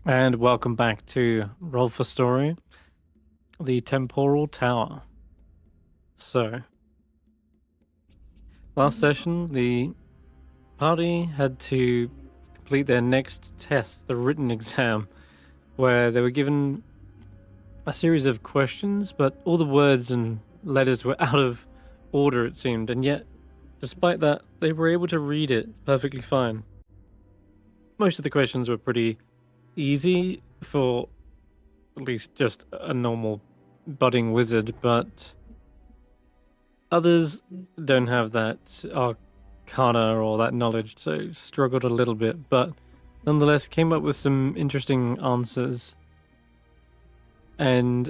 And welcome back to Roll for Story, the Temporal Tower. So, last session, the party had to complete their next test, the written exam, where they were given a series of questions, but all the words and letters were out of order, it seemed, and yet, despite that, they were able to read it perfectly fine. Most of the questions were pretty easy for at least just a normal budding wizard, but others don't have that arcana or that knowledge, so struggled a little bit, but nonetheless came up with some interesting answers. And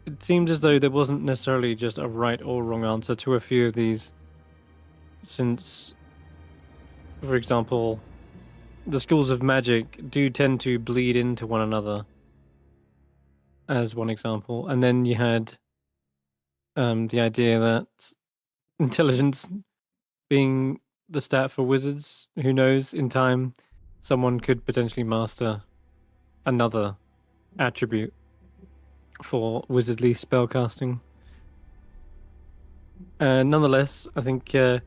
it seemed as though there wasn't necessarily just a right or wrong answer to a few of these, since, for example, the schools of magic do tend to bleed into one another, as one example. And then you had the idea that intelligence being the stat for wizards, who knows, in time, someone could potentially master another attribute for wizardly spellcasting. Nonetheless, I think a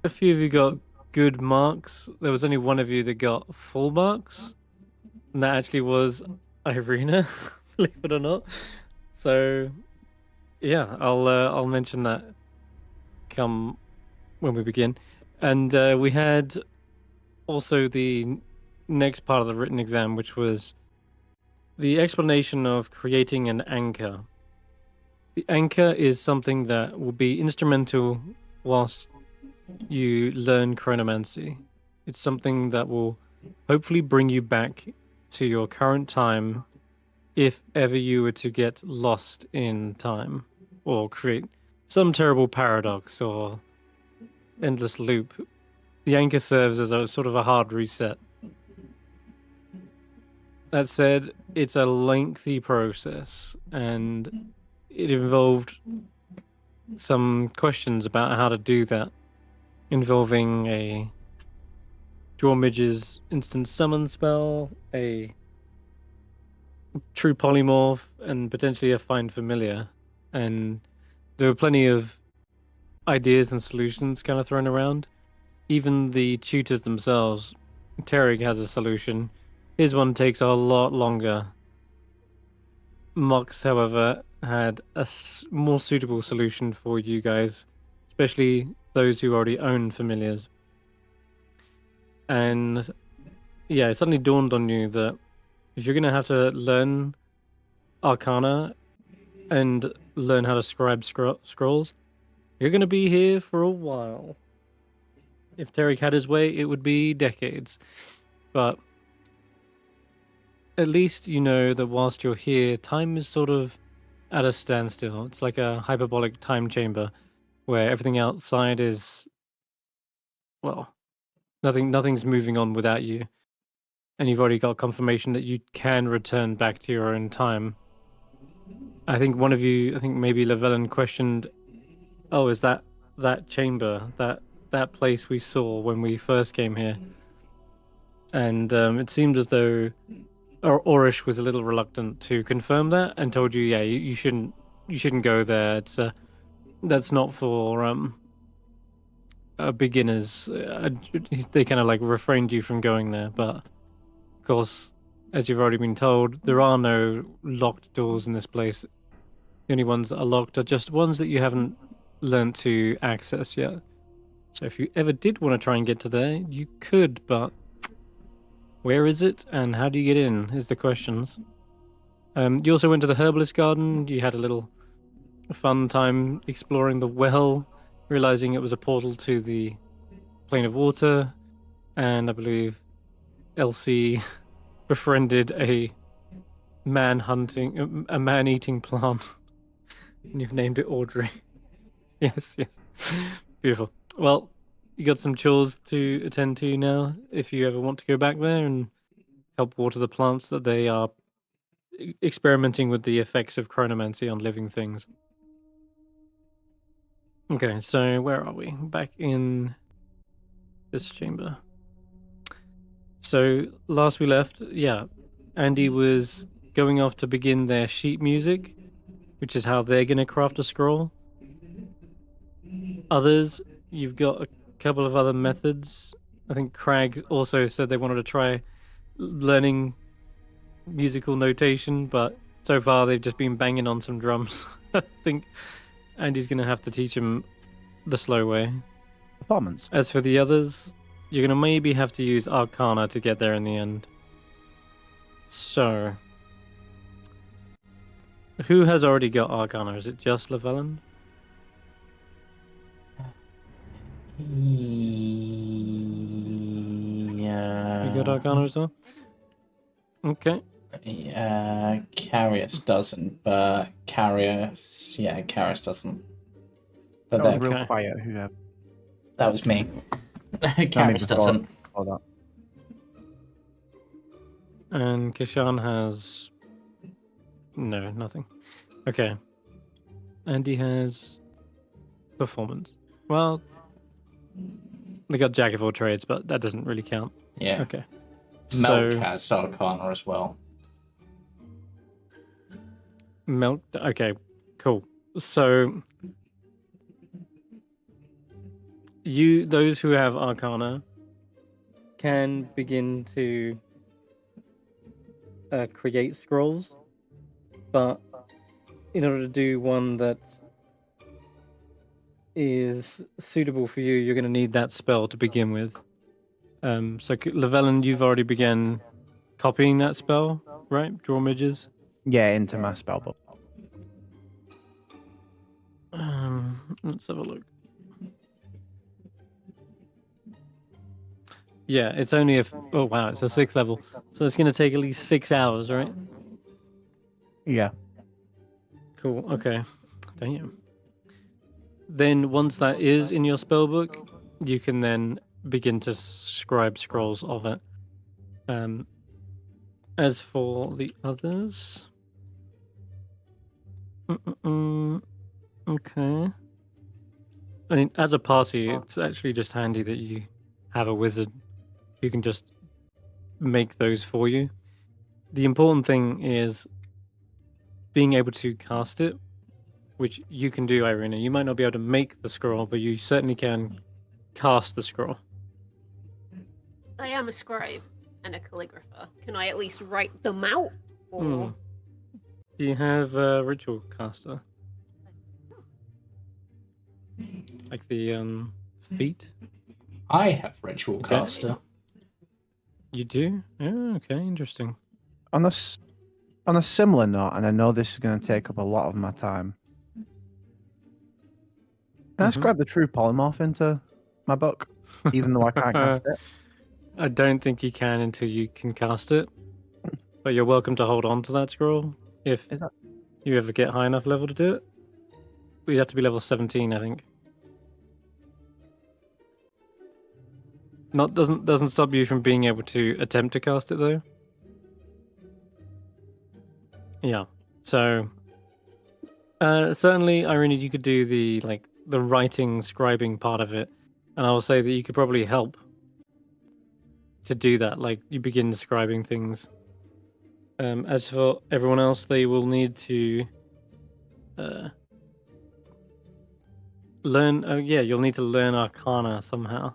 few of you got good marks. There was only one of you that got full marks, and that actually was Eirina, believe it or not. So, yeah, I'll mention that come when we begin. And we had also the next part of the written exam, which was the explanation of creating an anchor. The anchor is something that will be instrumental whilst you learn chronomancy. It's something that will hopefully bring you back to your current time if ever you were to get lost in time or create some terrible paradox or endless loop. The anchor serves as a sort of a hard reset. That said, it's a lengthy process and it involved some questions about how to do that, involving a Draw Midge's instant summon spell, a true polymorph, and potentially a find familiar. And there were plenty of ideas and solutions kind of thrown around. Even the tutors themselves, Terig has a solution. His one takes a lot longer. Mox, however, had a more suitable solution for you guys, especially those who already own familiars. And yeah, it suddenly dawned on you that if you're going to have to learn Arcana and learn how to scribe scrolls, you're going to be here for a while. If Terig had his way, it would be decades. But at least you know that whilst you're here, time is sort of at a standstill. It's like a hyperbolic time chamber where everything outside is, well, nothing's moving on without you. And you've already got confirmation that you can return back to your own time. I think one of you, I think maybe Llyvelin questioned, "Oh, is that chamber, that place we saw when we first came here?" And it seemed as though Orish was a little reluctant to confirm that and told you, "Yeah, you shouldn't go there. It's that's not for beginners." They kind of like refrained you from going there, but of course, as you've already been told, there are no locked doors in this place. The only ones that are locked are just ones that you haven't learned to access yet. So if you ever did want to try and get to there, you could, but where is it and how do you get in is the questions. You also went to the herbalist garden. You had a little fun time exploring the well, realizing it was a portal to the plane of water, and I believe Elsie befriended a a man-eating plant, and you've named it Audrey. Yes, yes. Beautiful. Well, you got some chores to attend to now if you ever want to go back there and help water the plants that they are experimenting with the effects of chronomancy on living things. Okay, so where are we? Back in this chamber. So last we left, yeah, Andy was going off to begin their sheet music, which is how they're going to craft a scroll. Others, you've got a couple of other methods. I think Krag also said they wanted to try learning musical notation, but so far they've just been banging on some drums. I think Andy's going to have to teach him the slow way. Performance. As for the others, you're going to maybe have to use Arcana to get there in the end. So, who has already got Arcana? Is it just Llyvelin? Yeah. You got Arcana as well? Okay. Karius doesn't, but Karius doesn't. But That was Okay. real quiet. Who have? that was me. I mean, Karius doesn't. before that. And Kesh'an has... No, nothing. Okay. Andy has... Performance. Well... They got Jack of all trades, but that doesn't really count. Yeah. Okay. Melk has Arcana as well. Melk. Okay, cool. So those who have Arcana, can begin to create scrolls, but in order to do one that is suitable for you, you're going to need that spell to begin with. So Llyvelin, you've already begun copying that spell, right? Draw midges. Yeah, into my spell book. Let's have a look. Yeah, it's only oh wow, it's a 6th level, so it's going to take at least 6 hours, right? Yeah. Cool. Okay. Damn. Then once that is in your spellbook, you can then begin to scribe scrolls of it. As for the others, okay. I mean, as a party, it's actually just handy that you have a wizard who can just make those for you. The important thing is being able to cast it, which you can do, Eirina. You might not be able to make the scroll, but you certainly can cast the scroll. I am a scribe and a calligrapher. Can I at least write them out? Or... Do you have a ritual caster? Like the feat? I have Ritual Okay. Caster. You do? Yeah, okay, interesting. On a similar note, and I know this is going to take up a lot of my time. Can I scribe the true polymorph into my book, even though I can't cast it? I don't think you can until you can cast it. But you're welcome to hold on to that scroll if you ever get high enough level to do it. You'd have to be level 17, I think. Doesn't stop you from being able to attempt to cast it though. Yeah. So certainly, Eirina, you could do the writing, scribing part of it, and I will say that you could probably help to do that. Like you begin scribing things. As for everyone else, they will need to learn. Oh yeah, you'll need to learn Arcana somehow.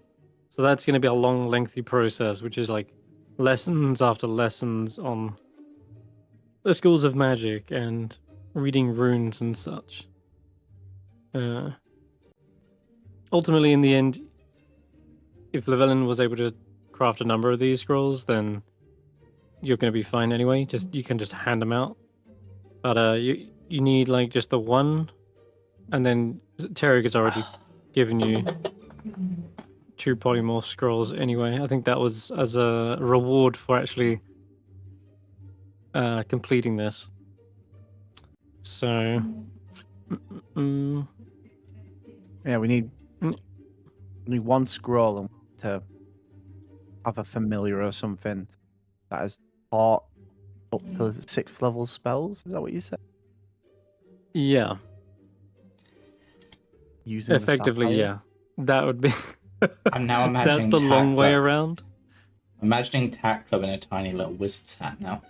So that's going to be a long, lengthy process, which is like lessons after lessons on the schools of magic and reading runes and such. Ultimately, in the end, if Llyvelin was able to craft a number of these scrolls, then you're going to be fine anyway. You can just hand them out. But you need like just the one, and then Tarek has already given you 2 polymorph scrolls anyway. I think that was as a reward for actually completing this. So, Yeah, we need one scroll to have a familiar or something that has taught up to 6th level spells. Is that what you said? yeah, Using effectively, yeah. That would be. I'm now imagining That's the long way Tackler. around. Imagining Tackler in a tiny little wizard's hat now.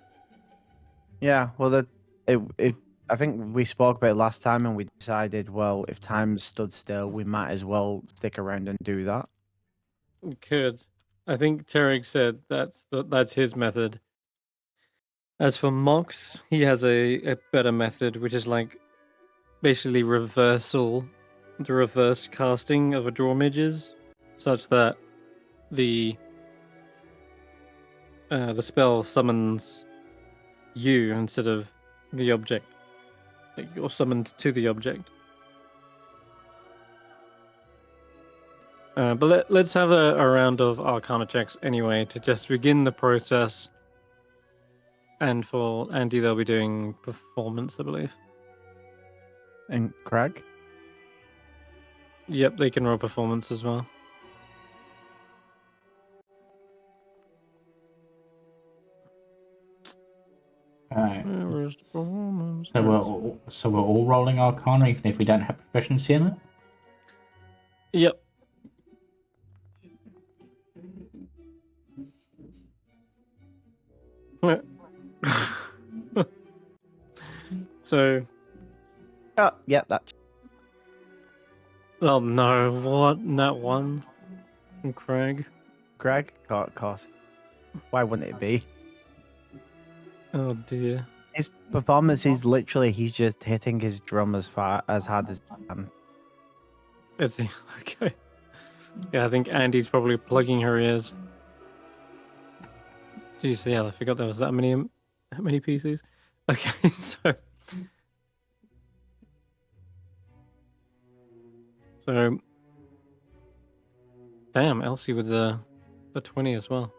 Yeah, well, I think we spoke about it last time, and we decided, well, if time stood still, we might as well stick around and do that. We could. I think Tarek said that's his method. As for Mox, he has a better method, which is like basically the reverse casting of a draw midges, such that the spell summons you instead of the object. Like you're summoned to the object. But let's have a round of Arcana checks anyway to just begin the process. And for Andy, they'll be doing performance, I believe. And Krag? Yep, they can roll performance as well. Alright. Where is the performance? So we're all rolling Arcana even if we don't have proficiency in it? Yep. So, Oh, yeah, that. oh no, what? Nat 1 from Krag? Krag? Course. Why wouldn't it be? Oh dear. His performance is literally he's just hitting his drum as hard as he can. Is he? Okay. Yeah, I think Andy's probably plugging her ears. Jeez, yeah, I forgot there was that many PCs. Okay, so damn, Elsie with the 20 as well.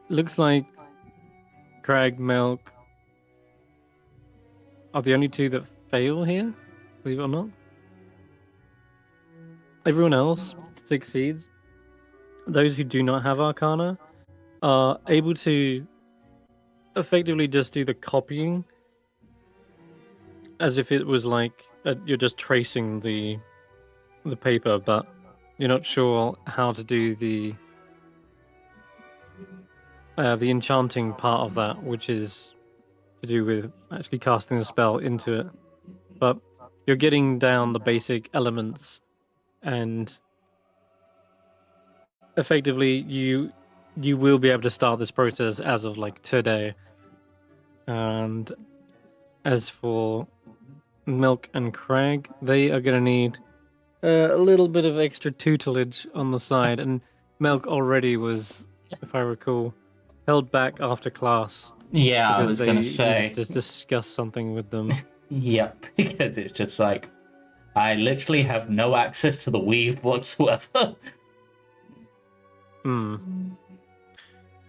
Looks like Krag, Melk are the only two that fail here, believe it or not. Everyone else succeeds. Those who do not have Arcana are able to effectively just do the copying as if it was like you're just tracing the paper, but you're not sure how to do the enchanting part of that, which is to do with actually casting the spell into it. But you're getting down the basic elements, and effectively you will be able to start this process as of like today. And as for Melk and Krag, they are going to need a little bit of extra tutelage on the side, and Melk already was, if I recall, held back after class. Yeah, I because was going to they say. needed to discuss something with them. Yep, because it's just like, I literally have no access to the weave whatsoever.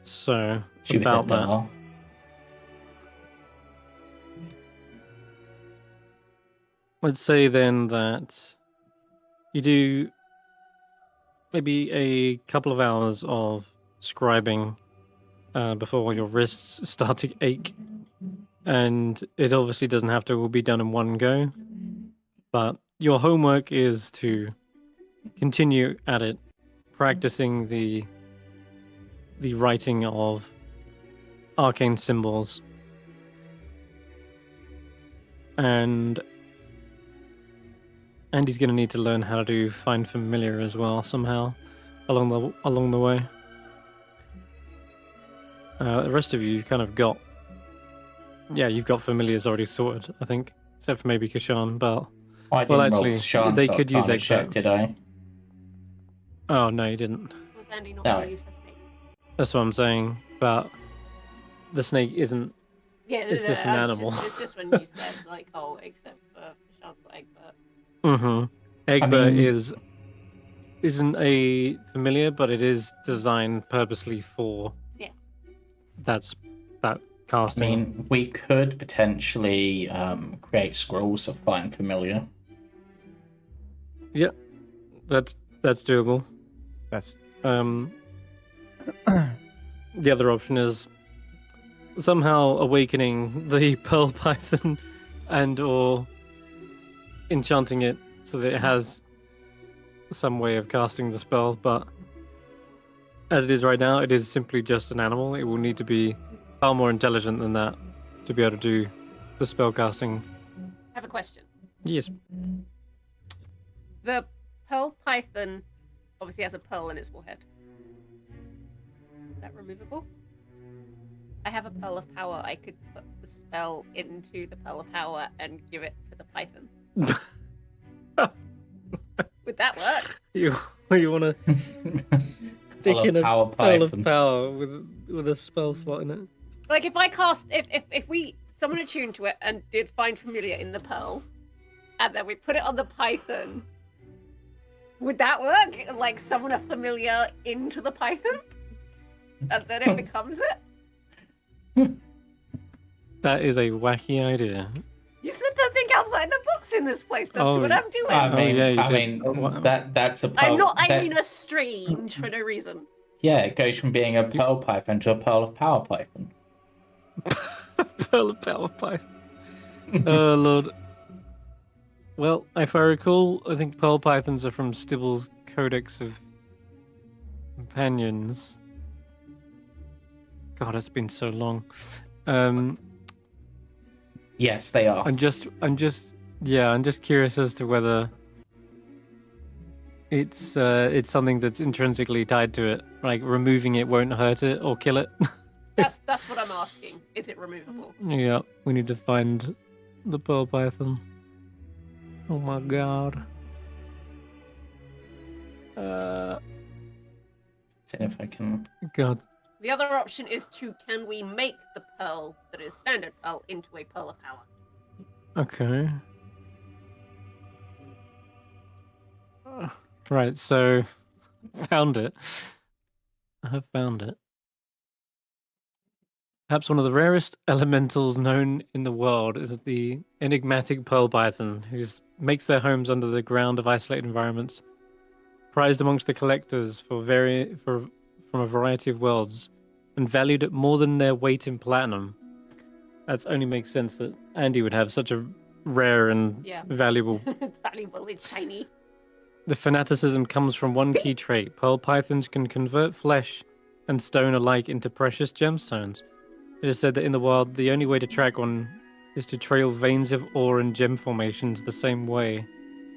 So, She would about have done that. well. Let's say then that you do maybe a couple of hours of scribing before your wrists start to ache. And it obviously doesn't have to all be done in one go. But your homework is to continue at it, practicing the writing of arcane symbols. And Andy's going to need to learn how to do Find Familiar as well somehow along the way. The rest of you kind of got, you've got Familiars already sorted, I think, except for maybe Kesh'an, but I didn't actually, roll Kesh'an, they so could I use can't expert. check, did I? Oh no, you didn't. Was Andy not No. going to use her snake? That's what I'm saying. But the snake isn't. Yeah, It's just an animal. It's just when you said, like, oh, except for Sean's got Egbert. Mm-hmm. Egbert mean- isn't a familiar, but it is designed purposely for. Yeah. That I casting. mean, we could potentially create scrolls of Find Familiar. That's doable. That's The other option is somehow awakening the Pearl Python and or enchanting it so that it has some way of casting the spell, but as it is right now, it is simply just an animal. It will need to be far more intelligent than that to be able to do the spell casting. I have a question. Yes. The pearl python obviously has a pearl in its forehead. Is that removable? I have a pearl of power. I could put the spell into the pearl of power and give it to the python. Would that work? You want to stick in a Power pearl of python. power with a spell slot in it? Like if I cast, if we someone attuned to it and did find familiar in the pearl, and then we put it on the python, would that work? Like summon a familiar into the python, and then it becomes it. That is a wacky idea. You said to think outside the box in this place. That's Oh, what I'm doing. I mean, yeah, you I did. mean Oh, wow. that's a pearl. I'm not that- Eirina Strange for no reason. Yeah, it goes from being a pearl python to a pearl of power python. Pearl of power pipe. Oh lord. Well, if I recall, I think pearl pythons are from Stibble's Codex of Companions. God, it's been so long. Yes, they are. I'm just curious as to whether it's something that's intrinsically tied to it. Like removing it won't hurt it or kill it. That's what I'm asking. Is it removable? Yeah, we need to find the pearl python. Oh my god. See if I can. God. The other option is can we make the pearl that is standard pearl into a pearl of power? Okay. Right, so found it. I have found it. Perhaps one of the rarest elementals known in the world is the enigmatic pearl python, who makes their homes under the ground of isolated environments. Prized amongst the collectors from a variety of worlds, and valued at more than their weight in platinum. That only makes sense that Andy would have such a rare and valuable. It's valuable. It's shiny. The fanaticism comes from one key trait. Pearl pythons can convert flesh and stone alike into precious gemstones. It is said that in the wild, the only way to track one is to trail veins of ore and gem formations the same way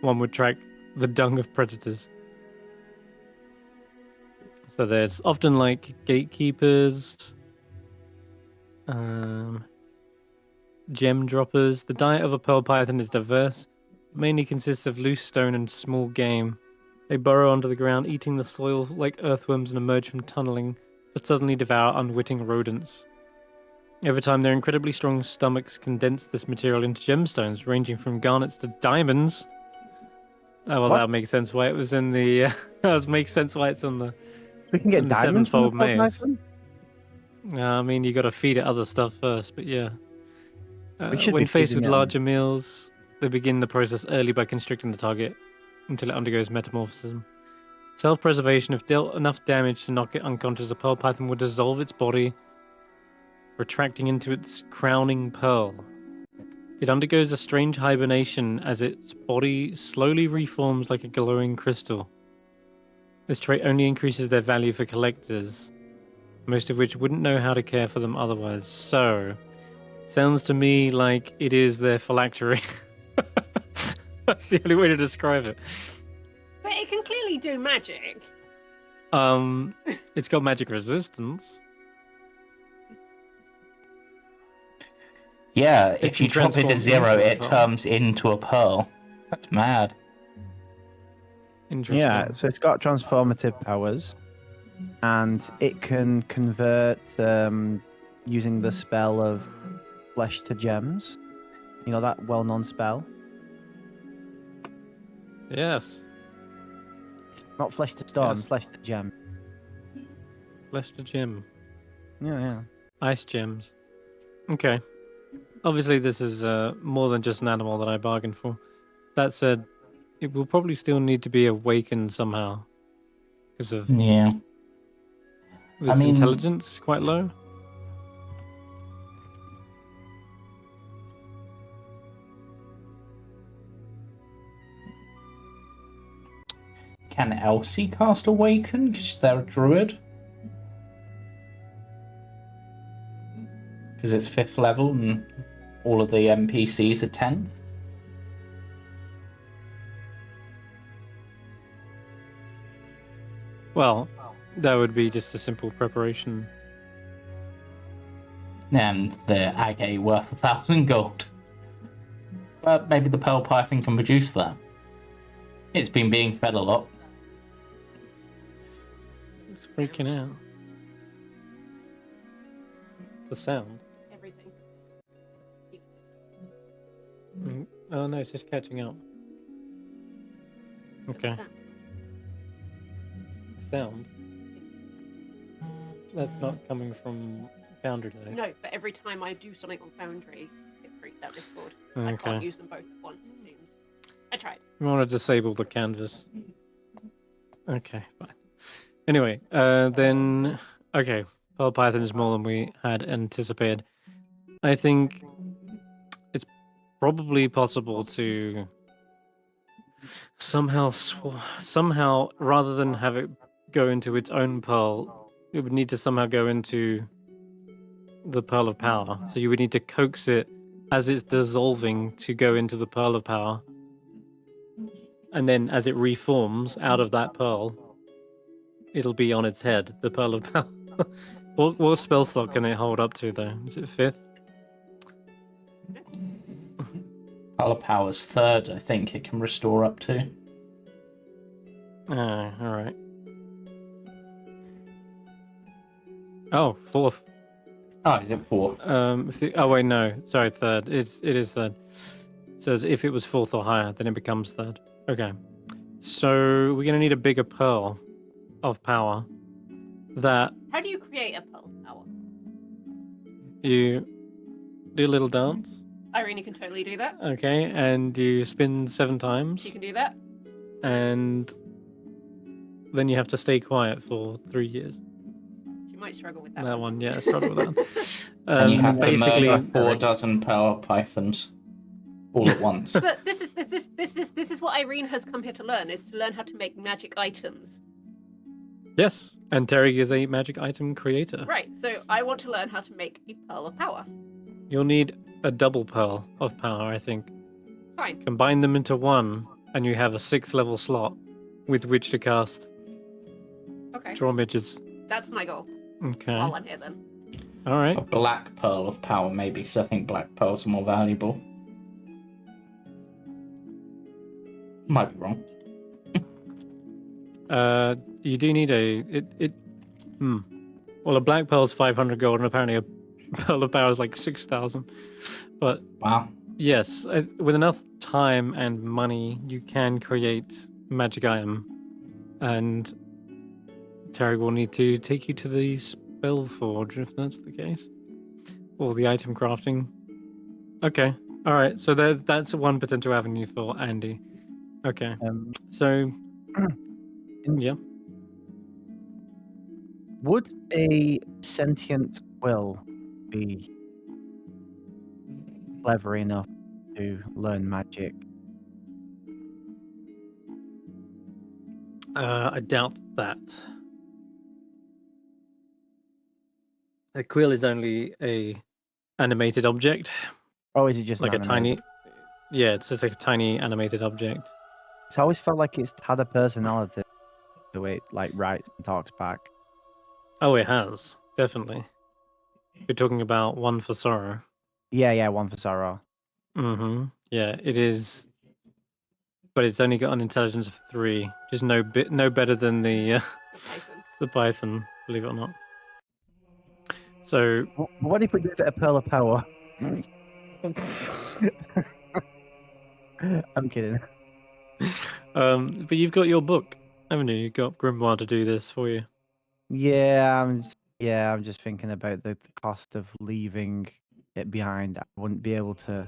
one would track the dung of predators. So there's often like gatekeepers, gem droppers. The diet of a pearl python is diverse. It mainly consists of loose stone and small game. They burrow under the ground, eating the soil like earthworms, and emerge from tunneling to suddenly devour unwitting rodents. Over time, their incredibly strong stomachs condense this material into gemstones, ranging from garnets to diamonds. Oh, well, What? that makes sense why it was in the... that makes sense why it's on the... We can get And the diamonds from the sevenfold pearl maze. python? I mean, you got to feed it other stuff first, but yeah. We should When be faced feeding with it larger meals, they begin the process early by constricting the target until it undergoes metamorphosis. Self-preservation, if dealt enough damage to knock it unconscious, a pearl python would dissolve its body, retracting into its crowning pearl. It undergoes a strange hibernation as its body slowly reforms like a glowing crystal. This trait only increases their value for collectors, most of which wouldn't know how to care for them otherwise. So, sounds to me like it is their phylactery. That's the only way to describe it. But it can clearly do magic. It's got magic resistance. Yeah, It if can you drop it to transform zero, into a it pearl. turns into a pearl. That's mad. Interesting. Yeah, so it's got transformative powers, and it can convert using the spell of flesh to gems. You know that well-known spell? Yes. Not flesh to stone, Yes. flesh to gem. Flesh to gem. Yeah. Ice gems. Okay. Obviously, this is more than just an animal that I bargained for. That said, it will probably still need to be awakened somehow because of Yeah. its mean- intelligence is quite low. Can Elsie cast Awaken? Because they're a druid. because it's 5th level and all of the NPCs are 10th. Well, that would be just a simple preparation. And the agate worth 1,000 gold. But maybe the Pearl Python can produce that. It's been being fed a lot. It's freaking out. The sound. Everything. Oh no, it's just catching up. Okay. Sound. That's not coming from Foundry though. No, but every time I do something on Foundry, it freaks out Discord. I Okay. can't use them both at once, it seems. I tried. You want to disable the canvas. Okay, fine. Anyway, then okay. Pearl Python is more than we had anticipated. I think it's probably possible to somehow rather than have it go into its own pearl, it would need to somehow go into the Pearl of Power. So you would need to coax it as it's dissolving to go into the Pearl of Power. And then as it reforms out of that pearl, it'll be on its head, the Pearl of Power. What spell slot can it hold up to though? Is it 5th? Pearl of Power's 3rd, I think it can restore up to. Alright. Oh, 4th. Oh, is it 4th? Oh wait, no. Sorry, 3rd. It is 3rd. It says if it was 4th or higher, then it becomes 3rd. Okay. So we're gonna need a bigger pearl of power. That How do you create a Pearl of Power? you do a little dance, Eirina can totally do that. okay, and you spin 7 times, She can do that. and then you have to stay quiet for 3 years. She might struggle with that. That one, yeah, I struggle with that. And you have to basically, murder 4 dozen Pearl Pythons all at once. But this is what Eirina has come here to learn, is to learn how to make magic items. yes, and Terry is a magic item creator. Right, so I want to learn how to make a Pearl of Power. You'll need a double pearl of power, I think. Fine. Combine them into one, and you have a 6th level slot with which to cast Okay. draw midges. That's my goal. Okay. While I'm here then. All right. A black Pearl of Power, maybe, because I think black pearls are more valuable. Might be wrong. You do need well, a black pearl is 500 gold, and apparently a pearl of power is like 6,000. But Wow. yes, with enough time and money, you can create magic item, and Terry will need to take you to the spell forge if that's the case, or the item crafting. Okay, all right. So that's one potential avenue for Andy. Okay, so yeah. Would a sentient quill be clever enough to learn magic? I doubt that. A quill is only a animated object, Or is it just like a an tiny. animated? Yeah, it's just like a tiny animated object. It's always felt like it's had a personality, the way it like writes and talks back. Oh, it has definitely. You're talking about one for sorrow. Yeah, one for sorrow. Mm-hmm. Yeah, it is. But it's only got an intelligence of 3, just no better than the Python. the Python, believe it or not. So What if we give it a pearl of power? I'm kidding. but you've got your book, haven't you? You've got Grimoire to do this for you. Yeah, I'm just thinking about the cost of leaving it behind. I wouldn't be able to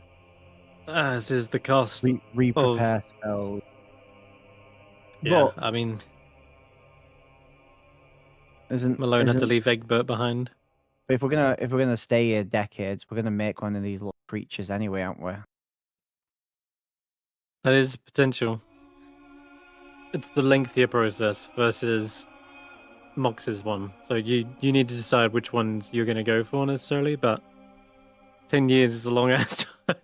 This is the cost. re-prepare spells. Yeah, But I mean, isn't Malone had to leave Egbert behind. But if we're gonna stay here decades, we're gonna make one of these little creatures anyway, aren't we? That is potential. It's the lengthier process versus Mox's one. So you need to decide which ones you're going to go for necessarily, but 10 years is a long ass time.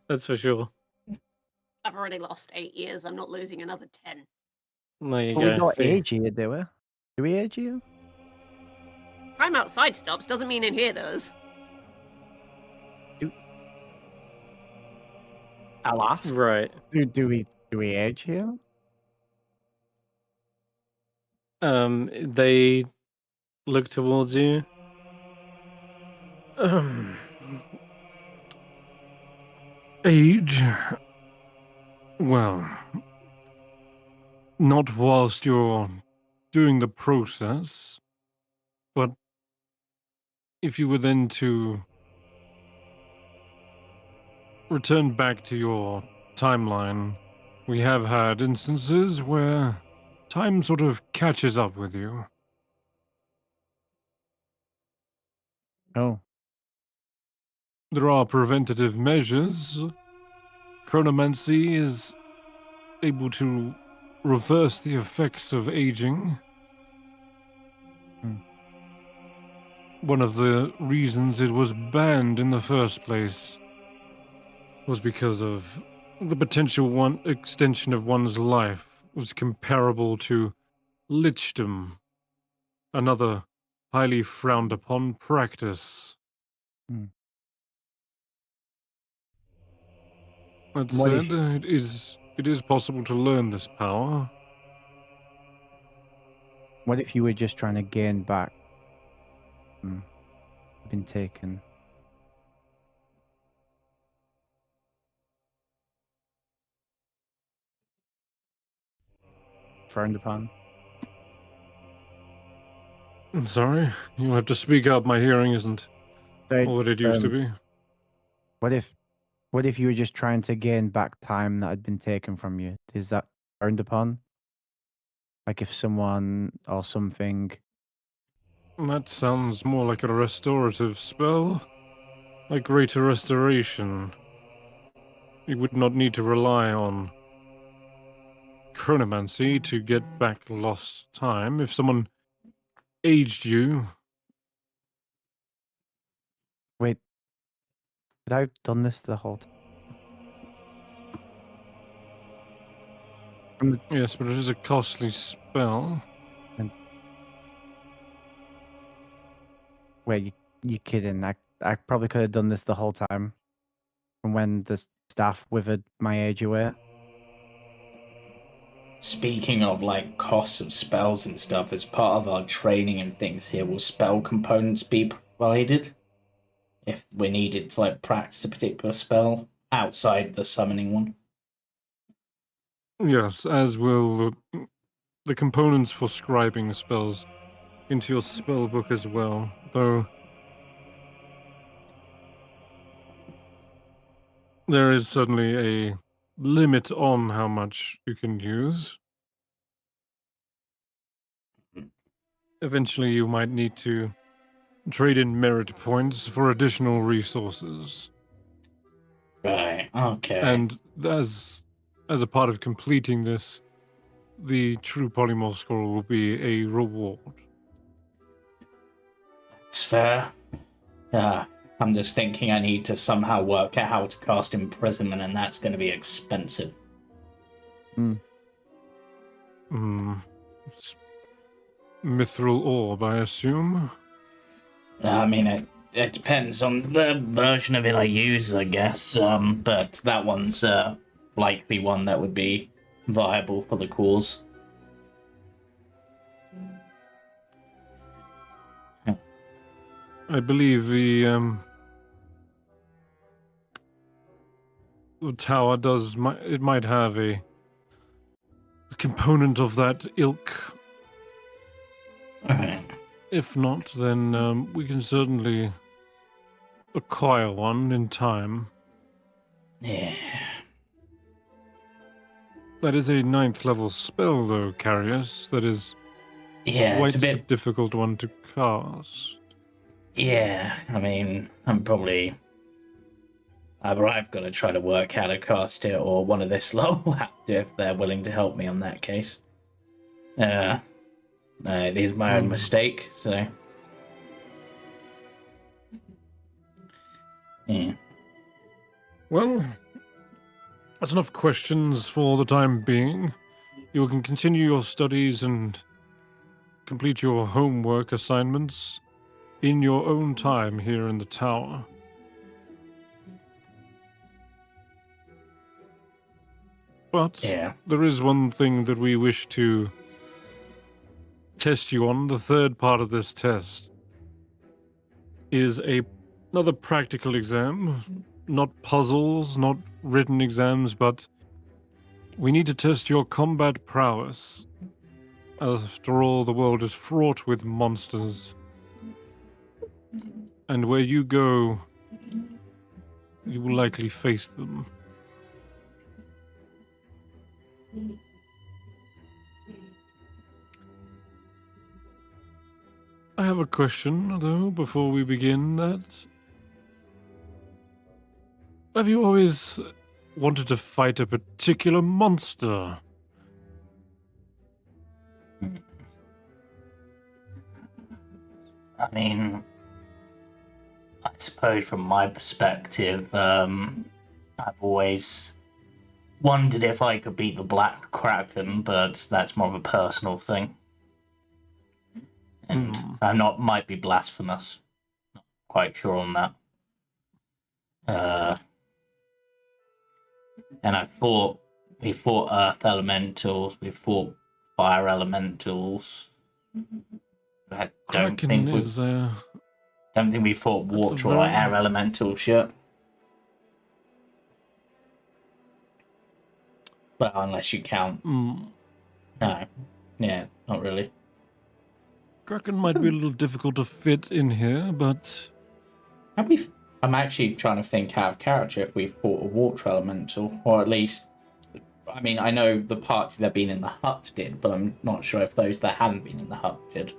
That's for sure. I've already lost 8 years. I'm not losing another 10. There you But go. we don't See? age here, do we? Do we age here? Time outside stops doesn't mean in here does. I'll ask. Right. Do we age here? They look towards you. Age? Well, not whilst you're doing the process, but if you were then to return back to your timeline, we have had instances where time sort of catches up with you. Oh. There are preventative measures. Chronomancy is able to reverse the effects of aging. One of the reasons it was banned in the first place was because of the potential extension of one's life was comparable to lichdom, another highly frowned upon practice. That What if- said, it is possible to learn this power. What if you were just trying to gain back? Been taken. Frowned upon. I'm sorry, you'll have to speak up. My hearing isn't Right, all that it used to be. What if you were just trying to gain back time that had been taken from you? Is that frowned upon? Like if someone or something. That sounds more like a restorative spell. Like greater restoration. You would not need to rely on chronomancy to get back lost time. If someone aged you, Wait, but I've done this the whole time. yes, but it is a costly spell. Wait, you kidding? I probably could have done this the whole time. From when the staff withered my age away. Speaking of like costs of spells and stuff, as part of our training and things here, will spell components be provided if we needed to like practice a particular spell outside the summoning one? Yes, as will the components for scribing spells into your spell book as well, though there is certainly a limit on how much you can use. Eventually, you might need to trade in merit points for additional resources. Right, okay. And as a part of completing this, the true polymorph scroll will be a reward. It's fair. I'm just thinking I need to somehow work out how to cast Imprisonment, and that's going to be expensive. Mithril orb, I assume? I mean, it depends on the version of it I use, I guess. But that one's likely one that would be viable for the cause. I believe the tower it might have a component of that ilk. Alright. If not, then we can certainly acquire one in time. Yeah. That is a 9th level spell, though, Karius. That is Yeah, quite it's a bit. difficult one to cast. Yeah, I mean, I'm probably. Either I've got to try to work how to cast it, or one of this lot will have to if they're willing to help me on that case. It is my own mistake, so. Yeah. Well, that's enough questions for the time being. You can continue your studies and complete your homework assignments in your own time here in the tower. But Yeah. there is one thing that we wish to test you on. The third part of this test is another practical exam. Not puzzles, not written exams, but we need to test your combat prowess. After all, the world is fraught with monsters. And where you go, you will likely face them. I have a question, though, before we begin that. Have you always wanted to fight a particular monster? I mean, I suppose from my perspective, I've always wondered if I could beat the Black Kraken, but that's more of a personal thing. And I'm not, might be blasphemous. Not quite sure on that. And we fought Earth Elementals, we fought Fire Elementals. I don't Kraken think is, we fought that's a Water or very- Air Elementals yet. Well, unless you count. No. Yeah, not really. Kraken might be a little difficult to fit in here, but Have we? I'm actually trying to think out of character if we fought a Water Elemental, or at least. I mean, I know the party that been in the hut did, but I'm not sure if those that hadn't been in the hut did.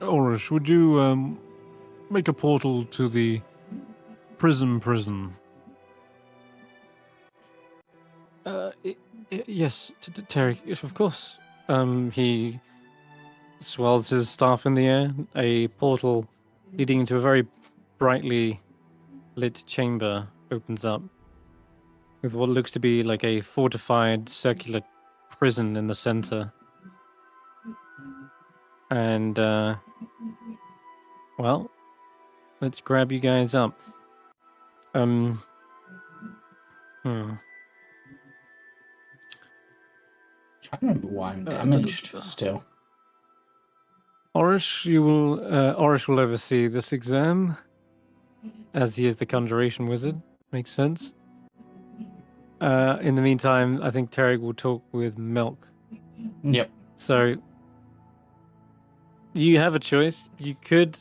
Orish, would you make a portal to the prison? Yes, Terry, yes, of course. He swells his staff in the air. A portal leading into a very brightly lit chamber opens up with what looks to be like a fortified circular prison in the center. And, well, let's grab you guys up. Trying to remember why I'm damaged still. Orish will oversee this exam, as he is the conjuration wizard. Makes sense. In the meantime, I think Terry will talk with Melk. Yep. So you have a choice. You could,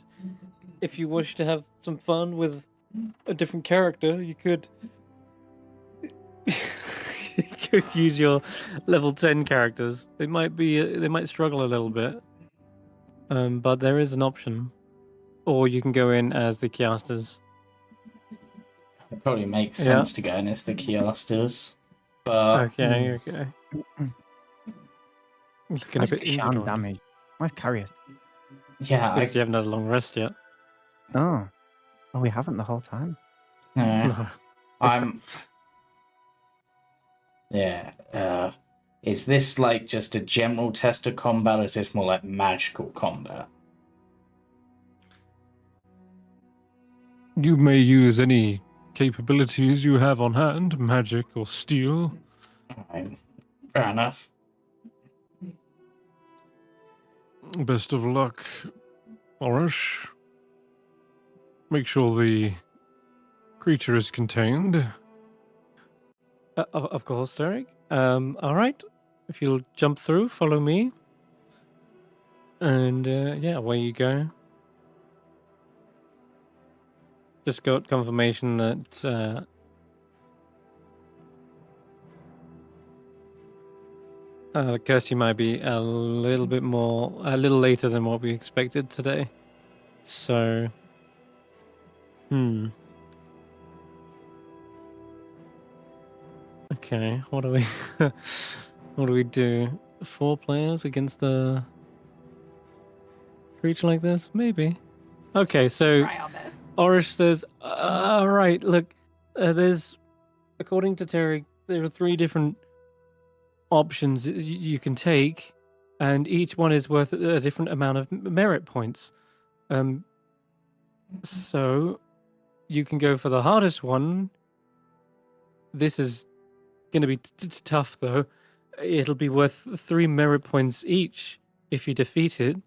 if you wish to have some fun with a different character, you could you could use your level 10 characters. They might struggle a little bit. But there is an option. Or you can go in as the Kiasters. It probably makes sense to go in as the Kiasters. But Okay. Looking Where's a bit injured Kesh'an already. damage? Where's Karius? yeah, Because you haven't had a long rest yet. Oh, we haven't the whole time. No. I'm. Yeah. Is this like just a general test of combat, or is this more like magical combat? you may use any capabilities you have on hand, magic or steel. Right. Fair enough. Best of luck, Orish. Make sure the creature is contained. Of course, Derek. All right. If you'll jump through, follow me. And away you go. Just got confirmation that Kirstie might be a little later than what we expected today. So, Okay, what do we do? 4 players against a creature like this? Maybe. Okay, so Try our best. Orish says, right, look, there's, according to Terry, there are 3 different options you can take, and each one is worth a different amount of merit points. So you can go for the hardest one. This is going to be tough, though. It'll be worth 3 merit points each if you defeat it.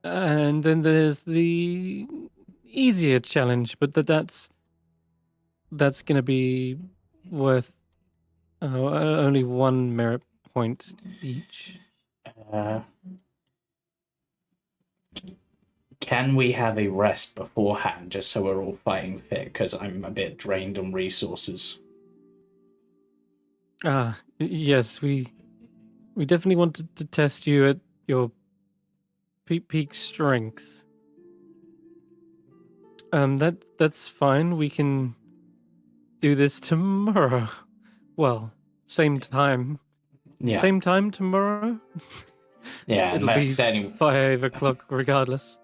And then there's the easier challenge, but that's going to be worth only 1 merit point each. Can we have a rest beforehand, just so we're all fighting fit? Because I'm a bit drained on resources. Yes, we definitely wanted to test you at your peak strength. That's fine. We can do this tomorrow. Well, same time. Yeah. Same time tomorrow? Yeah, It'll be 5 o'clock regardless.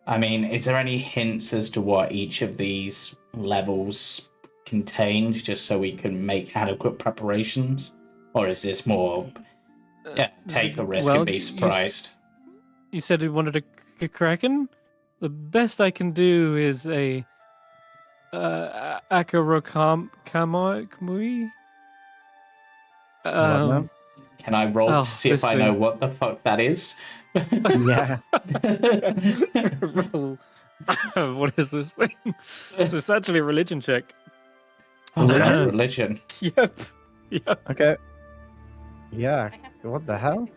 I mean, is there any hints as to what each of these levels contained, just so we can make adequate preparations? Or is this more, take the risk and be surprised? You said you wanted a Kraken? The best I can do is a Akarokamui. Can I roll to see if I know what the fuck that is? Yeah. What is this thing? It's actually a religion check. Oh, that's religion. Yep. Okay. Yeah. What the hell?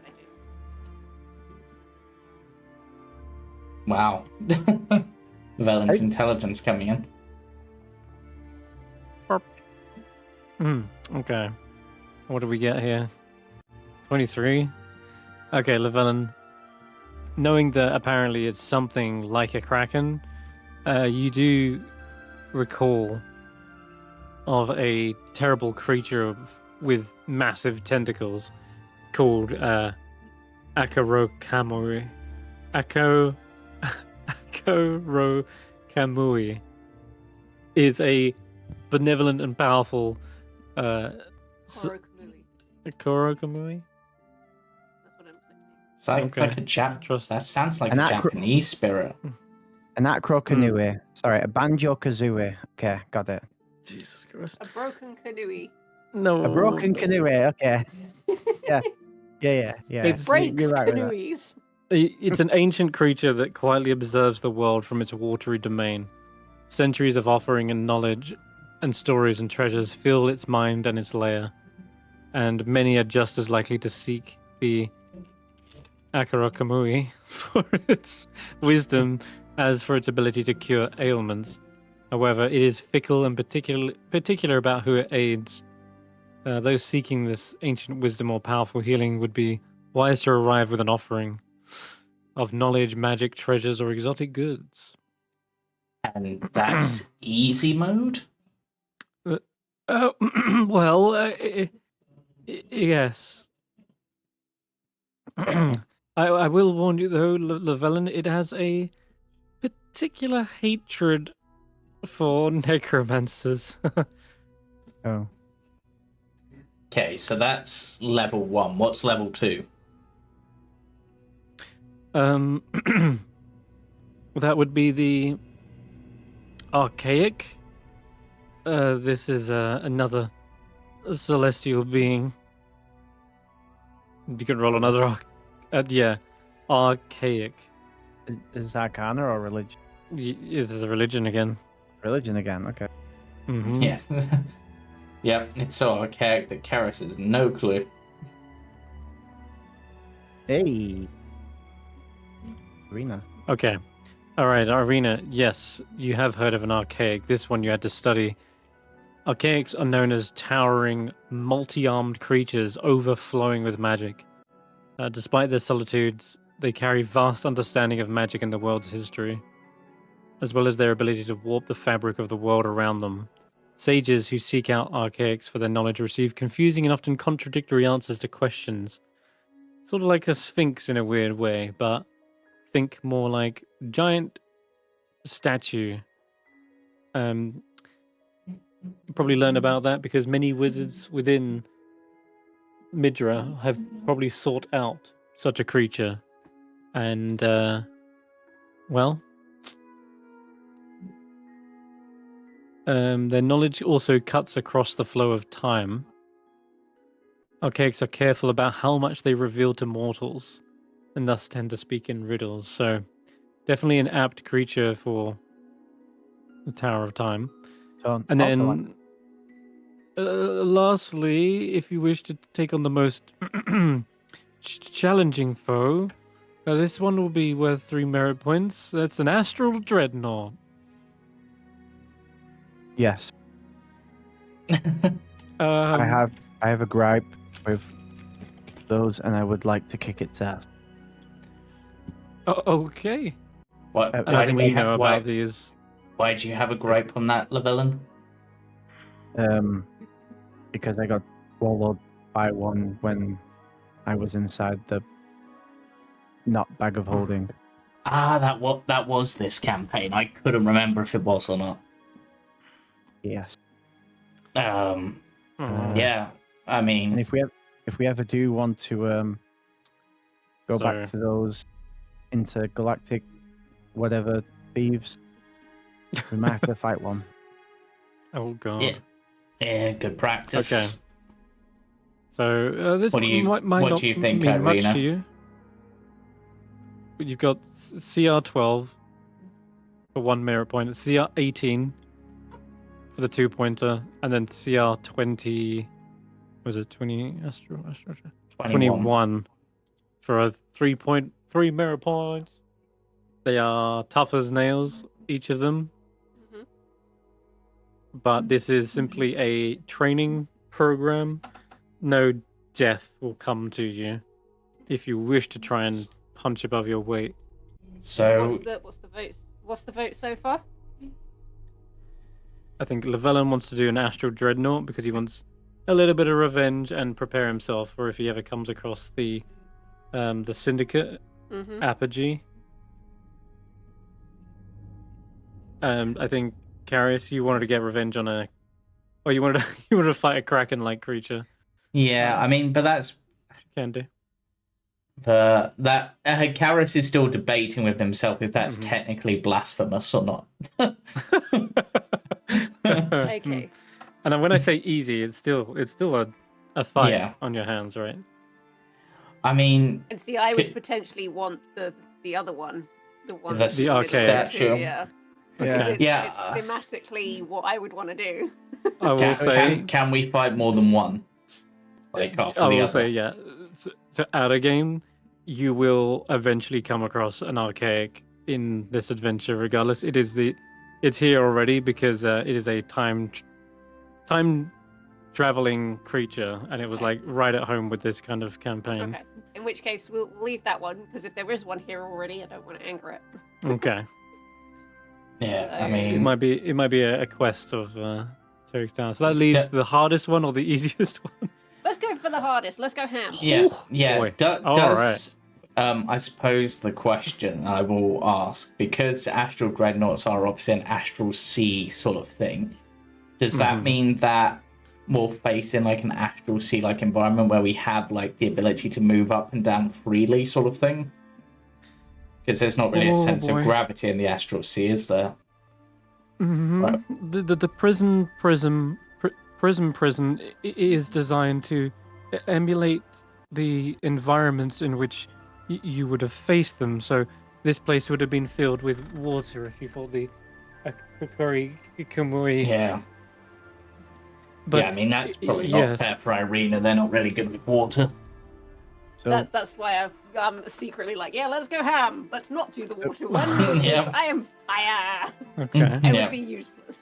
Wow. Llyvelin's intelligence coming in. Okay. What do we get here? 23? Okay, Llyvelin. Knowing that apparently it's something like a kraken, you do recall of a terrible creature with massive tentacles called Akarokamui. Akarokamui is a benevolent and powerful Akarokamui? That's what I'm thinking. Like a that sounds like a Japanese spirit. An acro-canoe. Sorry, a banjo-kazooie. Okay, got it. Jesus Christ. A broken canoe. No. A broken canoe, okay. Yeah. It's Breaks you're right with that. canoes. It's an ancient creature that quietly observes the world from its watery domain. Centuries of offering and knowledge and stories and treasures fill its mind and its lair, and many are just as likely to seek the Akarokamui for its wisdom as for its ability to cure ailments. However, it is fickle and particular about who it aids. Those seeking this ancient wisdom or powerful healing would be wise to arrive with an offering of knowledge, magic, treasures, or exotic goods. And that's easy mode? Yes. I will warn you, though, Llyvelin, it has a particular hatred for necromancers. Oh. Okay, so that's level 1. What's level 2? That would be the archaic. This is another celestial being. You can roll another. Archaic. Is this arcana or religion? This is a religion again. Religion again, okay. Mm-hmm. Yeah. Yep, it's so archaic that Karius has no clue. Hey. Eirina. Okay. All right, Eirina, yes, you have heard of an archaic. This one you had to study. Archaics are known as towering, multi-armed creatures overflowing with magic. Despite their solitudes, they carry vast understanding of magic and the world's history, as well as their ability to warp the fabric of the world around them. Sages who seek out archaics for their knowledge receive confusing and often contradictory answers to questions. Sort of like a sphinx in a weird way, but think more like giant statue. You probably learn about that because many wizards within Midra have probably sought out such a creature. And, well, their knowledge also cuts across the flow of time. Archaics are careful about how much they reveal to mortals, and thus tend to speak in riddles. So, definitely an apt creature for the Tower of Time. So And also, like, then, lastly, if you wish to take on the most challenging foe, this one will be worth 3 merit points. That's an astral dreadnought. yes, Um, I have a gripe with those, and I would like to kick its ass. Okay. What? I I Why think do we you know have? Why? about these. Why do you have a gripe on that, Llyvelin? Because I got swallowed by one when I was inside the not bag of holding. Ah, that was this campaign. I couldn't remember if it was or not. Yes. Um, Oh, yeah. I And mean, if we ever do want to go back to those intergalactic whatever thieves, we might have to fight one. Oh god. yeah, good practice. Okay. So this What do you- might what not do you think, mean much Eirina? to you. But you've got CR12 for 1 merit point, CR18 for the 2-pointer, and then CR20. Was it 20? Astro 21 for a 3.3 merit points. They are tough as nails, each of them. Mhm. But this is simply a training program. No death will come to you if you wish to try and punch above your weight. So What's the vote so far? I think Llyvelin wants to do an astral dreadnought because he wants a little bit of revenge and prepare himself for if he ever comes across the syndicate Mm-hmm. apogee. I think Karius, you wanted to get revenge on you wanted to fight a kraken-like creature. yeah, I mean, but that's Can do. that Karius is still debating with himself if that's Mhm. technically blasphemous or not. Okay. And when I say easy, it's still a fight Yeah. on your hands, right? I mean, And see, I would Could- potentially want the other one, the one The that's in archaic statue. Yeah. Okay. It's, Yeah. it's thematically what I would want to do. I will say. can we fight more than one? Like after I the will other. say, yeah. So out of game, you will eventually come across an archaic in this adventure. Regardless, it's here already because it is a time traveling creature, and it was like right at home with this kind of campaign. Okay. In which case, we'll leave that one because if there is one here already, I don't want to anger it. Okay. Yeah, I So- It mean, might be a quest of Terry's Town. So that leaves the hardest one or the easiest one. Let's go for the hardest. Let's go ham. yeah, Ooh, yeah. boy. All Does I suppose the question I will ask, because astral dreadnoughts are obviously an astral sea sort of thing, does that Mhm. mean that we'll face in like an astral sea like environment where we have like the ability to move up and down freely sort of thing? Because there's not really a Oh, sense boy. of gravity in the astral sea, is there? Right. The prison is designed to emulate the environments in which you would have faced them. So this place would have been filled with water if you fought the Akukuri Kamui. Yeah. But yeah, I mean that's probably yes. not fair for Eirina. They're not really good with water. So That's why I'm secretly like, yeah, let's go ham. Let's not do the water one. because Yeah. I am fire. Okay. I Yeah. would be useless.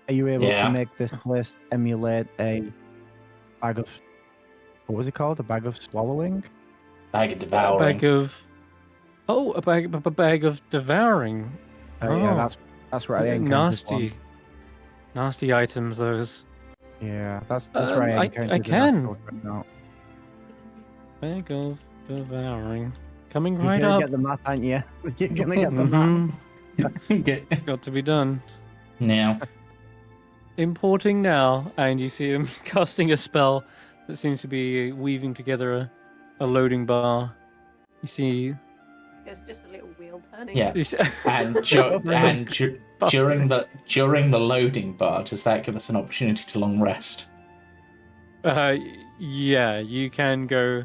are you able Yeah. to make this place emulate a bag of what was it called? A bag of swallowing? Bag of A devouring. bag of a bag of devouring. Yeah, that's what I encountered. nasty. Nasty items, those. Yeah, that's right. I can. Right now. Bag of devouring. Coming You're right gonna up. get the map, aren't you? You're gonna get the map. Mhm. Got to be done. Now, Importing now, and you see him casting a spell that seems to be weaving together a loading bar. You see. There's just a little wheel turning. yeah, You see and during the loading bar, does that give us an opportunity to long rest? Yeah, you can go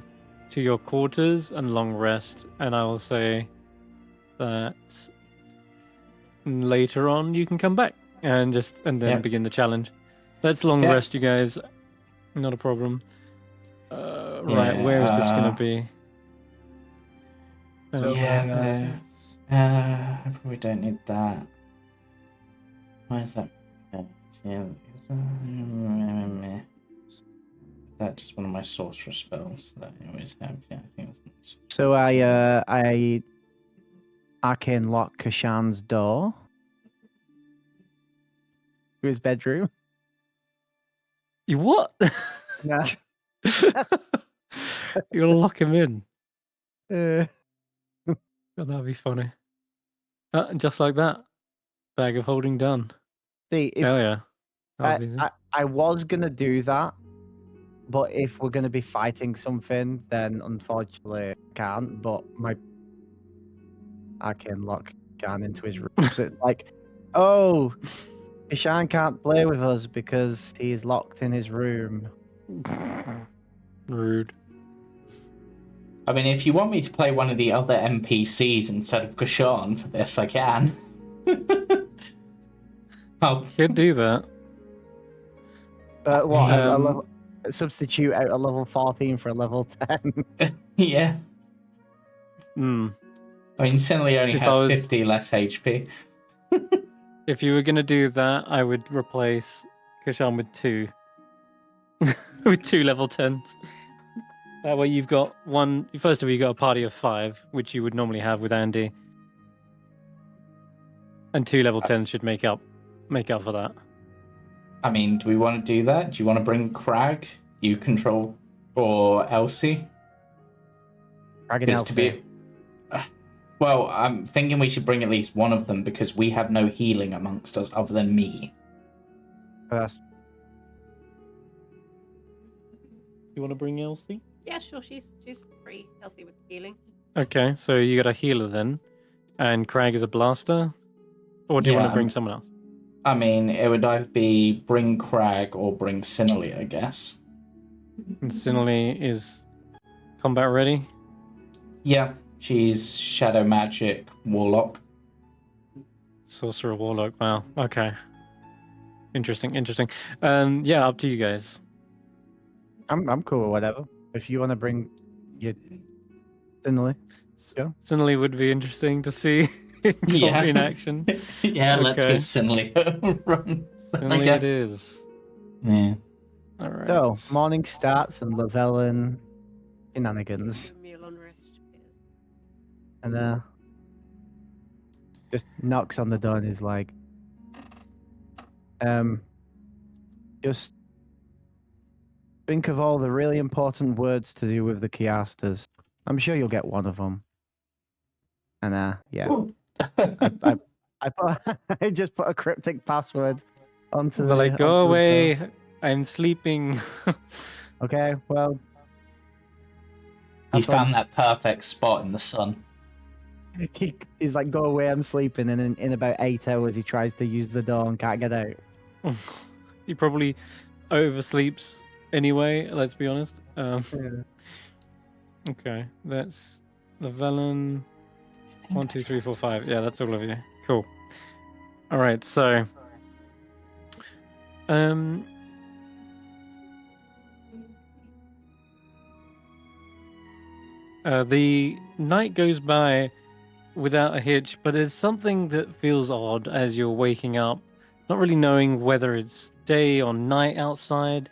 to your quarters and long rest, and I will say that later on you can come back and then Yep. begin the challenge. Let's long Yeah. rest, you guys. Not a problem. Right, where is this gonna be? Yeah, I probably don't need that. Why is that? Yeah, is that just one of my sorcerer spells that I always have? Yeah, I think that's. So I arcane lock Kesh'an's door to his bedroom. You what? Yeah. You'll lock him in. Uh, Oh, that'd be funny. Just like that. Bag of holding done. see, if Hell yeah. That was easy. I was gonna do that, but if we're gonna be fighting something, then unfortunately I can't. But my arcane lock Kesh'an into his room. So it's like, oh, Kesh'an can't play with us because he's locked in his room. Rude. I mean, if you want me to play one of the other NPCs instead of Kesh'an for this, I can. Oh, You could do that. What? A Um, level, substitute out a level 14 for a level 10. yeah. Hmm. I mean, Sinali only If has I was- 50 less HP. If you were gonna do that, I would replace Kesh'an with 2. With 2 level 10s. That way you've got one. First of all, you got a party of 5, which you would normally have with Andy. And 2 level 10s should make up for that. I mean, do we want to do that? Do you want to bring Krag, you control, or Elsie? Krag and Because Elsie. Well, I'm thinking we should bring at least one of them because we have no healing amongst us other than me. That's You want to bring Elsie? Yeah, sure. She's pretty healthy with healing. Okay, so you got a healer then, and Krag is a blaster, or do you want Yeah, to bring someone else? I mean, it would either be bring Krag or bring Sinali, I guess. And Sinali is combat ready. Yeah, she's shadow magic warlock. Sorcerer warlock. Wow. Okay. Interesting. Yeah, up to you guys. I'm cool with whatever. If you want to bring your Sinali. Yeah. Sinali would be interesting to see Yeah. in action. Yeah, let's Okay. give Sinali a run. I Sinali guess. it is. Yeah. All right. So morning starts and Llyvelin shenanigans, Give me a long rest. and just knocks on the door and is like, just think of all the really important words to do with the Kiasters. I'm sure you'll get one of them. And yeah, I put, I just put a cryptic password onto They're the. like, go onto the door. away. I'm sleeping. Okay, well. He's have fun. found that perfect spot in the sun. He's like, go away, I'm sleeping. And in about 8 hours, he tries to use the door and can't get out. He probably oversleeps anyway. Let's be honest. Okay, that's Llyvelin. 1, 2, 3, 4, 5. Yeah, that's all of you. Cool. All right, so the night goes by without a hitch, but there's something that feels odd as you're waking up, not really knowing whether it's day or night outside,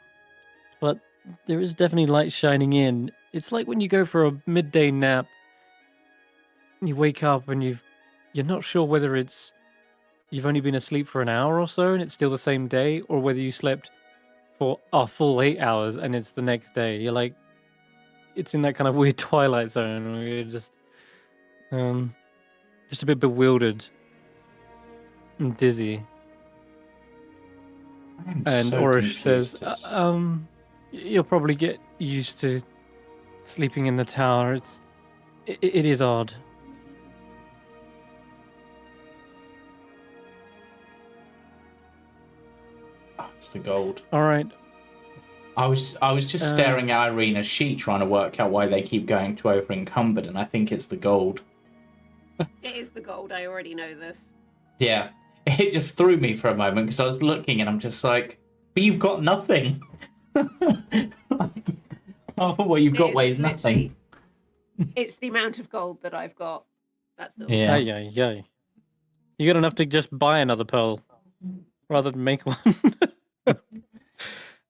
but there is definitely light shining in. It's like when you go for a midday nap, you wake up and you're not sure whether it's you've only been asleep for an hour or so and it's still the same day, or whether you slept for a full 8 hours and it's the next day. You're like, it's in that kind of weird twilight zone where you're just a bit bewildered and dizzy. I'm And so Orish says, confused. you'll probably get used to sleeping in the tower. It is odd. Oh, it's the gold. All right. I was just staring at Eirina's sheet, trying to work out why they keep going to over encumbered, and I think it's the gold. It is the gold. I already know this. Yeah, it just threw me for a moment because I was looking and I'm just like, but you've got nothing. Like, half of what you've got weighs nothing. It's the amount of gold that I've got. That's all. Yeah. Yeah. You got enough to just buy another pearl rather than make one.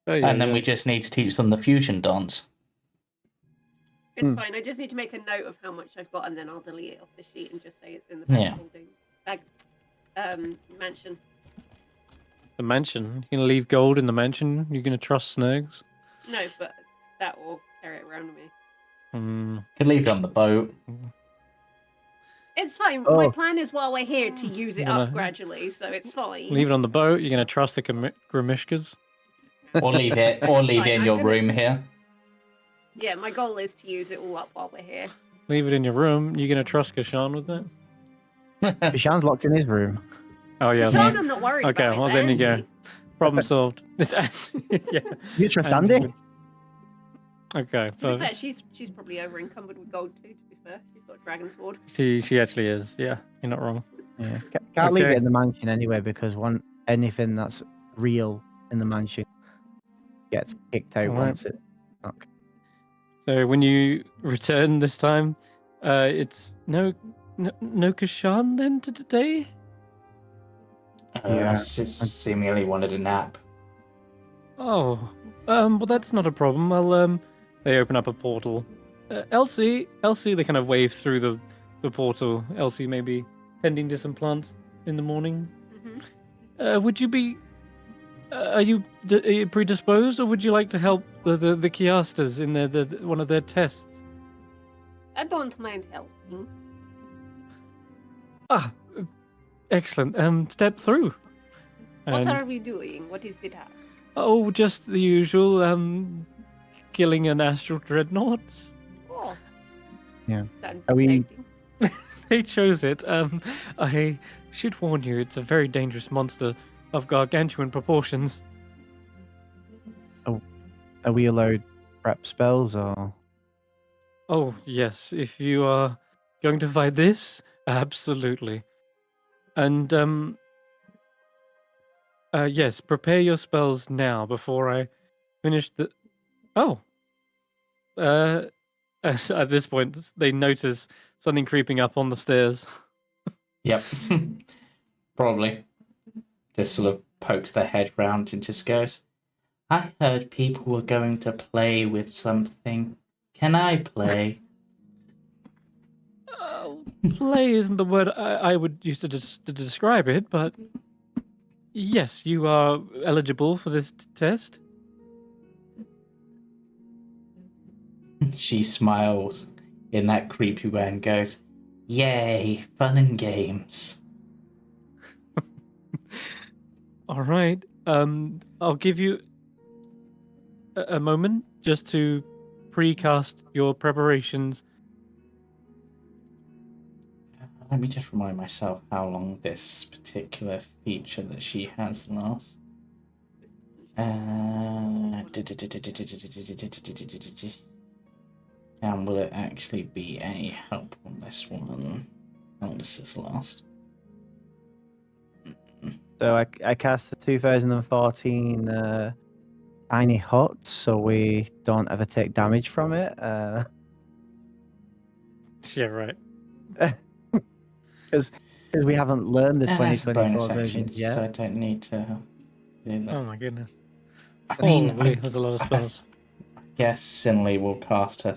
And then we just need to teach them the fusion dance. It's fine. I just need to make a note of how much I've got, and then I'll delete it off the sheet and just say it's in the bag holding mansion. The mansion. You're gonna leave gold in the mansion? You're gonna trust Snurgs? No, but that will carry it around with me. Could leave it on the boat. It's fine. Oh. My plan is while we're here to use it Gonna up gradually, so it's fine. Leave it on the boat. You're gonna trust the Grimishkas? Or leave it Fine, in I'm your gonna- room here. Yeah, my goal is to use it all up while we're here. Leave it in your room. You're gonna trust Kesh'an with that? Kesh'an's locked in his room. Oh yeah. Sean, I'm not worried Okay, about. well It's then you go. Andy. Problem solved. It's Andy. Yeah. You trust Andy Andy? would- Okay. To be So fair, she's probably over encumbered with gold too. To be fair, she's got a dragon sword. she actually is. Yeah, you're not wrong. Yeah. Can't leave Okay. it in the mansion anyway because anything that's real in the mansion gets kicked out Alright. once it. Okay. So when you return this time, it's no Kesh'an then to today. Yeah. Seemingly wanted a nap. Oh, well that's not a problem. They open up a portal. Elsie, they kind of wave through the portal. Elsie may be tending to some plants in the morning. Mm-hmm. Would you be? Are you predisposed, or would you like to help the Kiasters in one of their tests? I don't mind helping. Ah, excellent. Step through. What And- are we doing? What is the task? Oh, just the usual. Killing an astral dreadnought. Oh. Yeah. Sounds Are we- exciting. They chose it. I should warn you, it's a very dangerous monster of gargantuan proportions. Are we allowed prep spells or? Oh, yes. If you are going to fight this, absolutely. And, yes, prepare your spells now before I finish the. Oh! At this point, they notice something creeping up on the stairs. Yep. Probably. Just sort of pokes their head round and just goes, I heard people were going to play with something. Can I play? Play isn't the word I would use to describe it, but yes, you are eligible for this test. She smiles in that creepy way and goes, Yay, fun and games. All right. I'll give you a moment just to precast your preparations. Let me just remind myself how long this particular feature that she has lasts. And will it actually be any help on this one? How long does this last? So I cast the 2014 tiny hut, so we don't ever take damage from it. Yeah, right. Because we haven't learned the That's a 2024 bonus version action, yet. so I don't need to do that. Oh my goodness. I mean, Holy, there's a lot of spells. I guess Sinali will cast her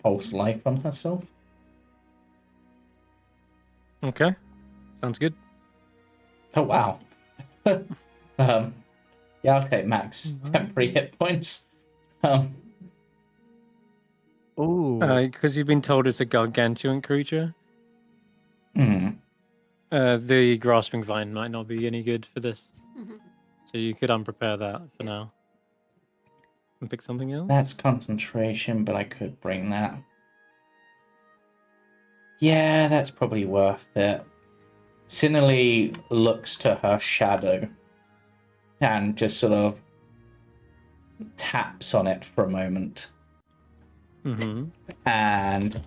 false life on herself. Okay. Sounds good. Oh wow. Yeah, I'll take max temporary hit points. Ooh. Because you've been told it's a gargantuan creature. Hmm. The grasping vine might not be any good for this, Mhm. so you could unprepare that for now and pick something else. That's concentration, but I could bring that. Yeah, that's probably worth it. Sinali looks to her shadow and just sort of taps on it for a moment Mm-hmm. and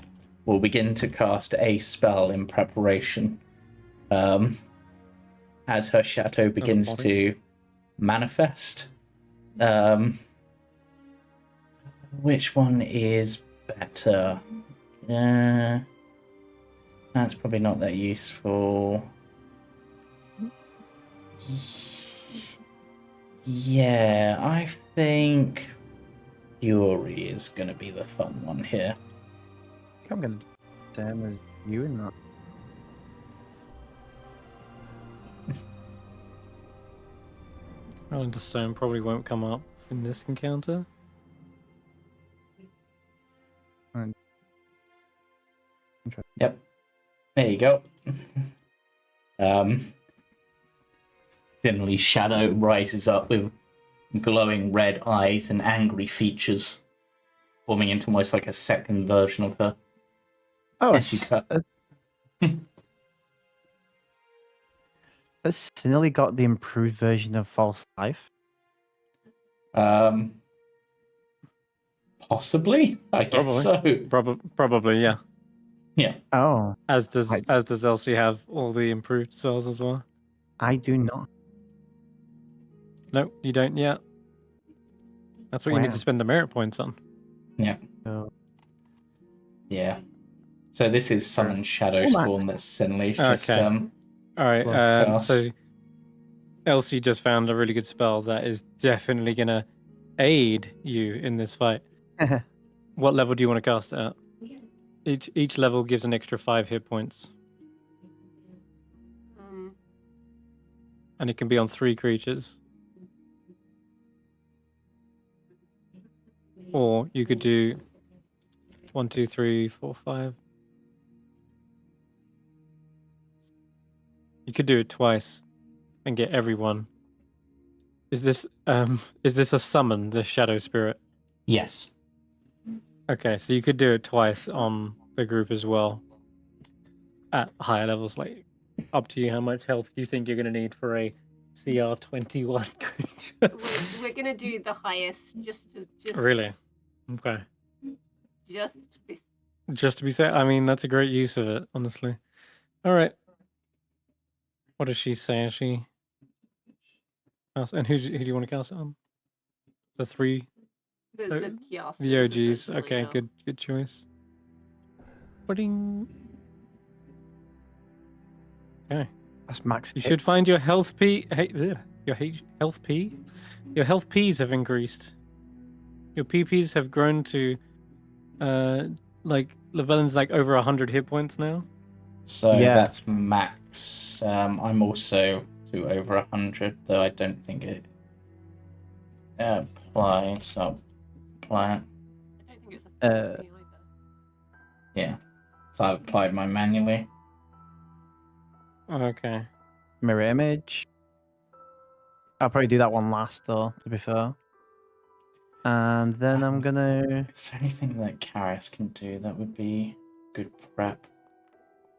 will begin to cast a spell in preparation. As her shadow begins to manifest. Which one is better? That's probably not that useful. Yeah, I think Fury is going to be the fun one here. I think I'm going to do the same as you in that. Island of Stone probably won't come up in this encounter. Yep. There you go. Finley's shadow rises up with glowing red eyes and angry features, forming into almost like a second version of her. Oh, Yes, you cut. Has Sinali got the improved version of False Life? Possibly, I guess so. Probably, yeah. Yeah. Oh, As does Elsie have all the improved spells as well? I do not. No, you don't yet. That's what you need Wow. to spend the merit points on. Yeah. Oh. Yeah. So this is Summon Shadow Oh, Max. Spawn that Sinley's just Okay. All right. cast. So Elsie just found a really good spell that is definitely gonna aid you in this fight. What level do you want to cast it at? Each level gives an extra 5 hit points, and it can be on 3 creatures. Or you could do 1, 2, 3, 4, 5. You could do it twice and get everyone. Is this a summon, this shadow spirit? Yes. Okay, so you could do it twice on the group as well. At higher levels, like up to you. How much health do you think you're going to need for a CR 21 creature? We're gonna do the highest, just Really? Okay. just to be. Just to be said, I mean, that's a great use of it, honestly. All right. What does she say? Is she? And who do you want to cast it on? The 3, The Kiasters, the OGs. essentially, Okay, yeah. good choice. Pudding. Okay. That's max. You hit. should find your health P. Your health P. Your health Ps have increased. Your PPs have grown to, like Llyvelin's like over 100 hit points now. So Yeah. that's max. I'm also to over 100, though I don't think it applied. So apply it. I don't think it's a Uh, either. Yeah. So I've applied mine manually. Okay. Mirror image. I'll probably do that one last, though, to be fair. And then I'm gonna Is there anything that Karius can do that would be good prep?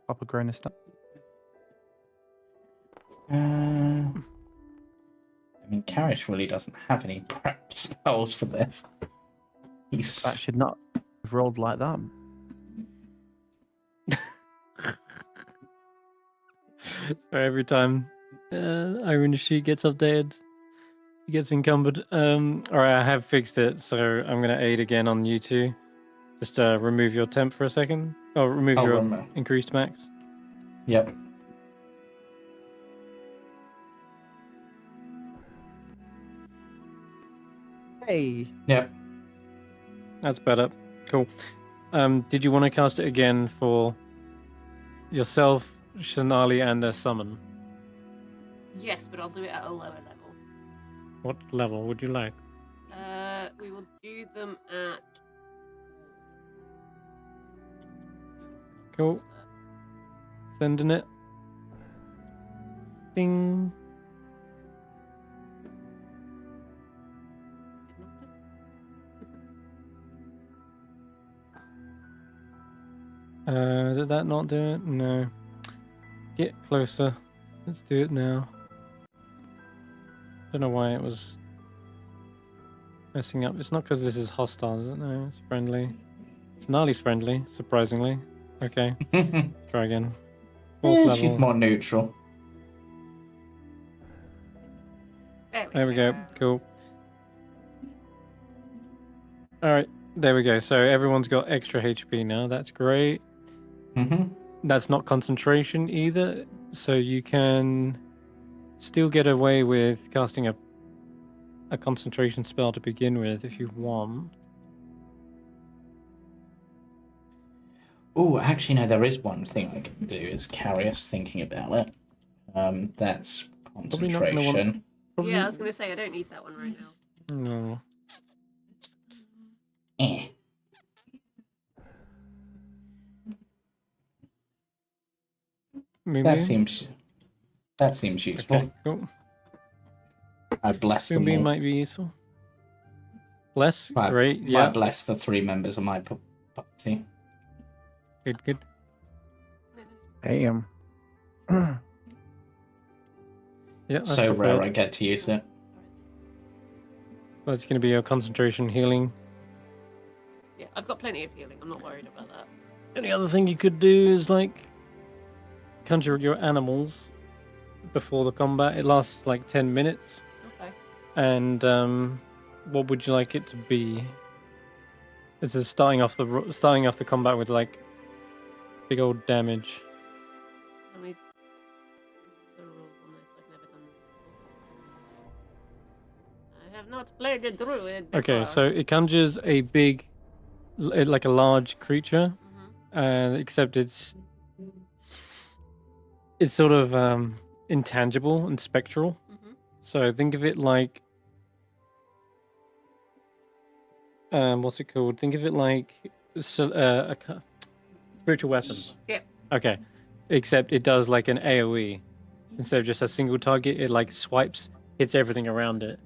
pop a grain of stuff. I mean, Karius really doesn't have any prep spells for this. He's That should not have rolled like that. So every time Eirina sheet gets updated, he gets encumbered. Alright, I have fixed it, so I'm gonna aid again on you two. Just remove your temp for a second. Oh, remove your increased max. Yep. Hey. Yep. That's better. Cool. Did you want to cast it again for yourself, Sinali, and their summon? Yes, but I'll do it at a lower level. What level would you like? We will do them at. Cool. what's that? Sending it. Ding. Did that not do it? No. Get closer. Let's do it now. Don't know why it was messing up. It's not because this is hostile, is it? No, it's friendly. Sinali's friendly, surprisingly. Okay, try again. Fourth She's level. more neutral. There we go. Cool. Alright, there we go. So everyone's got extra HP now. That's great. That's not concentration either. So you can still get away with casting a concentration spell to begin with if you want. Oh, actually, no, there is one thing I can do, is Karius thinking about it. That's Probably not gonna want- concentration. Probably... Yeah, I was going to say, I don't need that one right now. No. Eh. Maybe. That seems useful. Okay, cool. I bless them Maybe all. might be useful. Bless, I- great, I yeah. bless the 3 members of my party. Good, good. Damn. Yeah, that's So rare preferred. I get to use it. That's going to be your concentration healing. Yeah, I've got plenty of healing. I'm not worried about that. Any other thing you could do is like conjure your animals before the combat. It lasts like 10 minutes. Okay. And what would you like it to be? This is starting off the combat with like big old damage. Let me the rules on this. I've never done this before. I have not played the druid before. Okay, so it conjures a big, like a large creature, except it's sort of intangible and spectral. So think of it like what's it called? Think of it like a spiritual weapon. Yep. Okay, except it does like an AOE instead of just a single target. It like swipes, hits everything around it,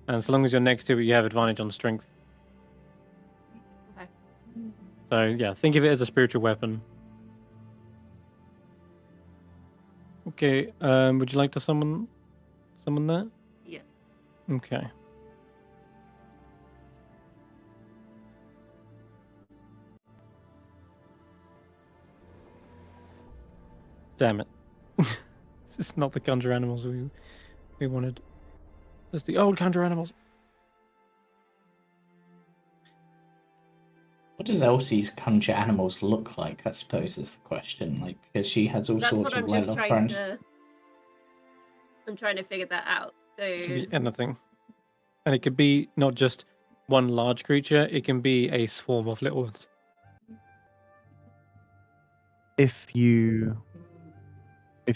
and so long as you're next to it, you have advantage on strength. Okay. So yeah, think of it as a spiritual weapon. Okay, would you like to summon that? Yeah. Okay. Damn it. This is not the conjure animals we wanted. It's the old conjure animals. What does Elsie's conjure animals look like, I suppose, is the question. Like, because she has all That's sorts what of I'm just wildlife trying friends. to. I'm trying to figure that out. So It could be anything. And it could be not just one large creature, it can be a swarm of little ones. If you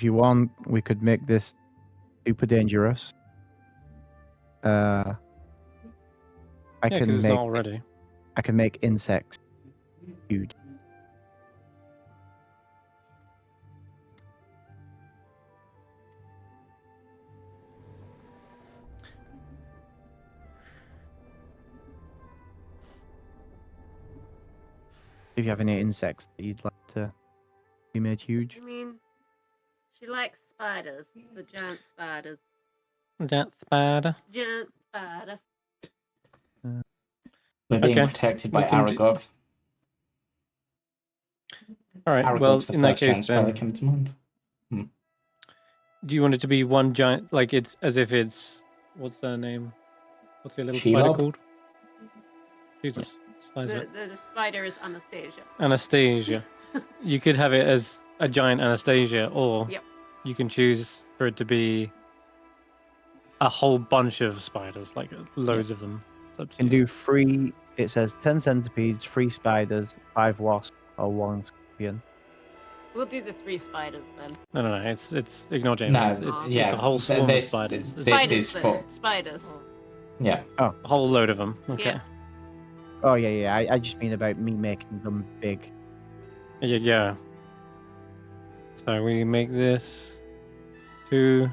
want, we could make this super dangerous. I Yeah, because can it's make not already. I can make insects huge. If you have any insects that you'd like to be made huge. I mean, she likes spiders, the giant spiders. That spider. Giant spider. We're being Okay, protected we by can do- Aragog. Alright, Aragog's well, the in that first giant case spell that then, came to mind. do you want it to be one giant, like it's as if it's, what's her name? What's the little spider Shelob? called? Jesus, size of it. The spider is Anastasia. Anastasia. You could have it as a giant Anastasia, or Yep. you can choose for it to be a whole bunch of spiders, like loads of them. It's up to Can you. do 3. It says 10 centipedes, 3 spiders, 5 wasps, or 1 scorpion. We'll do the 3 spiders then. No. It's ignore Jamey. No, It's a whole swarm of this spiders. this Spiders is then. for Spiders. yeah. A whole load of them. Okay. Yeah. Oh yeah. I just mean about me making them big. Yeah. So we make this 2.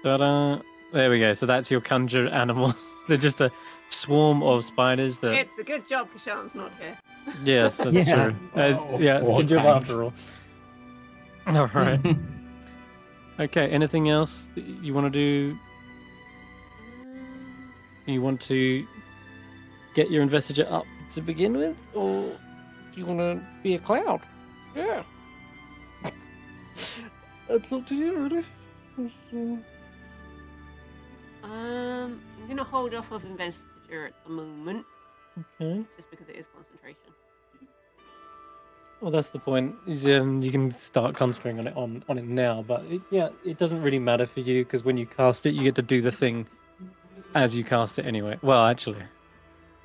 Ta-da. There we go. So that's your conjured animals. They're just a swarm of spiders that. It's a good job Kesh'an's not here. Yes, that's Yeah. true. It's a War good job tank. after all. All right. Okay. Anything else that you want to do? You want to get your investiture up to begin with, or do you want to be a cloud? Yeah. That's up to you, really. I'm gonna hold off of investiture at the moment, Okay. just because it is concentration. Well, that's the point. Is you can start concentrating on it now, but it doesn't really matter for you because when you cast it, you get to do the thing as you cast it anyway. Well, actually,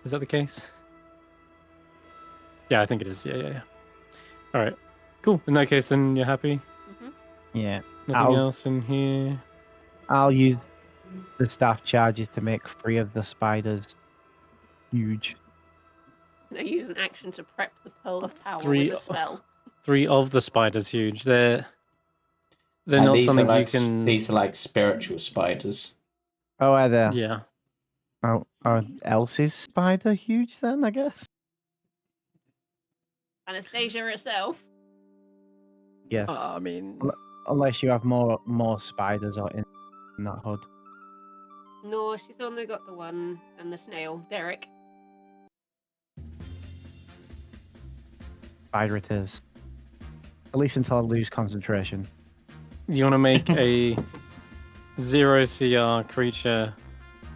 is that the case? Yeah, I think it is. Yeah. All right, cool. In that case, then you're happy. Yeah. Nothing Ow. else in here. I'll use the staff charges to make 3 of the spiders huge. I use an action to prep the pearl of power 3 with a spell. 3 of the spiders huge. They're not these something are like, you can. These are like spiritual spiders. Oh, are there? Yeah. Oh, are Elsie's spider huge then? I guess. Anastasia herself. Yes. I mean, Unless you have more spiders in that hood. No, she's only got the one and the snail, Derek. Spider it is. At least until I lose concentration. you want to make a 0 CR creature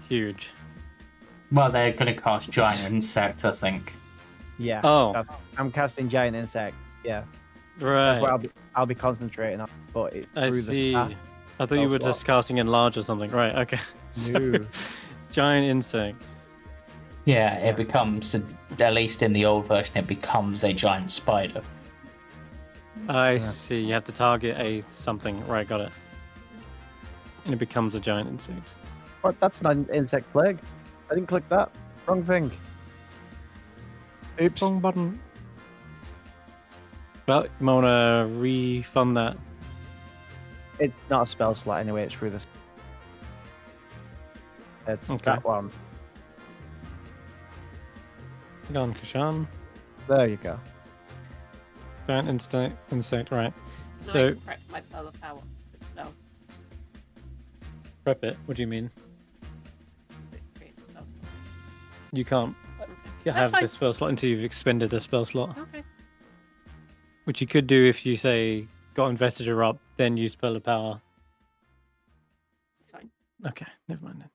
huge. Well, they're going to cast giant insect, I think. Yeah. Oh, I'm casting giant insect. Yeah. right. That's what I'll be concentrating on. But it I through see. the I thought you were spell just casting enlarge or something. Right. Okay. So, No. giant insect. Yeah, it becomes, at least in the old version, it becomes a giant spider. I Yeah. see. You have to target a something. Right. Got it. And it becomes a giant insect. What? That's not an insect plague. I didn't click that. Wrong thing. Oops. Wrong button. Well, you might want to refund that. It's not a spell slot anyway. It's through this. It's Okay. that one. Go on, Kesh'an. There you go. Giant insect. Right. No, So- I can prep my pearl of power with a spell. Prep it. What do you mean? Create a spell. You can't That's have fine. this spell slot until you've expended a spell slot. Okay. Which you could do if you say got investiture up, then use spell of power. It's fine. Okay, never mind then.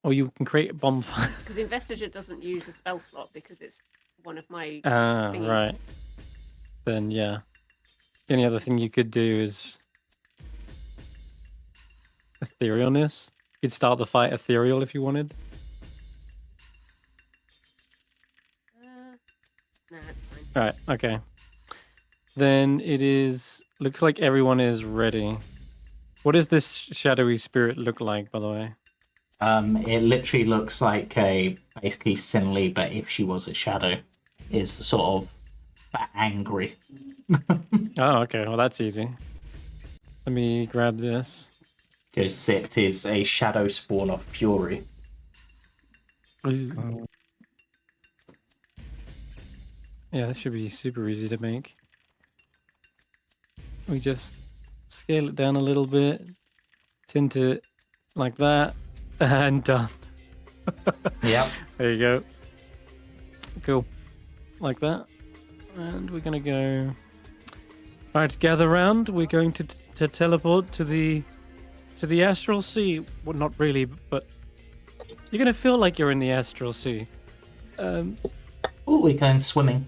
Or you can create a bonfire. Because investiture doesn't use a spell slot because it's one of my Ah, thingies. right. Then yeah. The only other thing you could do is etherealness. You'd start the fight ethereal if you wanted. Nah, it's fine. Alright, okay. Then it is looks like everyone is ready. What does this shadowy spirit look like, by the way? It literally looks like a basically Sinali, but if she was a shadow, is the sort of angry. Oh, okay. Well, that's easy. Let me grab this. Because it is a shadow spawn of fury. Ooh. Yeah, this should be super easy to make. We just scale it down a little bit, tint it like that, and done. Yep. There you go. Cool. Like that. And we're going to go... Alright, gather round. We're going to teleport to the astral sea. Well, not really, but you're going to feel like you're in the astral sea. Oh, we're going swimming.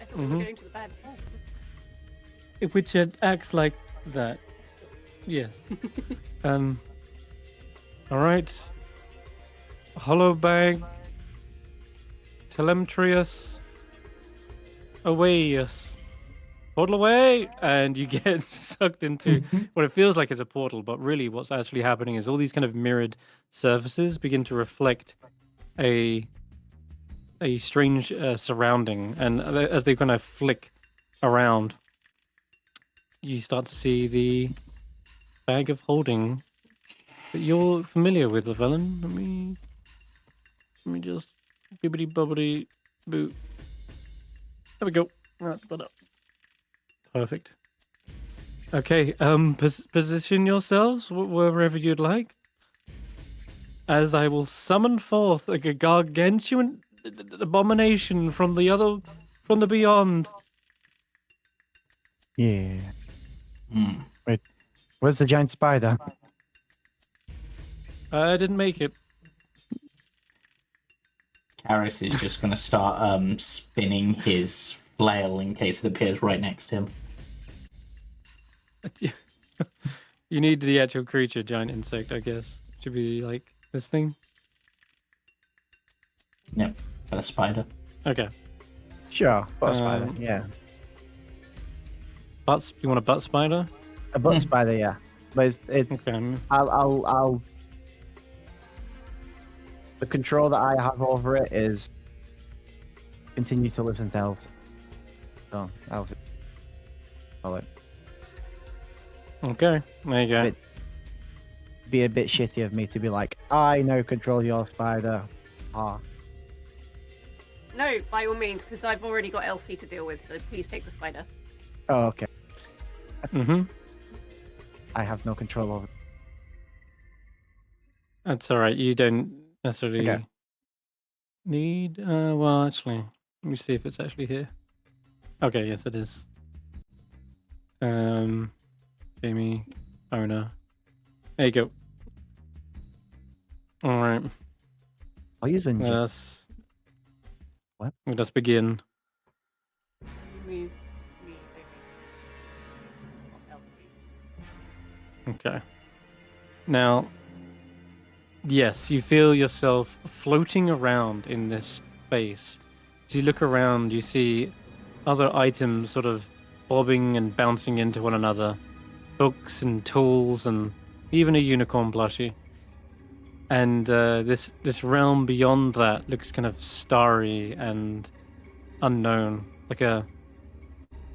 I thought we were going to the bad place. Which acts like that. Yes. Alright. Hollow bag. Telemetrius. away, yes. Portal away! And you get sucked into what it feels like is a portal, but really what's actually happening is all these kind of mirrored surfaces begin to reflect a strange surrounding. And as they kind of flick around, you start to see the bag of holding that you're familiar with, Llyvelin. Let me just bibbity bobbity boo. There we go. That's better. Perfect. Okay, position yourselves wherever you'd like, as I will summon forth a gargantuan abomination from the beyond. Yeah. Hmm. Wait, where's the giant spider? I didn't make it. Karius is just going to start spinning his flail in case it appears right next to him. You need the actual creature, giant insect, I guess. Should be like this thing. Yep, got a spider. Okay. Sure, butt spider. Yeah, Butts. You want a butt spider? a butt spider. Yeah, but it's Okay. I'll. The control that I have over it is continue to listen to Elsie. So Elsie. Okay. There you go. It'd be a bit shitty of me to be like, I now control your spider. Ah. No, by all means, because I've already got Elsie to deal with, so please take the spider. Oh, okay. Mm-hmm. I have no control over it. That's all right. You don't necessarily Okay. need. Well, actually, let me see if it's actually here. Okay. Yes, it is. Jamey, owner. There you go. All right. I'll use ninja. Let's. What? Let's begin. Move. Okay. Now, yes, you feel yourself floating around in this space. As you look around, you see other items sort of bobbing and bouncing into one another. Books and tools and even a unicorn plushie. And this realm beyond that looks kind of starry and unknown, like a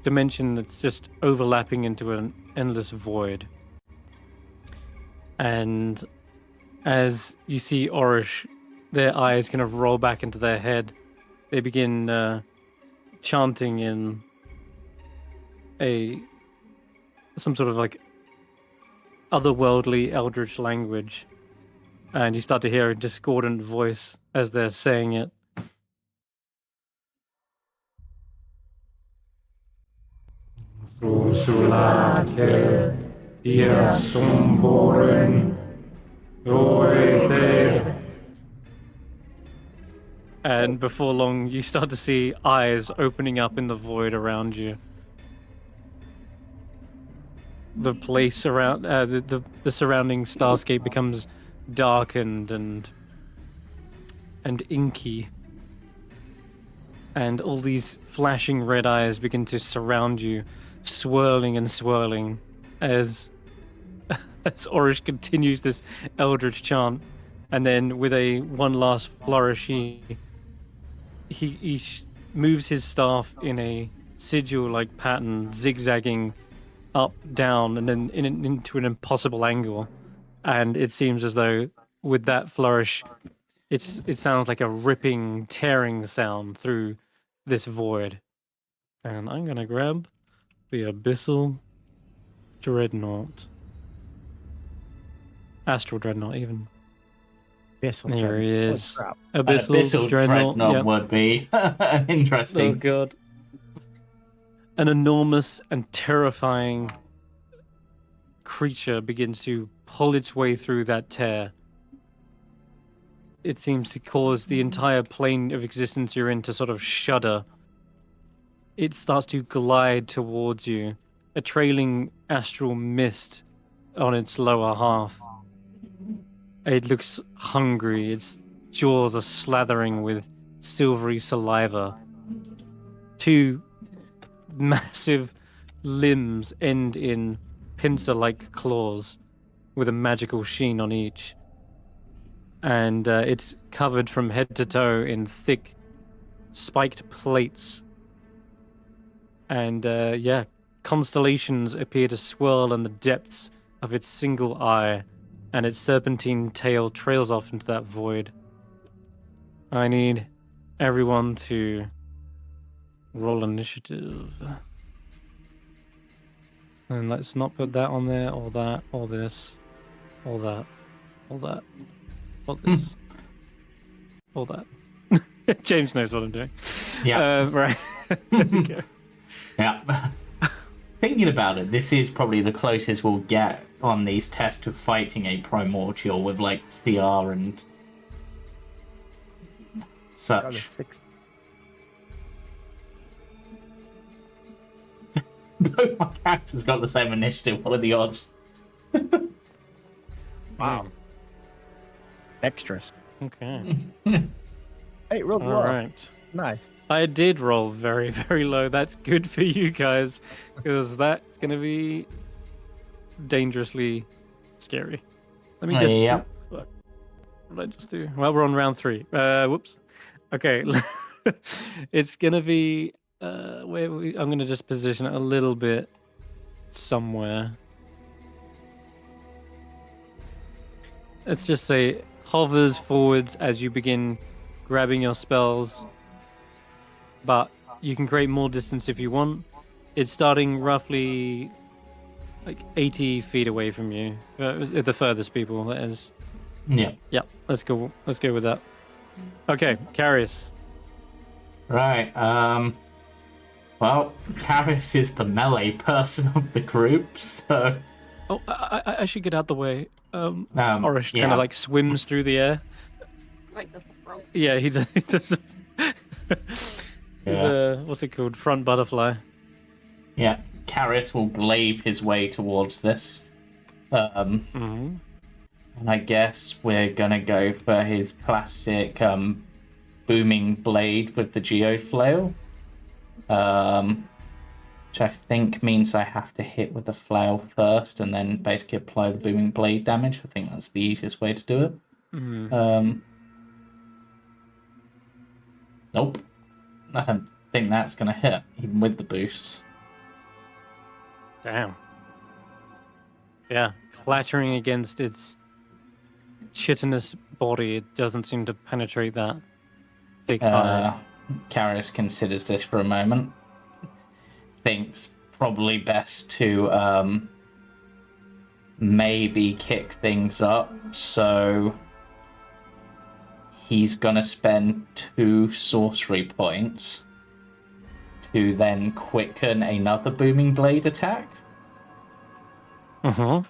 dimension that's just overlapping into an endless void. And as you see Orish, their eyes kind of roll back into their head. They begin chanting in some sort of like otherworldly eldritch language. And you start to hear a discordant voice as they're saying it. Frusulate dia sumboren doethe. And before long, you start to see eyes opening up in the void around you. The place around the surrounding starscape becomes darkened and inky, and all these flashing red eyes begin to surround you, swirling and swirling as Orish continues this eldritch chant, and then with one last flourish, he moves his staff in a sigil-like pattern, zigzagging up, down, and then into an impossible angle. And it seems as though with that flourish, it sounds like a ripping, tearing sound through this void. And I'm gonna grab the Abyssal Dreadnought. Astral Dreadnought, even. Abyssal There he Dreadnought. is. Oh, crap. An Abyssal Dreadnought. Yep. would be Oh interesting. god. An enormous and terrifying creature begins to pull its way through that tear. It seems to cause the entire plane of existence you're in to sort of shudder. It starts to glide towards you, a trailing astral mist on its lower half. It looks hungry. Its jaws are slathering with silvery saliva. Two massive limbs end in pincer-like claws with a magical sheen on each. And it's covered from head to toe in thick, spiked plates. And yeah, constellations appear to swirl in the depths of its single eye, and its serpentine tail trails off into that void. I need everyone to roll initiative. And let's not put that on there, or that, or this, or that, or that, or this, or that. James knows what I'm doing. Yeah. Right. There we go. Yeah. Thinking about it, this is probably the closest we'll get on these tests to fighting a primordial with like CR and Got a such. 6. Both my characters got the same initiative. What are the odds? Wow. Dexterous. Okay. Hey, rolled All low. right. Nice. I did roll very, very low. That's good for you guys, because that's gonna be dangerously scary. Let me just. Yep. Fuck. What did I just do? Well, we're on round 3. Whoops. Okay. It's gonna be. I'm gonna just position it a little bit somewhere. Let's just say hovers forwards as you begin grabbing your spells, but you can create more distance if you want. It's starting roughly like 80 feet away from you. The furthest people, that is. Yeah. Yeah, let's go with that. Okay, Karius. Right. Well, Karius is the melee person of the group, so. Oh, I should get out the way. Orish yeah. kind of like swims through the air. Like does the frog. Yeah, he does. He's Yeah. what's it called? Front butterfly. Yeah. Karius will glaive his way towards this. Mhm. And I guess we're gonna go for his classic booming blade with the geoflail. Which I think means I have to hit with the flail first and then basically apply the booming blade damage. I think that's the easiest way to do it. Mhm. Nope. I don't think that's gonna hit, even with the boosts. Damn. Yeah, clattering against its chitinous body, it doesn't seem to penetrate that thick hide. Karius considers this for a moment. Thinks probably best to maybe kick things up, so he's gonna spend 2 sorcery points to then quicken another booming blade attack. Uh-huh.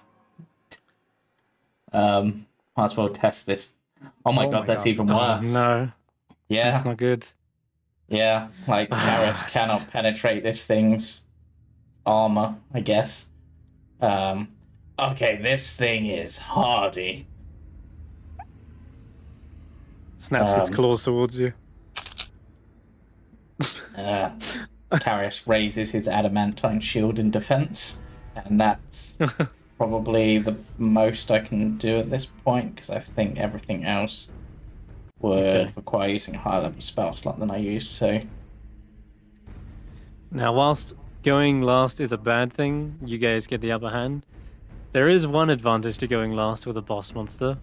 Might as well test this. Oh my god, that's even Oh, worse. no, Yeah, that's not good. yeah. Like Karius cannot penetrate this thing's armor, I guess. Okay, this thing is hardy. Snaps its claws towards you. Karius raises his adamantine shield in defense, and that's probably the most I can do at this point, because I think everything else would require using a higher level spell slot than I use, so... Now, whilst going last is a bad thing, you guys get the upper hand. There is one advantage to going last with a boss monster.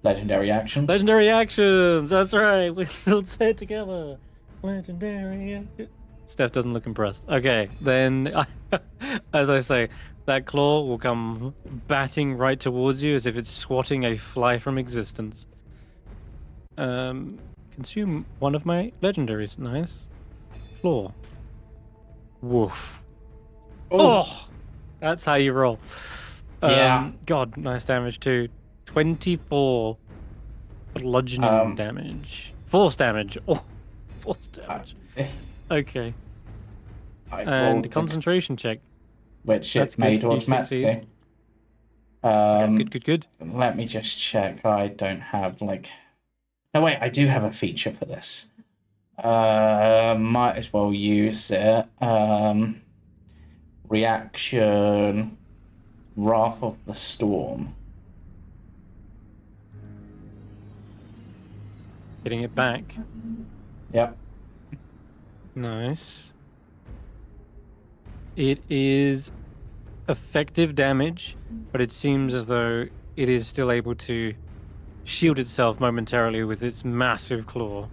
Legendary actions. Legendary actions! That's right! We still say it together! Legendary actions. Steph doesn't look impressed. Okay, then, as I say, that claw will come batting right towards you as if it's swatting a fly from existence. Consume one of my legendaries. Nice. Claw. Woof. Oh! That's how you roll. Yeah. God, nice damage too. 24 bludgeoning damage. Force damage. Oh, force damage. Okay. And concentration check. Which That's it made good, you automatically. Okay, good. Let me just check. I don't have, like... No, wait, I do have a feature for this. Might as well use it. Reaction, Wrath of the Storm. Getting it back. Yep. Nice. It is effective damage, but it seems as though it is still able to shield itself momentarily with its massive claw.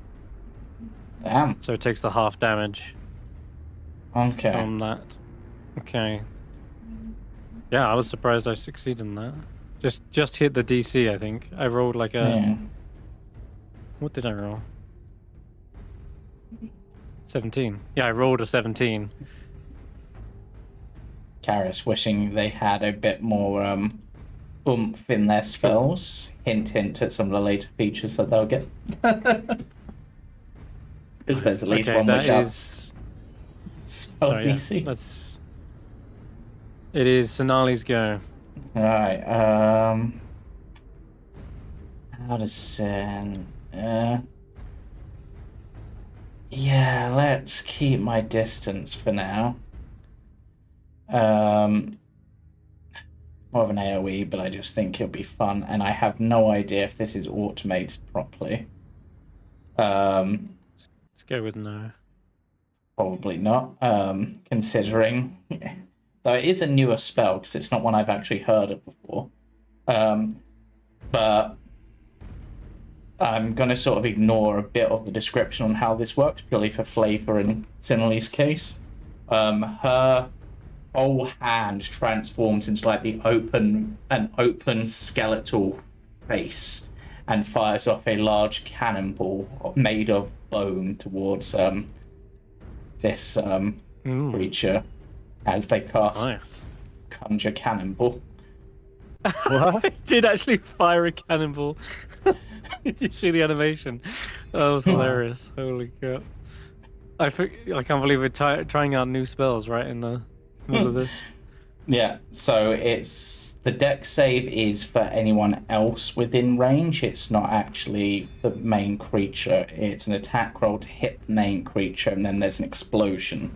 Damn. So it takes the half damage Okay. from that. Okay. Yeah, I was surprised I succeeded in that. Just hit the DC, I think. I rolled like a... Yeah. What did I roll? 17. Yeah, I rolled a 17. Karius wishing they had a bit more oomph in their spells. Hint, hint at some of the later features that they'll get. Because there's at least Okay, one that which is... spell Sorry, yeah, DC. that's... It is Sinali's go. Alright, how to send... yeah, let's keep my distance for now. More of an AoE, but I just think it'll be fun, and I have no idea if this is automated properly. Let's go with no. Probably not, considering... Though it is a newer spell, because it's not one I've actually heard of before. But I'm going to sort of ignore a bit of the description on how this works, purely for flavor in Sinali's case. Her whole hand transforms into like an open skeletal face and fires off a large cannonball made of bone towards this creature as they cast Nice. Conjure Cannonball. What? I did actually fire a cannonball. Did you see the animation? That was hilarious. Holy crap. I can't believe we're trying out new spells right in the middle of this. Yeah, so it's the dex save is for anyone else within range. It's not actually the main creature. It's an attack roll to hit the main creature, and then there's an explosion.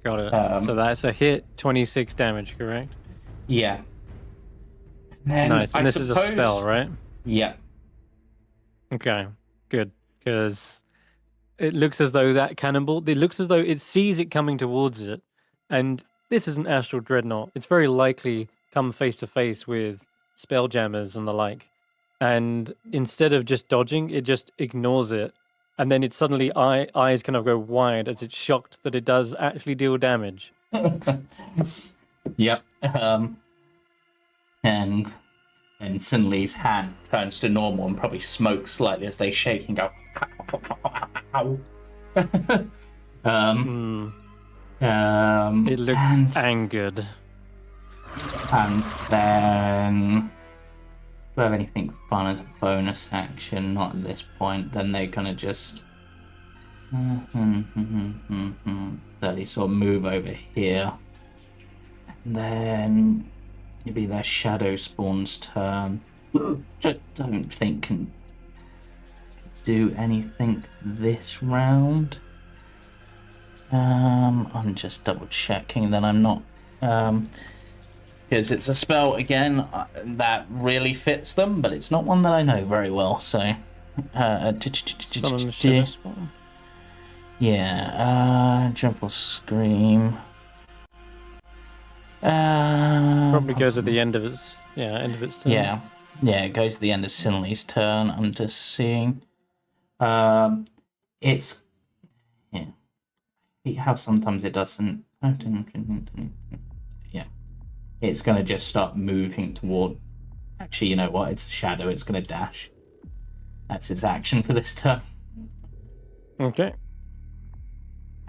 Got it. So that's a hit, 26 damage, correct? Yeah. And Nice. And I this is a spell, right? Yeah. Okay, good. Because it looks as though that cannonball, it looks as though it sees it coming towards it. And this is an Astral Dreadnought. It's very likely come face to face with Spelljammers and the like. And instead of just dodging, it just ignores it. And then it suddenly eyes kind of go wide as it's shocked that it does actually deal damage. Yep. And Sinali's hand turns to normal and probably smokes slightly as they shake and go. Ow. It looks angered. And then, do I have anything fun as a bonus action? Not at this point. Then they're gonna just they sort of move over here, and then it'll be their Shadow Spawn's turn, which I don't think can do anything this round. I'm just double checking that I'm not, because it's a spell again that really fits them, but it's not one that I know very well. So, Summon the Shadow Spawn. yeah, Jump or Scream. Probably goes at the end of its end of its turn. Yeah, it goes to the end of Sinali's turn. I'm just seeing. It's how sometimes it doesn't. Yeah, it's gonna just start moving toward. Actually, you know what? It's a shadow. It's gonna dash. That's its action for this turn. Okay.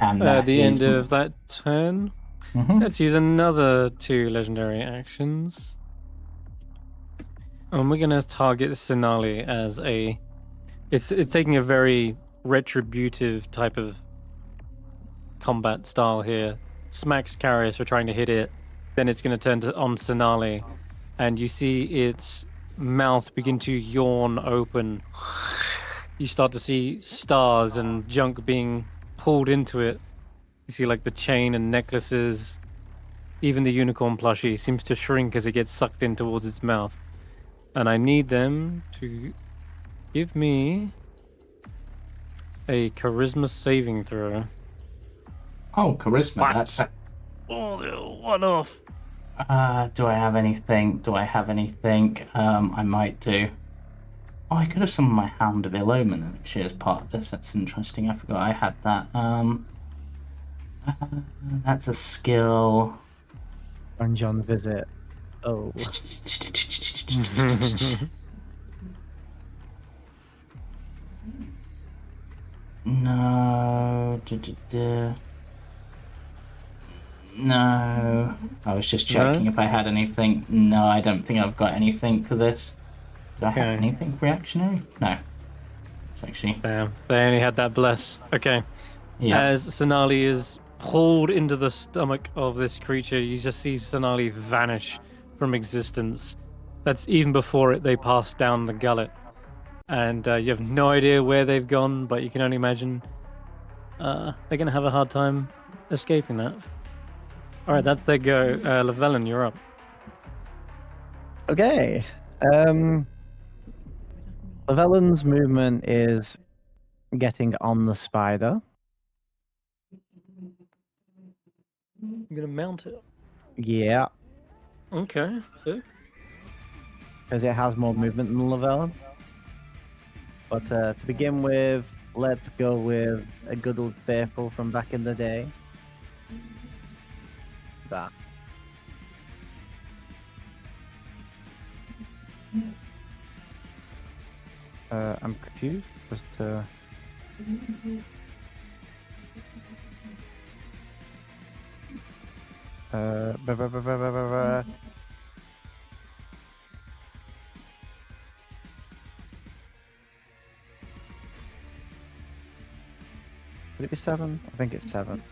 And At the is- end of that turn, Mhm. let's use another 2 legendary actions. And we're gonna target Sinali as a. It's taking a very retributive type of combat style here. Smacks Karius for trying to hit it, then it's going to turn on Sinali, and you see its mouth begin to yawn open you start to see stars and junk being pulled into it. You see like the chain and necklaces. Even the unicorn plushie seems to shrink as it gets sucked in towards its mouth. And I need them to give me a charisma saving throw. Oh, charisma. What? That's. Oh, one off. Do I have anything? I might do. Oh, I could have summoned my Hound of Ill Omen actually as part of this. That's interesting. I forgot I had that. That's a skill. Dungeon visit. Oh. No. No. I was just checking if I had anything. No, I don't think I've got anything for this. Do I have Okay. anything reactionary? No. It's actually. Damn, they only had that bless. Okay. Yeah. As Sinali is pulled into the stomach of this creature, you just see Sinali vanish from existence. That's even before they pass down the gullet. And you have no idea where they've gone, but you can only imagine they're going to have a hard time escaping that. All right, that's their go. Llyvelin, you're up. Okay. Llyvelin's movement is getting on the spider. I'm going to mount it. Yeah, Okay, so because it has more movement than Llyvelin. But to begin with, let's go with a good old faithful from back in the day. That. I'm confused as to. Blah, blah, blah, blah, blah, blah, blah. Would it be 7? I think it's 7.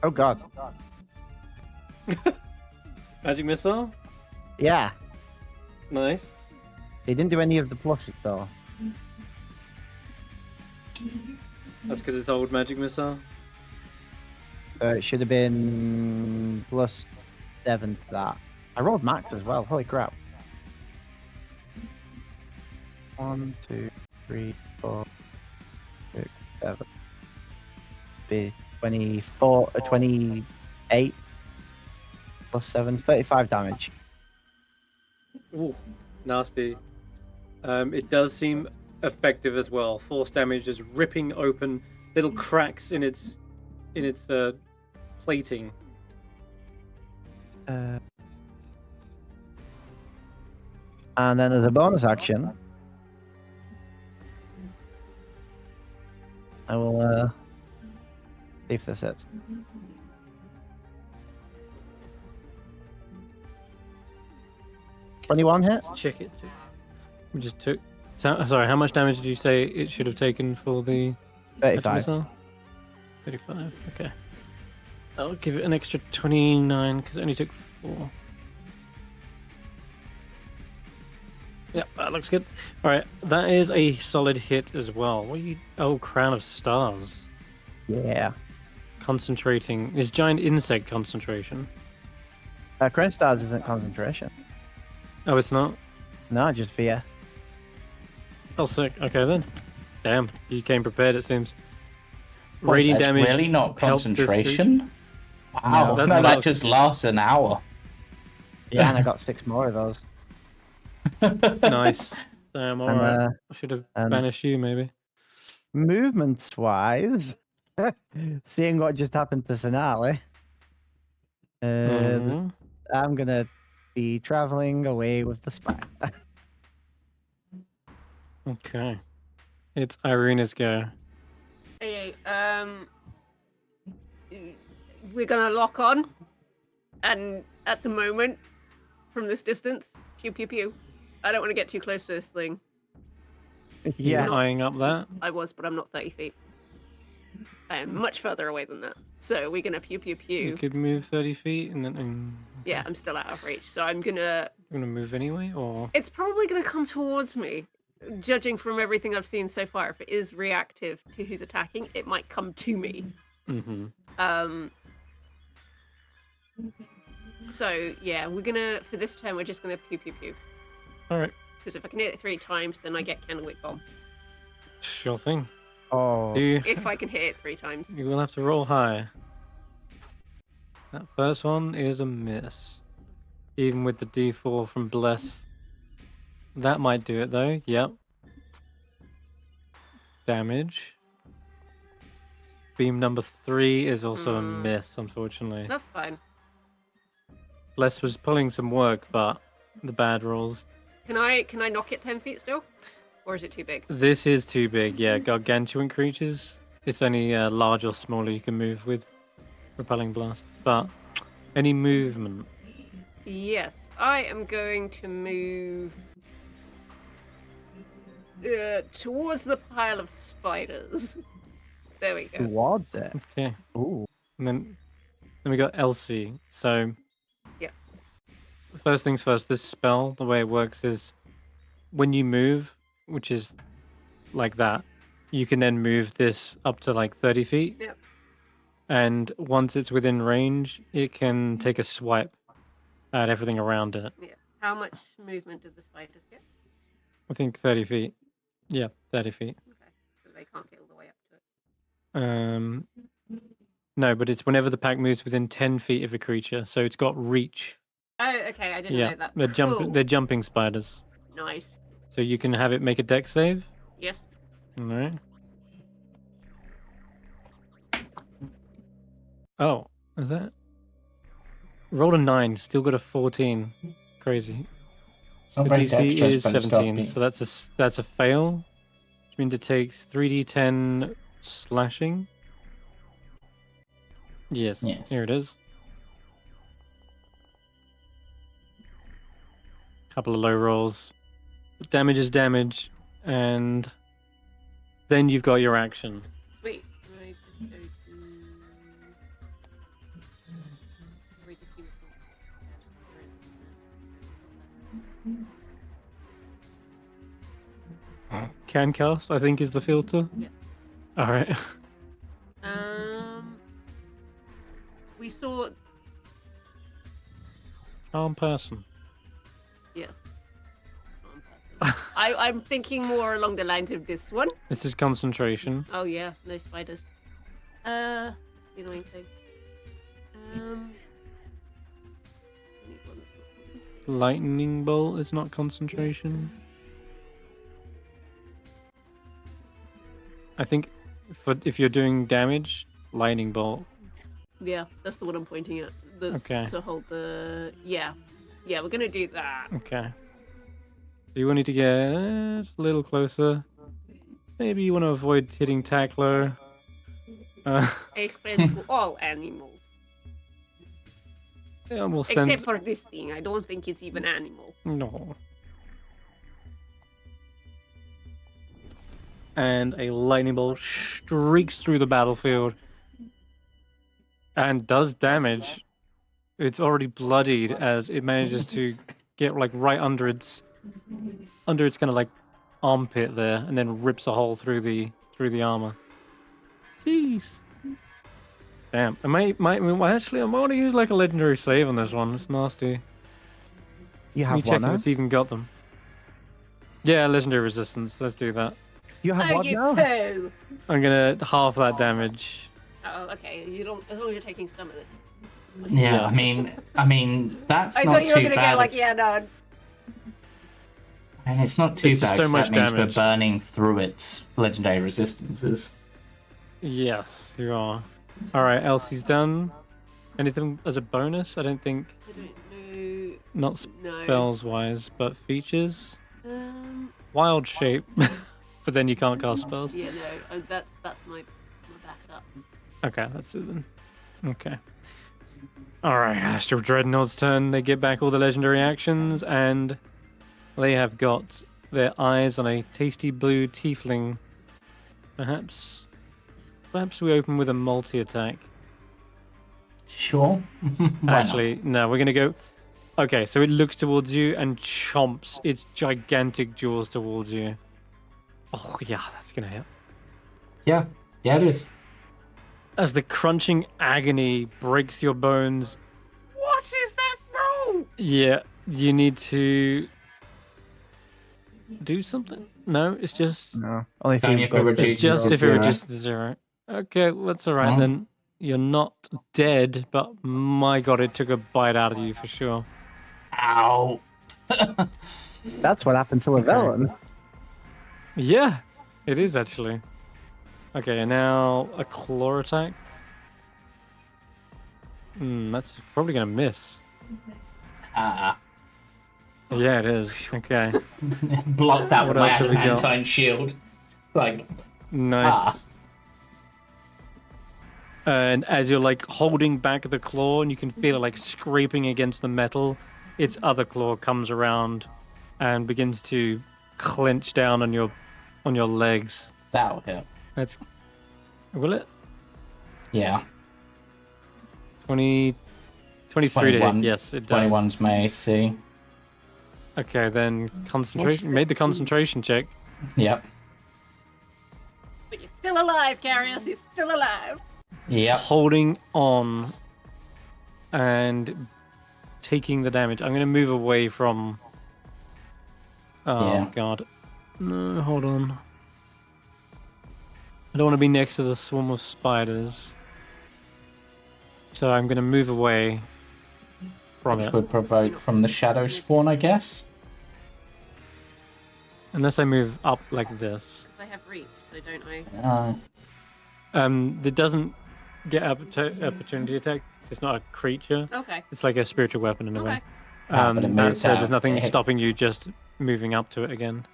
Oh god. magic missile. Yeah. Nice. They didn't do any of the pluses though. That's because it's old magic missile. It should have been plus 7 to that. I rolled max as well. Holy crap. 1, 2, 3, 4, 6, 7. Be 24, 28 plus 7, 35 damage. Ooh, nasty. It does seem effective as well. Force damage is ripping open little cracks in its plating. And then as a bonus action, I will see if this hits. $21 hit. Check it. We just took. Sorry, how much damage did you say it should have taken for the magic 35. missile? 35. Okay. I'll give it an extra 29 because it only took 4. Yep, that looks good. All right, that is a solid hit as well. What are you? Oh, Crown of Stars. Yeah. Concentrating. Is giant insect concentration? Crown Stars isn't concentration. Oh, it's not? No, just fear. Oh, sick. Okay, then. Damn, you came prepared, it seems. Well, Radiant that's damage. really not helps this concentration. Wow, No, that's no, what I that was- just lasts an hour. Yeah, and I got 6 more of those. Nice. Damn, And, alright. I should have and- banished you, maybe. Movement-wise, seeing what just happened to Sinali, Mhm. I'm gonna be traveling away with the spider. Okay. It's Eirina's go. Hey, we're gonna lock on, and at the moment, from this distance, pew pew pew. I don't want to get too close to this thing. Yeah. You're eyeing up that. I was, but I'm not 30 feet. I am much further away than that. So we're gonna pew pew You pew. could move 30 feet and then. Yeah, I'm still out of reach. So I'm gonna gonna move anyway, or It's probably going to come towards me. Judging from everything I've seen so far, if it is reactive to who's attacking, it might come to me. mm-hmm. So yeah, we're gonna for this turn we're just gonna pew pew pew. All right, Because if I can hit it 3 times, then I get candlewick bomb. sure thing. Oh, If I can hit it 3 times. You will have to roll high. That first one is a miss. Even with the D4 from Bless. That might do it though. Yep. Damage. Beam number 3 is also a miss, unfortunately. That's fine. Bless was pulling some work, but the bad rolls. Can I knock it 10 feet still? Or is it too big? This is too big, yeah. Gargantuan creatures. It's only large or smaller you can move with Repelling Blast. But any movement. Yes, I am going to move towards the pile of spiders. There we go. towards it. Okay. Ooh. And then we got Elsie. So Yeah. first things first, this spell, the way it works is when you move, which is like that, you can then move this up to like 30 feet. Yep. And once it's within range, it can take a swipe at everything around it. Yeah. How much movement did the spiders get? I think 30 feet. Yeah, 30 feet. Okay. So they can't get all the way up to it. No, but it's whenever the pack moves within 10 feet of a creature, so it's got reach. Oh, okay. I didn't Yeah, know that. they're Cool. they're jumping spiders. Nice. So you can have it make a dex save. Yes. All right. Oh, is that? Rolled a 9, still got a 14. Crazy. It's not The very DC dexterous, is but it's got 17, me. so that's a fail, which means it takes 3d10 slashing. Yes, Yes. here it is. Couple of low rolls. Damage is damage, and then you've got your action. Sweet. Can I just go to... Wait to see what's on. Can cast, I think, is the filter. Yeah. All right. We saw... Charm person. Yes. I'm thinking more along the lines of this one. This is concentration. Oh yeah, no spiders. The annoying thing. Lightning bolt is not concentration. I think if you're doing damage, lightning bolt. Yeah, that's the one I'm pointing at. That's Okay. to hold the... Yeah, we're gonna do that. Okay. So you need to get a little closer. Maybe you want to avoid hitting tackler. A friend to all animals. Yeah, we'll send. Except for this thing. I don't think it's even animal. No. And a lightning bolt streaks through the battlefield and does damage. It's already bloodied as it manages to get like right under its kind of like armpit there, and then rips a hole through the armor. Jeez. Damn. I might actually I want to use like a legendary save on this one. It's nasty. You Let me have check one if now? it's even got them. Yeah, legendary resistance. Let's do that. You have Oh, one you now? poo! I'm gonna half that damage. Oh, okay. You don't... As long as you're taking some of it. Yeah, Yeah. I mean, that's I not thought you were too gonna bad. get like, yeah, no. And it's not too It's just bad so 'cause much that means damage. we're burning through its legendary resistances. Yes, you are. Alright, Elsie's done. Anything as a bonus? I don't think. I don't know. Not No. spells wise, but features. Um. Wild shape. But then you can't cast spells. Yeah, no. That's my backup. Okay, that's it then. Okay. Alright, Astral Dreadnought's turn. They get back all the legendary actions, and they have got their eyes on a tasty blue tiefling. Perhaps we open with a multi-attack. Sure. Why not? Actually, no, we're gonna go. Okay, so it looks towards you and chomps its gigantic jaws towards you. Oh yeah, that's gonna hit. Yeah, yeah, it is. As the crunching agony breaks your bones, What is that roll? yeah, you need to do something. No, it's just No, only if Only you if it go to reduces it's just to if it zero. reduces to 0. Okay, well, that's all right Oh. then. You're not dead, but my god, it took a bite out of you for sure. Ow. That's what happened to Llyvelin. Yeah, it is actually. Okay, and now a claw attack. That's probably gonna miss. Ah. Yeah, it is. Okay, Block that What with my else have we got? adamantine shield. Like, nice. And as you're like holding back the claw, and you can feel it like scraping against the metal, its other claw comes around and begins to clench down on your legs. that'll hit. That's will it? Yeah. 20, 23 to hit. 21. Yes, it does. 21's my AC. Okay, then concentration. Made the concentration check. Yep. But you're still alive, Karius. You're still alive. Yep. Holding on and taking the damage. I'm going to move away from. Oh Yeah. god. No, hold on. I don't want to be next to the swarm of spiders. So I'm going to move away from Which it. would provoke from the shadow spawn, I guess. Unless I move up like this. I have reach, so don't I? It doesn't get opportunity attack. It's not a creature. Okay. It's like a spiritual weapon in a way. Okay. But it That moves said, there's out. nothing It hit- stopping you just moving up to it again.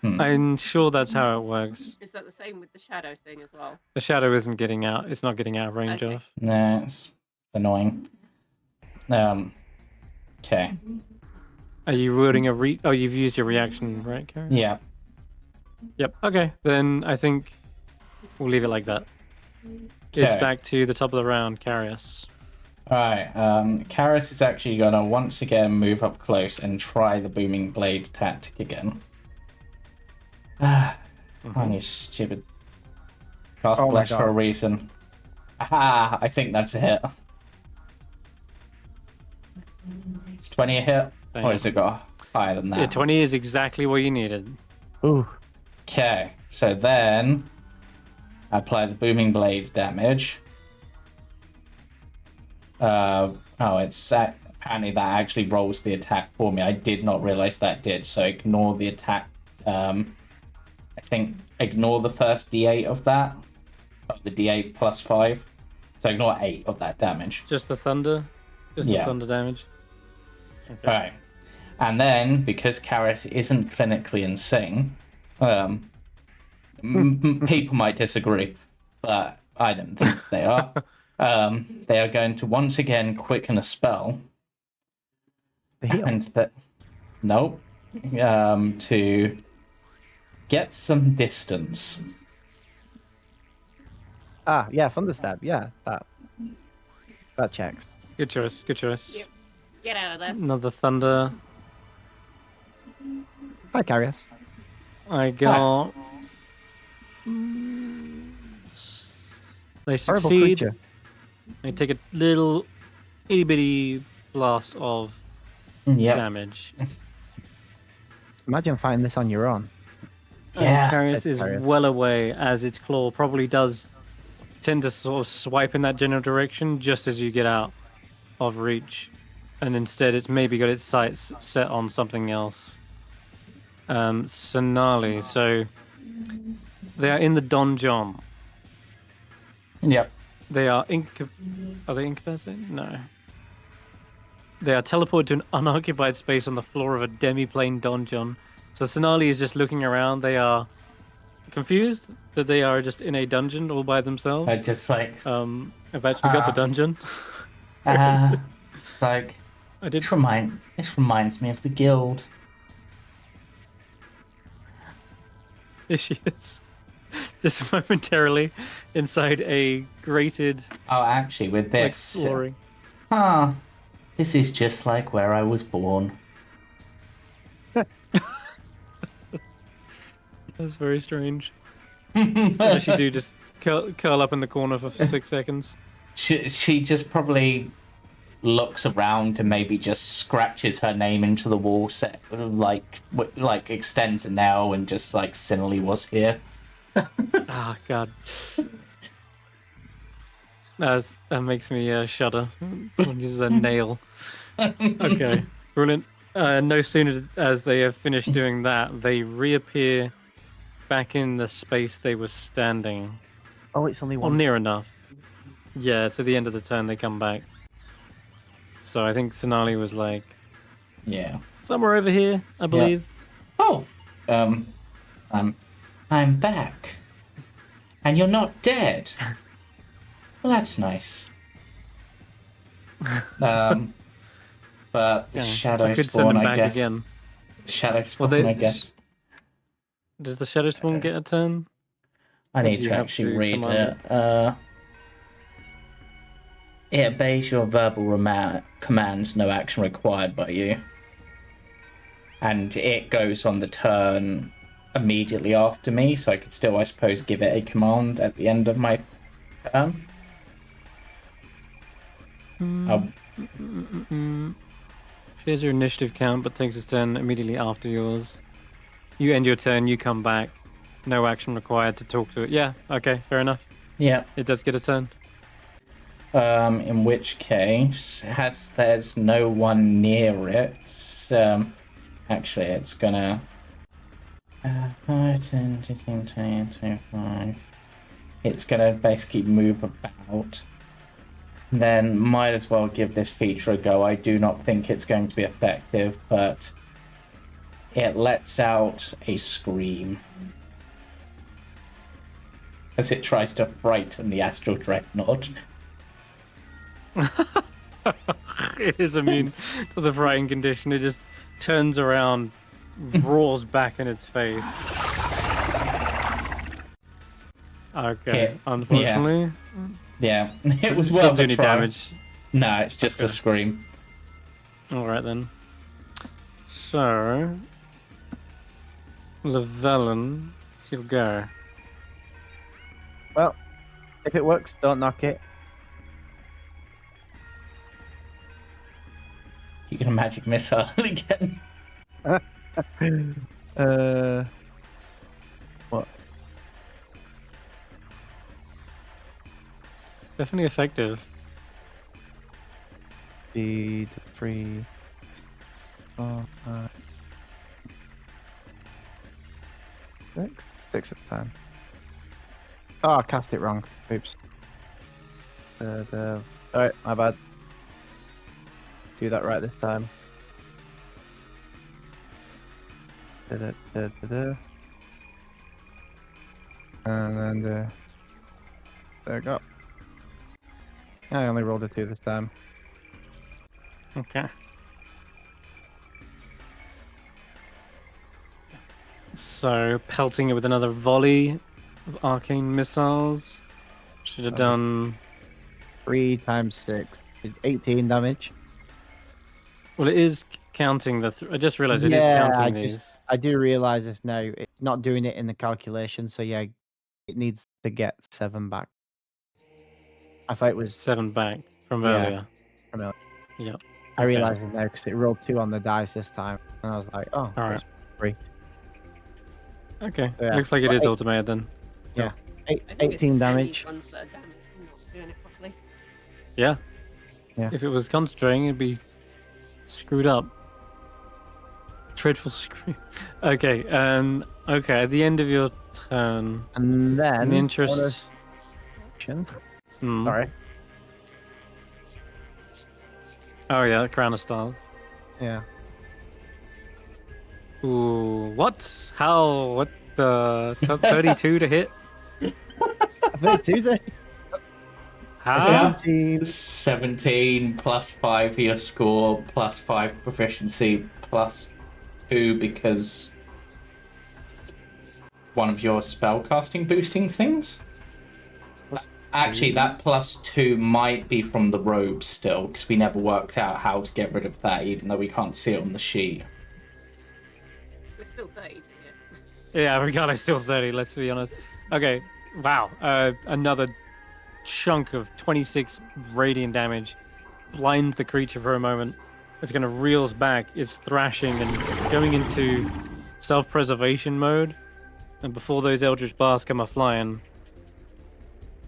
Hmm. I'm sure that's how it works. Is that the same with the shadow thing as well? The shadow isn't getting out. It's not getting out of range Okay. of. Nah, it's annoying. Okay. Are you wielding a Oh, you've used your reaction, right, Karen? Yeah. Yep. Okay, then I think we'll leave it like that. It's Okay. back to the top of the round, Karius. Alright, Karius is actually gonna once again move up close and try the booming blade tactic again. Oh, you stupid. Cast Oh my Bless for a God. reason. Aha! I think that's a hit. Is 20 a hit? Or has it got higher than that? Yeah, 20 is exactly what you needed. Ooh, Okay, so then I apply the booming blade damage. It's apparently that actually rolls the attack for me. I did not realize that did, so ignore the attack. I think ignore the first d8 of that, of the d8 plus 5. So ignore 8 of that damage. Just the thunder? Just Yeah. the thunder damage? Okay. Right. And then, because Karius isn't clinically insane, people might disagree, but I don't think they are. They are going to once again quicken a spell, the heal. and that to get some distance. Ah, yeah, Thunderstab. Yeah, that checks. Good choice, good choice. Yep. Get out of there. Another thunder. Hi, Karius. I got... They Horrible succeed. creature. They take a little itty bitty blast of Yeah. damage. Imagine fighting this on your own. Yeah. Karius said is Karius. well away, as its claw probably does tend to sort of swipe in that general direction just as you get out of reach. And instead it's maybe got its sights set on something else. Sinali, so they are in the donjon. Yep. They are Are they incapacitated? No. They are teleported to an unoccupied space on the floor of a demi-plane donjon. So Sinali is just looking around. They are confused that they are just in a dungeon all by themselves. I just like I've actually got the dungeon. it's like I did. this reminds me of the guild. Here she is. Just momentarily inside a grated Oh, actually, with like this, flooring. This is just like where I was born. That's very strange. What does she do? Just curl up in the corner for 6 seconds? She just probably looks around and maybe just scratches her name into the wall, like extends a nail and just like Sinali was here. Ah, God. That makes me shudder. Someone uses a nail. Okay, brilliant. No sooner as they have finished doing that, they reappear back in the space they were standing. Oh, it's only Or one. near enough. Yeah, to the end of the turn they come back. So I think Sinali was like, Yeah. somewhere over here, I believe. Oh, I'm back, and you're not dead. Well, that's nice. But the Yeah, shadow I could send spawn, them I back guess. again. Shadow spawn, Well, I guess. Does the shadow spawn get a turn? I Or need do you to have actually to read command it. It obeys your verbal commands, no action required by you. And it goes on the turn immediately after me, so I could still, I suppose, give it a command at the end of my turn. Shares your initiative count, but takes its turn immediately after yours. You end your turn, you come back. No action required to talk to it. Yeah, okay, fair enough. Yeah. It does get a turn. In which case, as there's no one near it, actually, it's gonna. 5, 10, 15, 20, 25. It's gonna basically move about. Then might as well give this feature a go. I do not think it's going to be effective, but it lets out a scream as it tries to frighten the Astral Dreadnought. It is immune to the frightened condition. It just turns around, roars back in its face. Okay, unfortunately. Yeah, it was Doesn't worth do a any try. damage. No, it's just a Okay. scream. Alright then. So, Llyvelin, you'll go. Well, if it works, don't knock it. You can magic missile again. What? Definitely effective. Speed 3, 4, 5, 6. 6 at a time. Oh, I cast it wrong. Oops. Alright, my bad. Do that right this time. And then there we go. I only rolled a 2 this time. Okay. So, pelting it with another volley of arcane missiles. Should have done. 3 times 6 is 18 damage. Well, it is counting the. I just realized it is counting these. I do realize this now. It's not doing it in the calculation, so yeah, it needs to get 7 back. I thought it was 7 back from Yeah. earlier. from earlier. Yep. I realized it now because it rolled 2 on the dice this time, and I was like, oh, All right. that's 3. Okay. Yeah. Looks like it But is eight- automated then. Yeah, I think it's 18 just damage. any ones that are damaged and not doing it properly. Yeah. Yeah. If it was concentrating, it'd be screwed up. Dreadful screw. Okay. Okay. At the end of your turn, And then in the interest. action. Hmm. Sorry. Oh yeah, Crown of Stars. Yeah. Ooh, what? How? What the? 32 to hit? I think Tuesday. How? 17. 17 plus 5 for your score, plus 5 proficiency, plus 2 because one of your spellcasting boosting things. Actually, that +2 might be from the robes still, because we never worked out how to get rid of that, even though we can't see it on the sheet. We're still 30. Yeah, Ricardo's still 30, let's be honest. Okay, wow. Another chunk of 26 radiant damage blinds the creature for a moment. It's going to reels back, it's thrashing and going into self-preservation mode. And before those Eldritch Blasts come a-flying,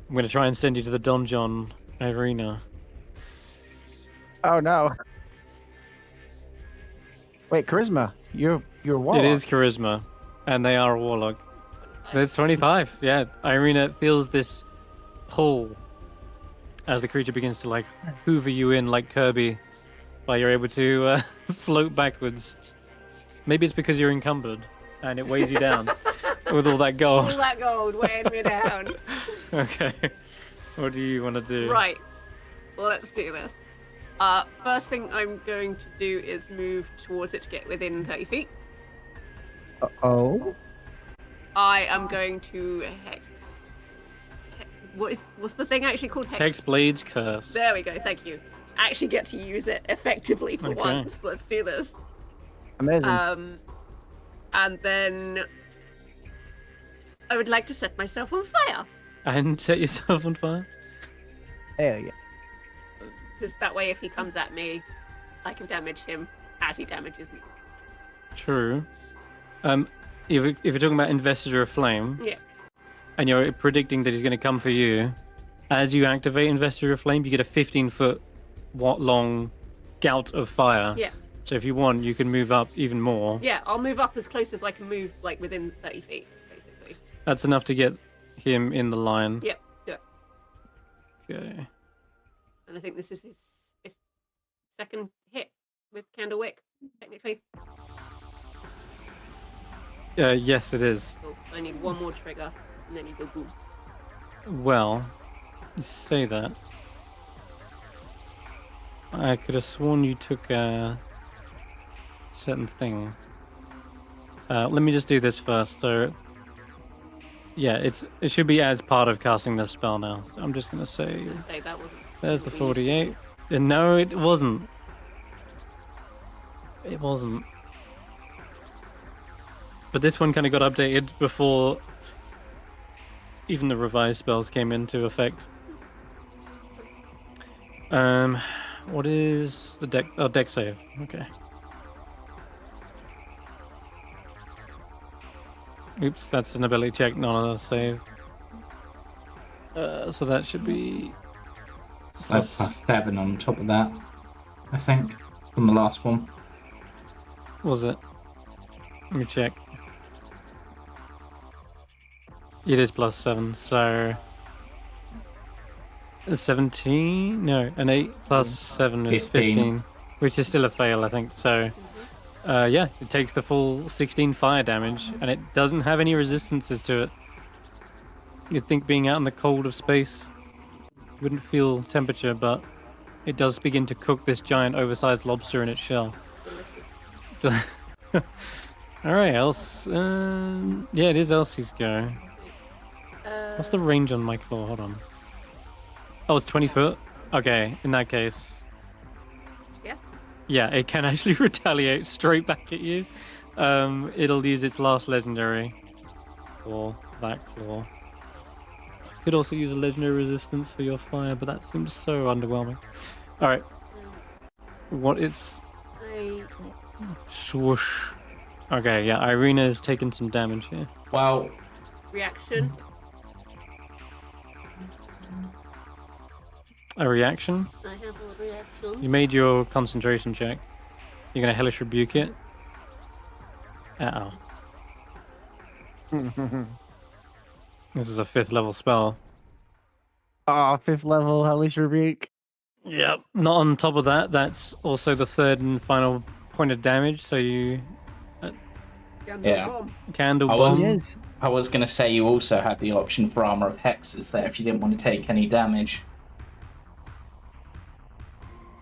I'm going to try and send you to the donjon, Eirina. Oh no. Wait, charisma. You're what? It is charisma, and they are a warlock. There's 25, yeah. Eirina feels this pull as the creature begins to like hoover you in like Kirby, while you're able to float backwards. Maybe it's because you're encumbered and it weighs you down with all that gold. All that gold weighing me down. Okay, what do you want to do? Right. Let's do this. First thing I'm going to do is move towards it to get within 30 feet. Oh. I am going to hex. What's the thing actually called? Hexblade's Curse. There we go. Thank you. I actually get to use it effectively for Okay. once. Let's do this. Amazing. And then I would like to set myself on fire. And set yourself on fire? Hell yeah. Because that way, if he comes at me, I can damage him as he damages me. True. If you're talking about Investiture of Flame, Yeah. and you're predicting that he's going to come for you, as you activate Investiture of Flame, you get a 15-foot long gout of fire. Yeah. So if you want, you can move up even more. Yeah, I'll move up as close as I can move, like within 30 feet, basically. That's enough to get him in the line. Yep. Yeah. Okay. And I think this is his second hit with Candlewick, technically. Yes, it is. Cool. I need one more trigger, and then you go boom. Well, you say that. I could have sworn you took a certain thing. Let me just do this first. So, yeah, it should be as part of casting this spell now. So I'm just gonna say, Say that wasn't. there's the what we used to 48. No, it wasn't. It wasn't. But this one kind of got updated before even the revised spells came into effect. What is the deck? Oh, deck save. Okay. Oops, that's an ability check, not a save. So that should be. So that's +7 on top of that, I think, from the last one. Was it? Let me check. It is +7, so 17? No, an 8 plus 7 is 15, which is still a fail, I think. So, yeah, it takes the full 16 fire damage, and it doesn't have any resistances to it. You'd think being out in the cold of space wouldn't feel temperature, but it does begin to cook this giant oversized lobster in its shell. Alright, Else. Yeah, it is Elsie's go. What's the range on my claw? Hold on. Oh, it's 20 foot? Okay, in that case. Yeah. Yeah, it can actually retaliate straight back at you. It'll use its last legendary for that claw. Could also use a legendary resistance for your fire, but that seems so underwhelming. Alright. What is... Swoosh. Okay, yeah, Eirina has taken some damage here. Well, Reaction. A reaction? I have a reaction. You made your concentration check. You're gonna Hellish Rebuke it. Uh-oh. This is a 5th level spell. Oh, 5th level Hellish Rebuke. Yep. Not on top of that, that's also the 3rd and final point of damage, so you... Yeah. Candle I bomb. Yes. I was going to say you also had the option for Armor of Hexes there if you didn't want to take any damage.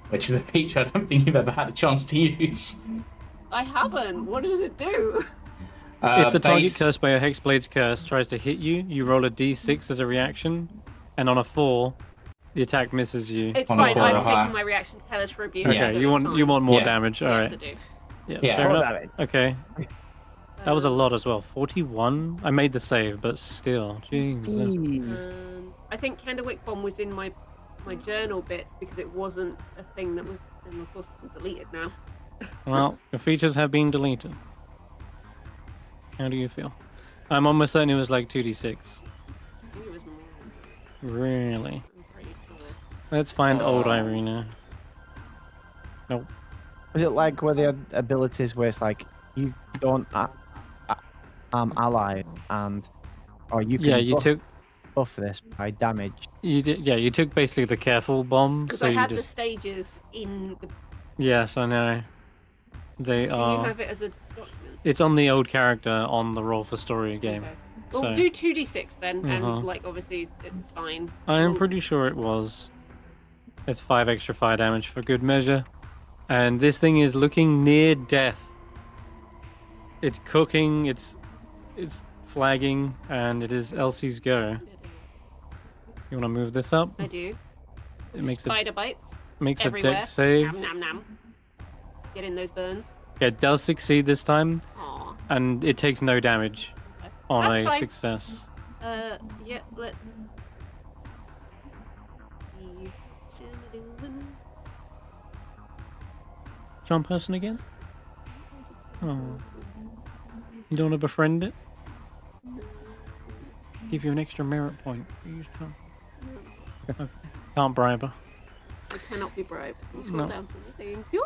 Which is a feature I don't think you've ever had a chance to use. I haven't. What does it do? If the target cursed by a Hexblade's curse tries to hit you, you roll a d6 as a reaction, and on a 4, the attack misses you. It's On a fine. four I've or higher. taken my reaction to hellish rebuke. Okay, so you it's want fine. more Yeah. damage. All Yes, right. I do. Yeah, Yeah. fair Roll enough. damage. Okay, that was a Um, lot as well. 41. I made the save, but still, jeez. Jeez. I think Candlewick Bomb was in my journal bits because it wasn't a thing that was, and of course it's all deleted now. Well, the features have been deleted. How do you feel? I'm almost certain it was like 2d6. I think it was more. Really? I'm pretty sure. Let's find old Oh. Eirina. Nope. Was it like where they had abilities where it's like you don't ally and or you can Yeah, you took buff this by damage? you did. Yeah, you took basically the careful bomb. Because So I you had the just stages in the. yes, I know. They Do you are. have it as a document? It's on the old character on the Roll for Story game. Okay. Well, So do 2d6 then, Uh-huh. and like obviously it's fine. I am We'll- pretty sure it was. It's 5 extra fire damage for good measure, and this thing is looking near death. It's cooking. It's flagging, and it is Elsie's go. You want to move this up? I do. It makes a Spider bites dex everywhere. save. Nom nom nom. Get in those burns. Yeah, it does succeed this time, Aw. and it takes no damage on That's a fine. success. Yeah, let's. Charm person again? Oh. You don't want to befriend it? Give you an extra merit point. Use charm. Okay. Can't bribe her. I cannot be bribed. Can you scroll No. down for me? Thank you.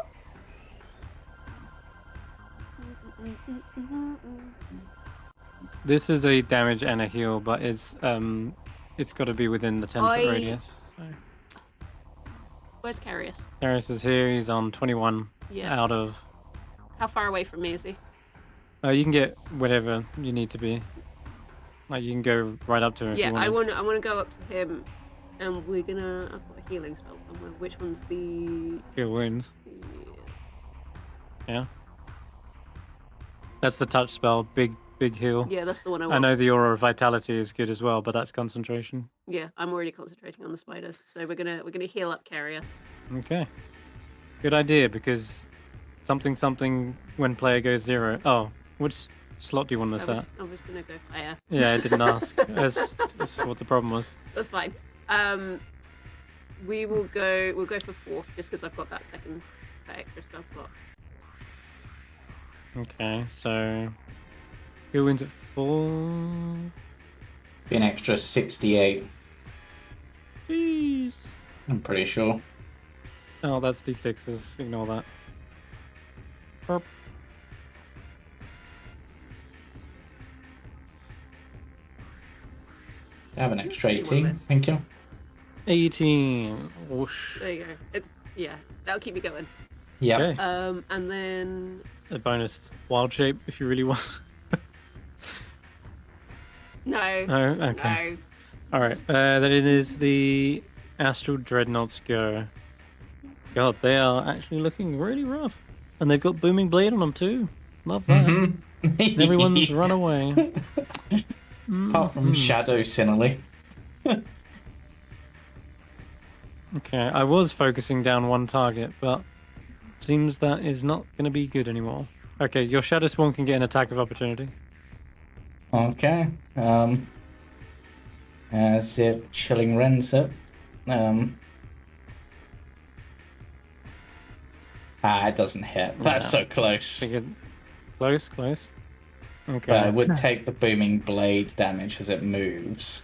This is a damage and a heal, but it's got to be within the 10-foot I- radius. So. Where's Karius? Karius is here. He's on 21 Yeah. out of. How far away from me is he? You can get whatever you need to be. Like you can go right up to him. Yeah, if you I wanted. want to go up to him, and we're gonna. I've got a healing spell somewhere. Which one's the? Heal wounds. Yeah. That's the touch spell. Big heal. Yeah, that's the one I I want. know the aura of vitality is good as well, but that's concentration. Yeah, I'm already concentrating on the spiders, so we're gonna heal up Karius. Okay. Good idea, because something when player goes 0. Oh, which slot do you want this at? I was gonna go higher. Yeah, I didn't ask. That's what the problem was. That's fine. We'll go for 4th just because I've got that extra spell slot. Okay, so who wins at 4? Be an extra 68. Jeez. I'm pretty sure. Oh, that's d6s. Ignore that. Burp. I have an extra You want 18. this? Thank you. 18. Whoosh. There you go. Yeah, that'll keep me going. Yeah. Okay. And then A bonus wild shape if you really want. no, Oh, okay. no. All right. Then it is the Astral Dreadnoughts go. God, they are actually looking really rough, and they've got Booming Blade on them too. Love that. Mm-hmm. Everyone's run away. Apart from Shadow Sinali. Okay, I was focusing down one target, but seems that is not going to be good anymore. Okay, your Shadow Spawn can get an attack of opportunity. Okay. As if Chilling Wren's it. It doesn't hit. That's so close. Close. Okay. But I would take the Booming Blade damage as it moves.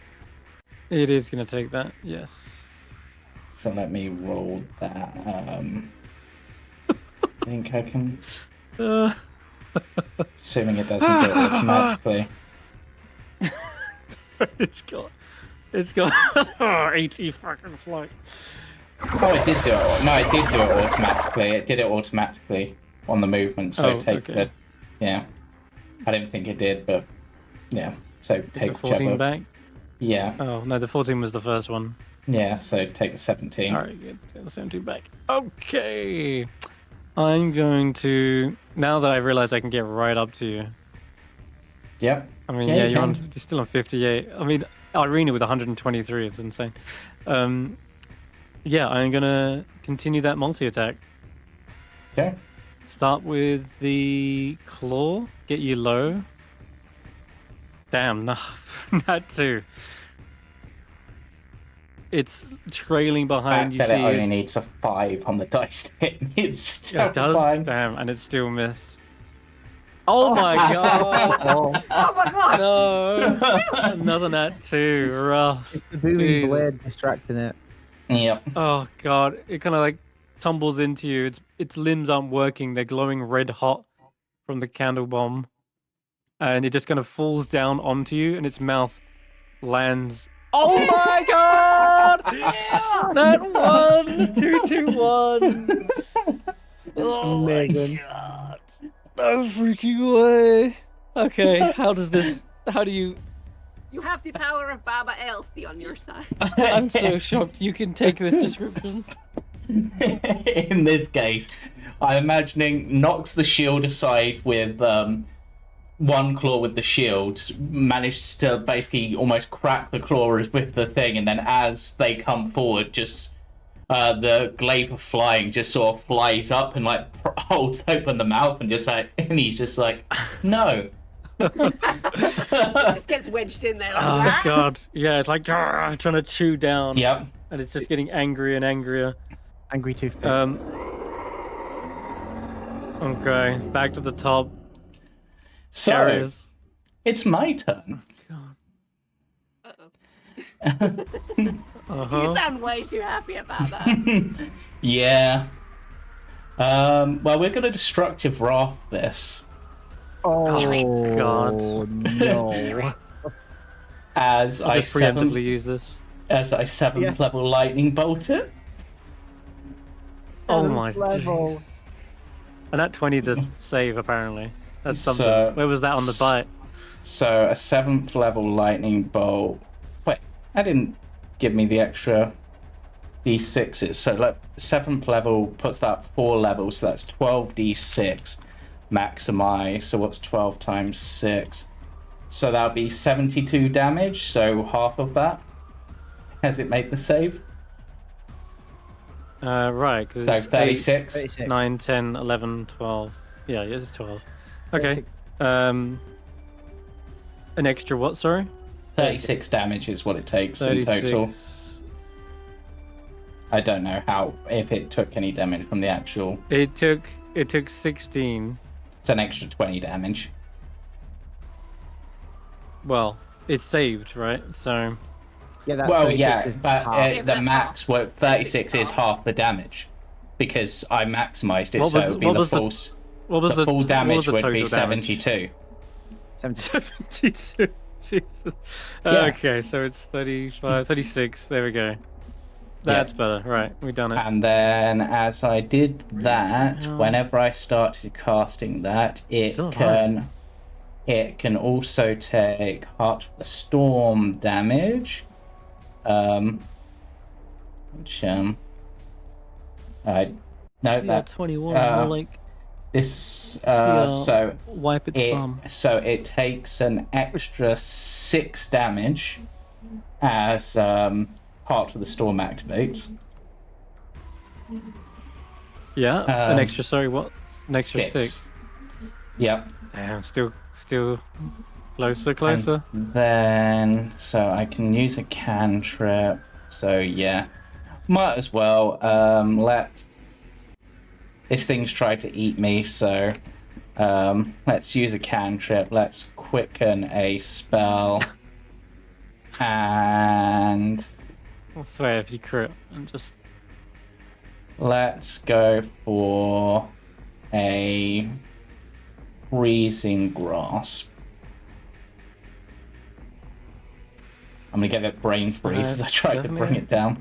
It is going to take that, yes. So let me roll that. I think I can. Uh, Assuming it doesn't do it automatically. it's got 80 fucking flight. Oh, it did do it. No, it did do it automatically. It did it automatically on the movement. So Oh, take okay. the. Yeah. I didn't think it did, but yeah. So take The 14 whichever. back? Yeah. Oh, no, the 14 was the first one. Yeah. So take the 17. Alright, good. Take the 17 back. Okay. I'm going to... Now that I realize I can get right up to you. Yep. I mean, Yeah, yeah, you you're can. still on 58. I mean, Eirina with 123. It's insane. Yeah, I'm gonna continue that multi-attack. Okay. Start with the claw. Get you low. Damn, no, not two. It's trailing behind. You That see, it only it's- needs a 5 on the dice to hit. It's it does. terrifying. Damn, and it still missed. Oh my god! Oh, Oh my god! No, another nat 2. Rough. it's the booming Jesus. blade distracting it. Yep. Oh god, it kind of like tumbles into you. Its limbs aren't working. They're glowing red hot from the candle bomb, and it just kind of falls down onto you, and its mouth lands. Oh my god! That one, 221. Oh my Amazing. god! No freaking way. Okay, how do you? You have the power of Baba Elsie on your side. I'm so shocked. You can take this description. In this case, I'm imagining knocks the shield aside with one claw with the shield, managed to basically almost crack the claws with the thing, and then as they come forward, just the glaive of flying just sort of flies up and like holds open the mouth and just like, and he's just like, no. Just gets wedged in there. Like, Oh "Ah!" god, yeah, it's like trying to chew down. Yep. And it's just getting angrier and angrier. Angry toothpick. Okay, back to the top. So Karius. it's my turn. Uh-oh. Uh-huh. You sound way too happy about that. Yeah. Well, we're gonna destructive wrath this oh God. no. as I'll I just preemptively seventh use this. Yeah. level lightning bolt it. Oh my level. And at 20 the save apparently. That's something. So- Where was that on the bite? So a 7th level lightning bolt. Wait, I didn't give me the extra d6s. So like 7th level puts that 4 levels, so that's 12d6 maximize. So what's 12 times 6? So that'll be 72 damage, so half of that. Has it made the save? Right, because So it's 36. 36. 9, 10, 11, 12. Yeah, it's 12. Okay. 36. An extra what, sorry? 36 damage is what it takes in total. 36. I don't know how, if it took any damage from the actual. It took 16. It's an extra 20 damage. Well, it's saved, right? So Yeah, that Well, 36 yeah, is but half. Yeah, the but that's max, 36 is half the damage. Because I maximized it, What so was it the- would be what the was the- full, what was the full what was damage the would be total damage? 72. 72. Jesus. Yeah. Okay, so it's 35, 36. There we go. That's better. Right, we done it. And then as I did that, hell? whenever I started casting that, it Still alive. can also take Heart of the Storm damage. Which no, TR that 21, uh, more like this TR so wipe its bum. it takes an extra 6 damage as Heart of the Storm activates. Yeah, an um, extra. Sorry, what? An extra 6. Yep. Damn, still closer. And then, so I can use a cantrip. So yeah, might as well. This thing's tried to eat me, so let's use a cantrip. Let's quicken a spell, and I swear, if you crit and just let's go for a freezing grasp. I'm gonna get it brain freeze as I try to bring it down.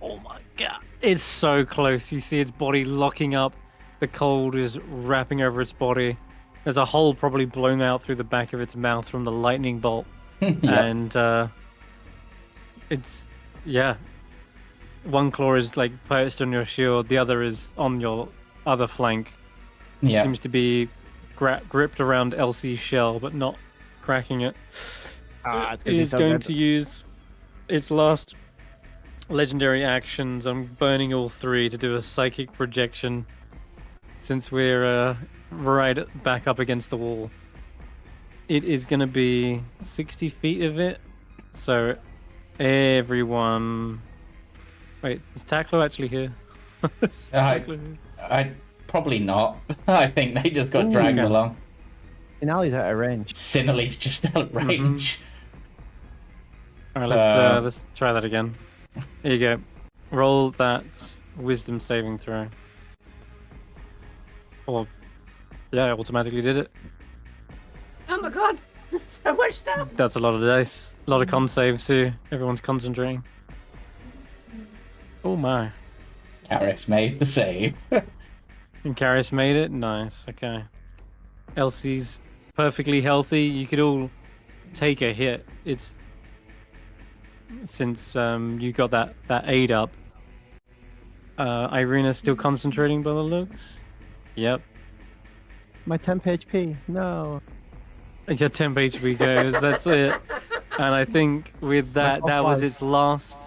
oh my god, it's so close. You see its body locking up. The cold is wrapping over its body. There's a hole probably blown out through the back of its mouth from the lightning bolt. Yep. And it's one claw is like perched on your shield, the other is on your other flank. Yeah. Seems to be gripped around Elsie's shell but not cracking it. It's gonna be is so going good. to use its last legendary actions. I'm burning all 3 to do a psychic projection, since we're right back up against the wall. It is going to be 60 feet of it, so everyone... Wait, is Taklo actually here? Is Taklo here? I probably not. I think they just got Ooh. dragged Okay. along. Sinali's out of range. Sinali's just out of range. Alright, let's try that again. Here you go. Roll that wisdom saving throw. Or, yeah, I automatically did it. Oh my god, so much stuff. That's a lot of dice. A lot of con saves too. Everyone's concentrating. Oh my. Karius made the save. And Karius made it? Nice, okay. Elsie's perfectly healthy. You could all take a hit. It's... Since you got that aid up. Eirina's still concentrating by the looks. Yep. My temp HP. No. Your temp HP goes, that's it. And I think with that was its last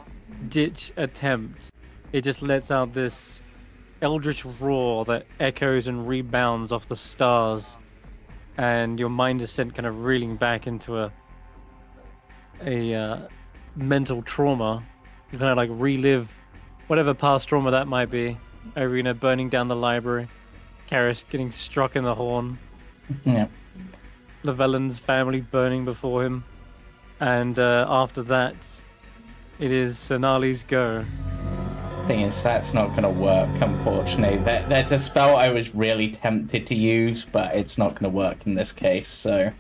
ditch attempt. It just lets out this eldritch roar that echoes and rebounds off the stars. And your mind is sent kind of reeling back into a mental trauma. You kind of like relive whatever past trauma that might be. Eirina burning down the library. Karius getting struck in the horn. Yeah. Llyvelin's family burning before him. And after that, it is Sinali's go. Thing is, that's not going to work, unfortunately. There's a spell I was really tempted to use, but it's not going to work in this case, so...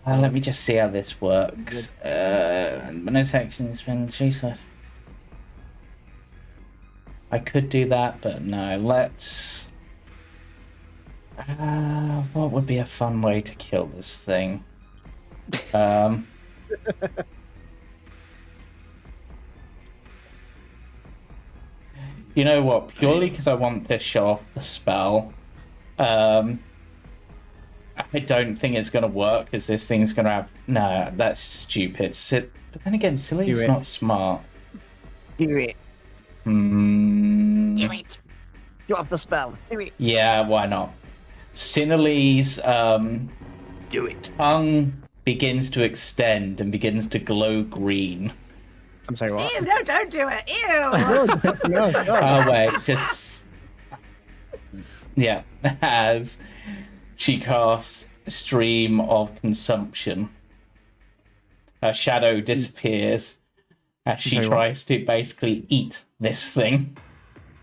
let me just see how this works. Bonus action is when Jesus. I could do that, but no. Let's. What would be a fun way to kill this thing? You know what? Purely because I want to show off the spell. I don't think it's going to work because this thing's going to have... No, that's stupid. But then again, Silly's not smart. Do it. Do it. You have the spell. Do it. Yeah, why not? Sinali's tongue begins to extend and begins to glow green. I'm sorry, what? Ew, no, don't do it. Ew. No, Oh, wait, just... Yeah, as she casts Stream of Consumption. Her shadow disappears as she Sorry, what? tries to basically eat this thing,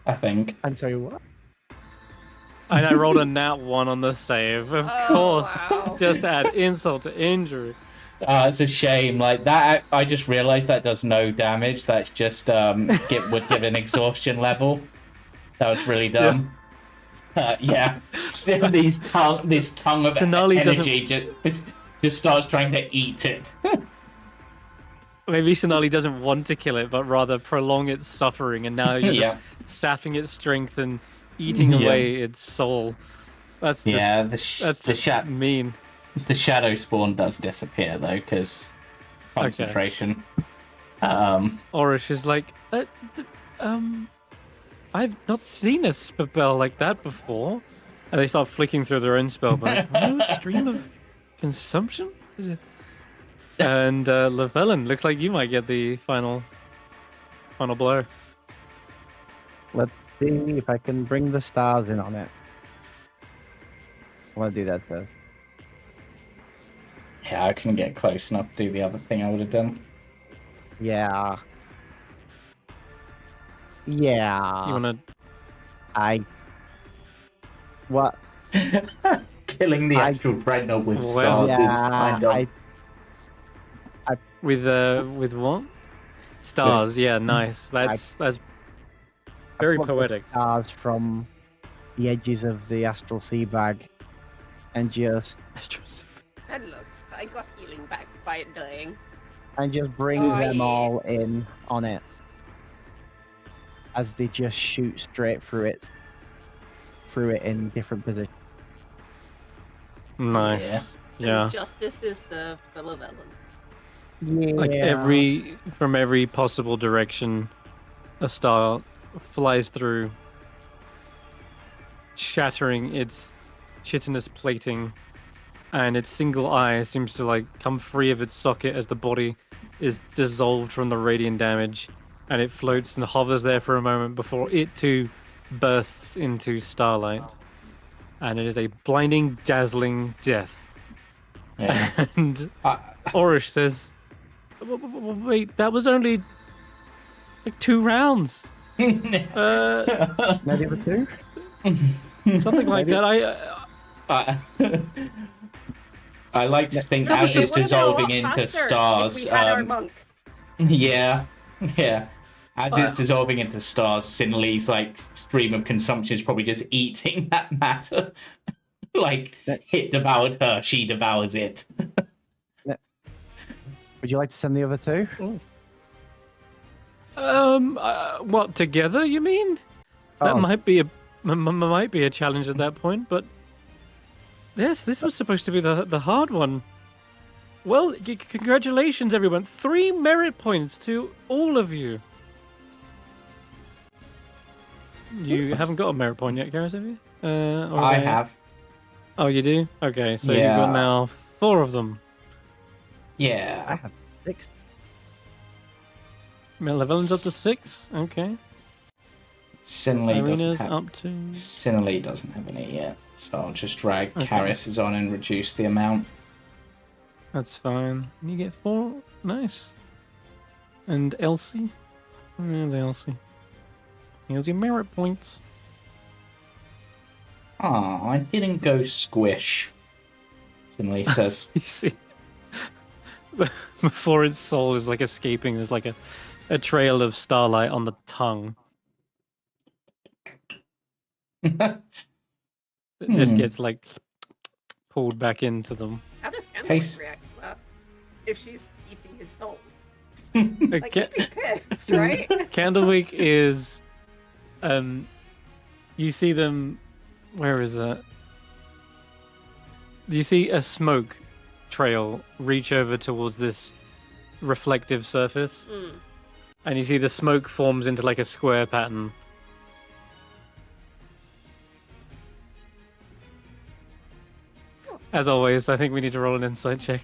I think. I'm sorry, what? And I rolled a nat 1 on the save, of course. Wow. Just to add insult to injury. It's a shame. Like that, I just realized that does no damage. That's just would give an exhaustion level. That was really dumb. Yeah, still this tongue of Sinali energy just starts trying to eat it. Maybe Sinali doesn't want to kill it, but rather prolong its suffering, and now you're just sapping its strength and eating away its soul. That's just, that's just mean. The shadow spawn does disappear though, because concentration. Orish is like, I've not seen a spell like that before. And they start flicking through their own spell, but no stream of consumption? And Llyvelin, looks like you might get the final blow. Let's see if I can bring the stars in on it. I want to do that first. Yeah, I couldn't get close enough to do the other thing I would have done. Yeah. Yeah. You wanna... What? Killing the actual dreadnought with stars is kind of... With what? Stars, yeah, nice. That's very poetic. Stars from the edges of the astral sea bag, and just And look, I got healing back by it dying. bring Oh, them yeah. all in on it as they just shoot straight through it in different positions. Nice. Yeah. Justice is served for Llyvelin. Yeah. Like from every possible direction, a star flies through, shattering its chitinous plating, and its single eye seems to like come free of its socket as the body is dissolved from the radiant damage, and it floats and hovers there for a moment before it too bursts into starlight, and it is a blinding, dazzling death. Yeah. And I, Orish says, Wait, that was only like 2 rounds. Uh, Maybe the two? something like Maybe. that. I like to think That was as a- it's dissolving into stars. If we had our monk. Yeah, yeah. As it's dissolving into stars, Sinali's like stream of consumption is probably just eating that matter. Like it devoured her, she devours it. Would you like to send the other two? What, together, you mean? That Oh. might be a challenge at that point, but yes, this was supposed to be the hard one. Well, congratulations, everyone. 3 merit points to all of you. You haven't got a merit point yet, Karius, have you? Or I have. Oh, you do? Okay, so you've Yeah. got now 4 of them. I Yeah. have 6. Llyvelin's up to 6. Okay. Sinali doesn't Eirina's have. up to... Sinali doesn't have any yet, so I'll just drag Okay. Karius on and reduce the amount. That's fine. And you get 4. Nice. And Elsie? There's Elsie. Here's your merit points. Ah, I didn't go squish. Sinali says. You see, before its soul is like escaping, there's like a trail of starlight on the tongue. It just Hmm. gets like pulled back into them. How does Candlewick Case- react to that? If she's eating his soul? Uh, Like, he'd be pissed, right? Candleweek is, you see them. Where is it? You see a smoke trail reach over towards this reflective surface, Mm. and you see the smoke forms into like a square pattern. As always, I think we need to roll an insight check.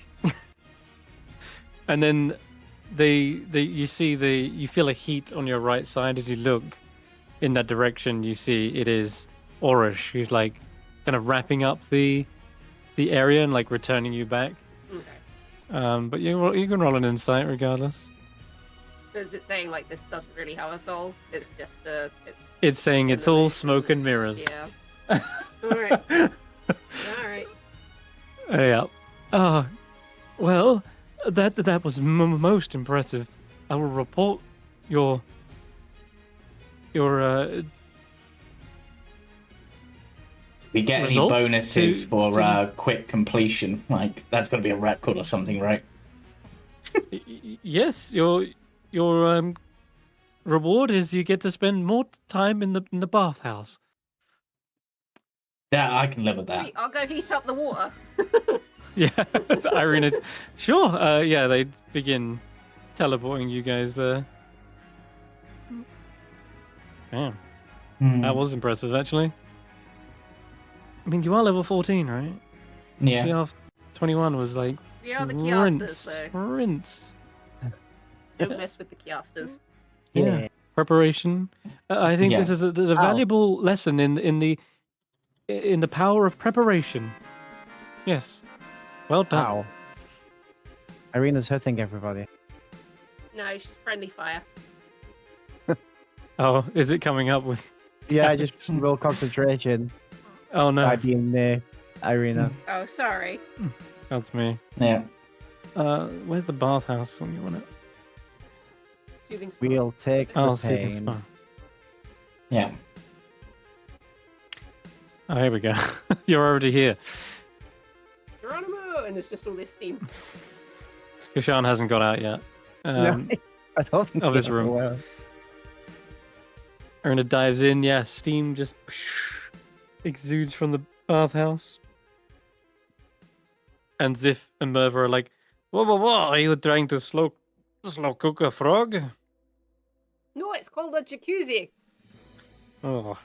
And then you feel a heat on your right side as you look in that direction. You see it is Orish who's like kind of wrapping up the area and like returning you back. Okay. But you can roll an insight regardless. Is it saying, like, this doesn't really have a soul? It's just It's saying it's all smoke and mirrors. Yeah. Alright. Alright. Yeah. Oh, well, that was most impressive. I will report your We get any Results bonuses to- for quick completion? Like that's got to be a record or something, right? yes, your reward is you get to spend more time in the bathhouse. Yeah, I can live with that. Wait, I'll go heat up the water. Yeah, Eirina. Sure. Yeah, they begin teleporting you guys there. Damn, Hmm. that was impressive, actually. I mean, you are level 14, right? Yeah. CR 21 was like We are the Kiasters, rinsed, so rinsed. don't mess with the Kiasters. Yeah. Preparation. I think this Yeah. is a valuable lesson in the power of preparation. Yes. Well done. Ow. Irina's hurting everybody. No, she's friendly fire. Oh, is it coming up with? Yeah, just roll concentration Oh no, by being near Eirina. Oh, sorry. that's me. Yeah. Where's the bathhouse when you want it? Soothing spell. We'll take the Oh, soothing pain. spa. Yeah. Oh, here we go. You're already here. Geronimo! And there's just all this steam. Kesh'an hasn't got out yet. No, I don't think of his he room. will. Eirina dives in. Yeah, steam just exudes from the bathhouse. And Ziff and Merva are like, whoa, are you trying to slow cook a frog? No, it's called a jacuzzi. Oh,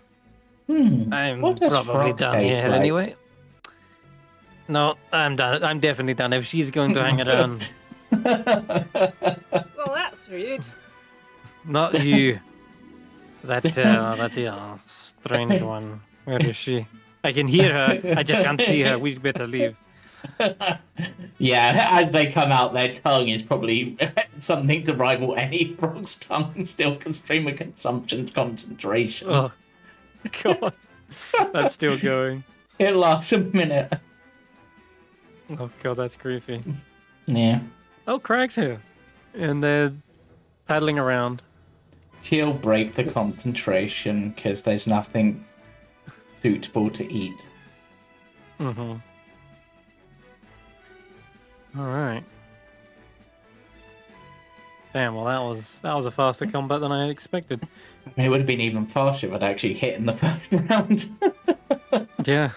I'm What does probably frog done taste here like? anyway. No, I'm done. I'm definitely done. If she's going to hang around, Well, that's rude. not you. That strange one. Where is she? I can hear her. I just can't see her. We'd better leave. Yeah, as they come out, their tongue is probably something to rival any frog's tongue and still constrain consumption's concentration. Oh, God. That's still going. It lasts a minute. Oh, God, that's creepy. Yeah. Oh, Krag's here. And they're paddling around. She'll break the concentration because there's nothing suitable to eat. Mm-hmm. All right. Damn, well, that was a faster combat than I had expected. I mean, it would have been even faster if I'd actually hit in the first round. Yeah.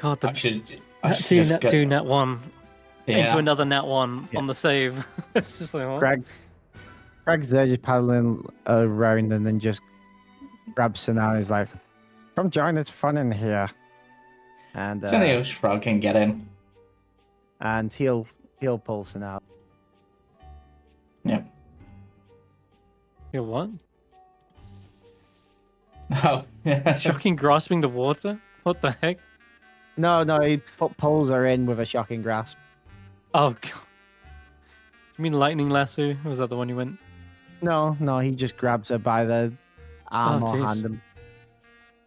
God, I should nat just go. two, nat one, into Yeah. another nat one Yeah. on the save. It's just like, what? Krag's there just paddling around and then just grabs Sinali. He's like, come join, it's fun in here. And Sinali shrug and get in. and he'll pull Sinali. Yep. You what? Oh, yeah. Shocking grasping the water? What the heck? No, he pulls her in with a shocking grasp. Oh, God. You mean lightning lasso? Was that the one you went? No, he just grabs her by the arm Oh, or jeez. hand. And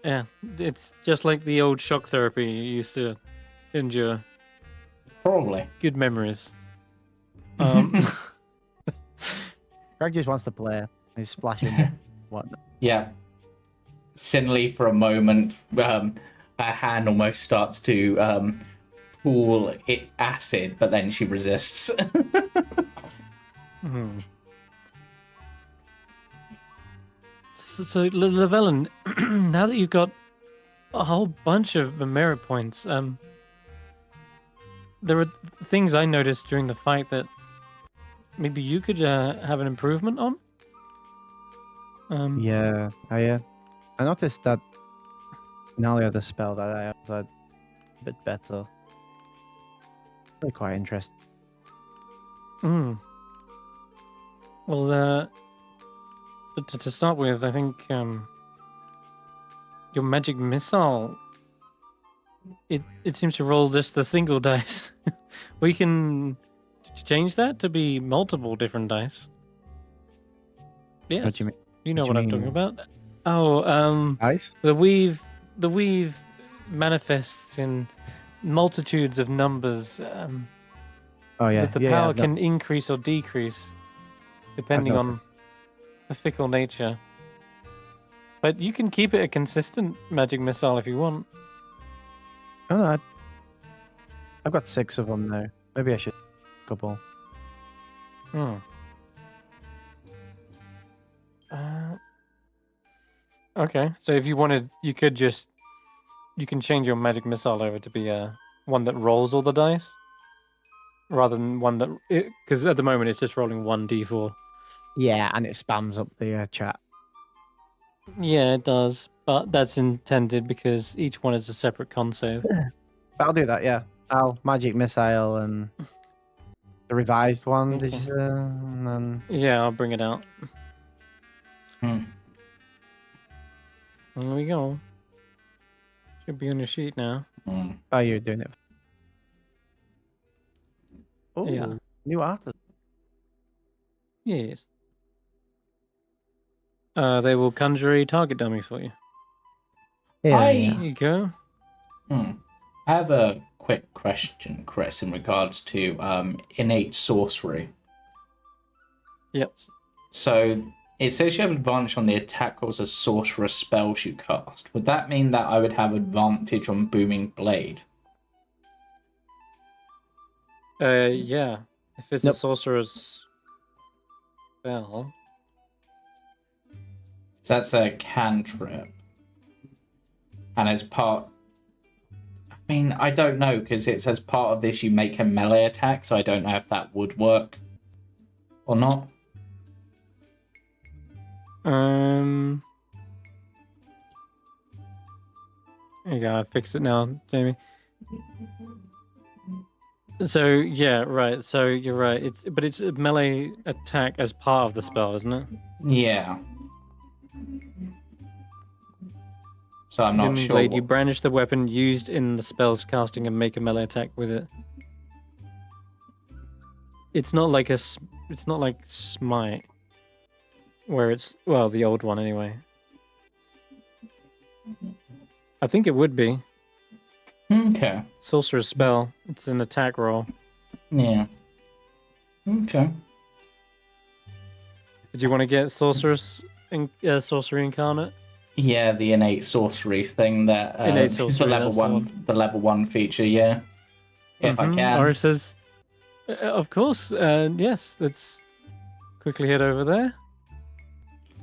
Yeah, it's just like the old shock therapy you used to endure. Probably. Good memories. Krag just wants to play. He's splashing. Whatnot. Yeah. Sinali, for a moment, her hand almost starts to pool it acid, but then she resists. Hmm. So Llyvelin, now that you've got a whole bunch of merit points, there are things I noticed during the fight that maybe you could have an improvement on. Yeah, I noticed that Sinali had a spell that I had a bit better. Really quite interesting. Mm. Well, to start with, I think your magic missile, it seems to roll just the single dice. We can change that to be multiple different dice. Yes, What do you mean? you know what what do I'm you talking mean? about. Oh, Ice? the weave manifests in multitudes of numbers. Oh yeah. That the yeah, power no, can increase or decrease depending on noticed. the fickle nature. But you can keep it a consistent magic missile if you want. Oh, no, I've got 6 of them now. Maybe I should a couple. Hmm. Okay, so if you wanted, you can change your magic missile over to be one that rolls all the dice, rather than one that, because at the moment it's just rolling 1d4. Yeah, and it spams up the chat. Yeah, it does, but that's intended because each one is a separate con save. I'll do that. Yeah, I'll magic missile and the revised one. Did you Okay. say? And then... Yeah, I'll bring it out. Hmm. There we go. Should be on your sheet now. Mm. Oh, you're doing it. Oh, Yeah. new artist. Yes. They will conjure a target dummy for you. Yeah, There you go. I have a quick question, Chris, in regards to innate sorcery. Yep. So it says you have advantage on the attack rolls as sorcerer spells you cast. Would that mean that I would have advantage on booming blade? Yeah. If it's a Nope. sorcerer's spell. So that's a cantrip. And as part... I mean, I don't know, because it says part of this you make a melee attack, so I don't know if that would work or not. There you go. I fixed it now, Jamie. So yeah, right. So you're right. It's a melee attack as part of the spell, isn't it? Yeah. So I'm not Human sure. blade, you brandish the weapon used in the spell's casting and make a melee attack with it. It's not like it's not like smite, where it's, well, the old one anyway. I think it would be. Okay. Sorcerer's spell. It's an attack roll. Yeah. Okay. Did you want to get sorcery incarnate? Yeah, the innate sorcery thing that Innate is sorcery, the level that's the one, one. the level 1 feature. Yeah. If I can. Ori says, of course. Yes. Let's quickly head over there.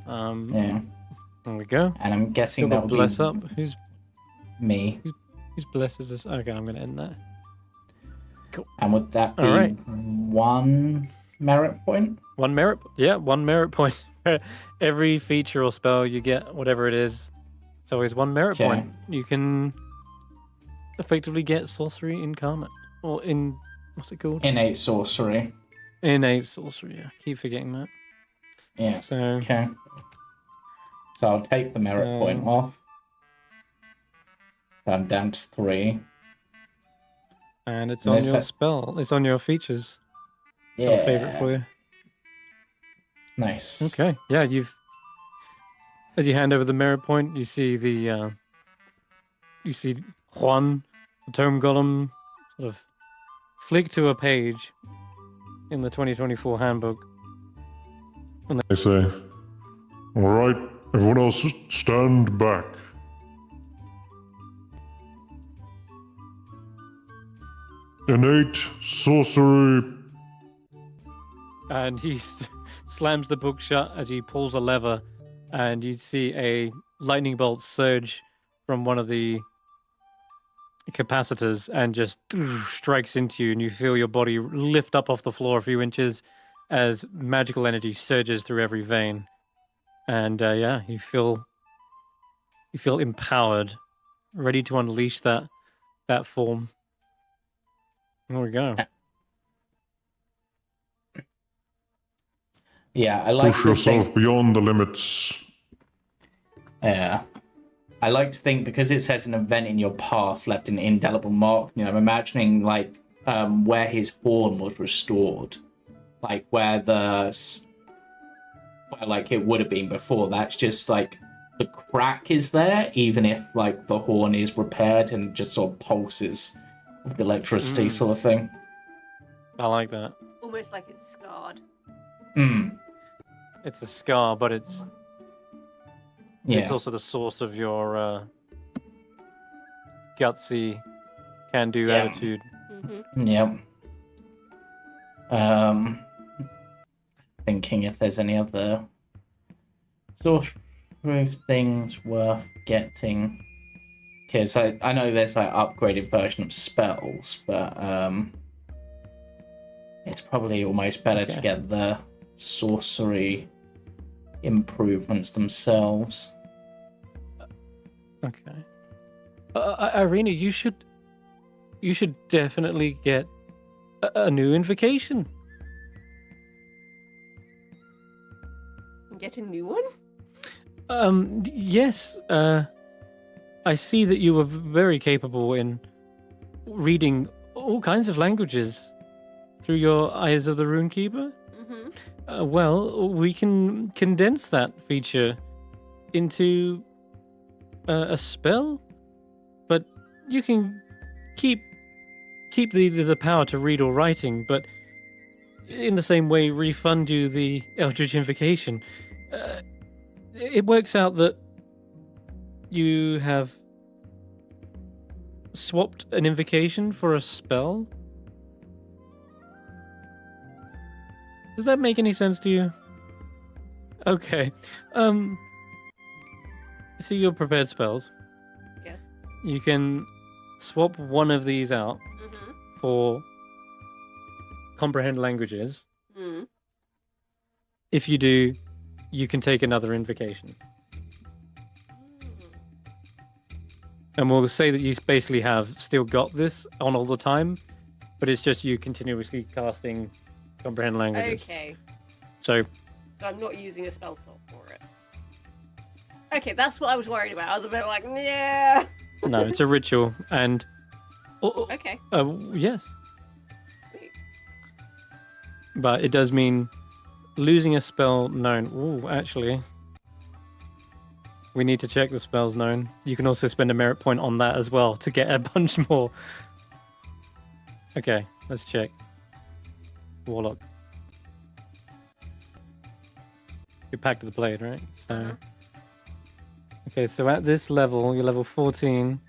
Yeah. There we go. And I'm guessing Still that got would bless be up. Whose me. blesses this? Okay, I'm gonna end that. And would that be Alright. 1 merit point? One merit. Yeah, one merit point. Every feature or spell you get, whatever it is, it's always 1 merit Okay. point. You can effectively get sorcery incarnate, or in what's it called? Innate sorcery. Innate sorcery. Yeah, keep forgetting that. Yeah. So Okay. So I'll take the merit point off. So I'm down to 3. and it's And on this your ha- spell. It's on your features. Yeah. Got a favorite for you. Nice. Okay. Yeah, as you hand over the merit point, you see Juan, the tome golem, sort of flick to a page in the 2024 handbook. I say, all right, everyone else, stand back. Innate sorcery. And he slams the book shut as he pulls a lever, and you see a lightning bolt surge from one of the capacitors and just strikes into you, and you feel your body lift up off the floor a few inches as magical energy surges through every vein. And yeah, you feel empowered, ready to unleash that form. There we go. Yeah, I like Push to yourself think. beyond the limits. Yeah. I like to think, because it says an event in your past left an indelible mark, I'm imagining like where his horn was restored. Like where like it would have been before. That's just like the crack is there, even if like the horn is repaired and just sort of pulses with the electricity sort of thing. I like that. Almost like it's scarred. It's a scar, but it's Yeah. also the source of your gutsy, can-do Yeah. attitude. Mm-hmm. Yep. Thinking if there's any other sort of things worth getting. Because I know there's like upgraded version of spells, but it's probably almost better to Okay. get the sorcery improvements themselves. Okay. Eirina, you should definitely get a new invocation. Get a new one? Yes. I see that you were very capable in reading all kinds of languages through your eyes of the Runekeeper. Mm-hmm. Well, we can condense that feature into a spell, but you can keep the power to read or writing, but in the same way refund you the Eldritch Invocation. It works out that you have swapped an invocation for a spell. Does that make any sense to you? Okay. See your prepared spells. Yes. You can swap one of these out Mm-hmm. for comprehend languages. Mm. If you do, you can take another invocation. And we'll say that you basically have still got this on all the time, but it's just you continuously casting comprehend languages. Okay. So, So I'm not using a spell slot for it. Okay, that's what I was worried about. I was a bit like, yeah. no, it's a ritual. And, Okay. yes. Sweet. But it does mean losing a spell known. Ooh, actually. We need to check the spells known. You can also spend a merit point on that as well to get a bunch more. Okay, let's check. Warlock. You're Pact of the Blade, right? So. Uh-huh. Okay, so at this level, you're level 14.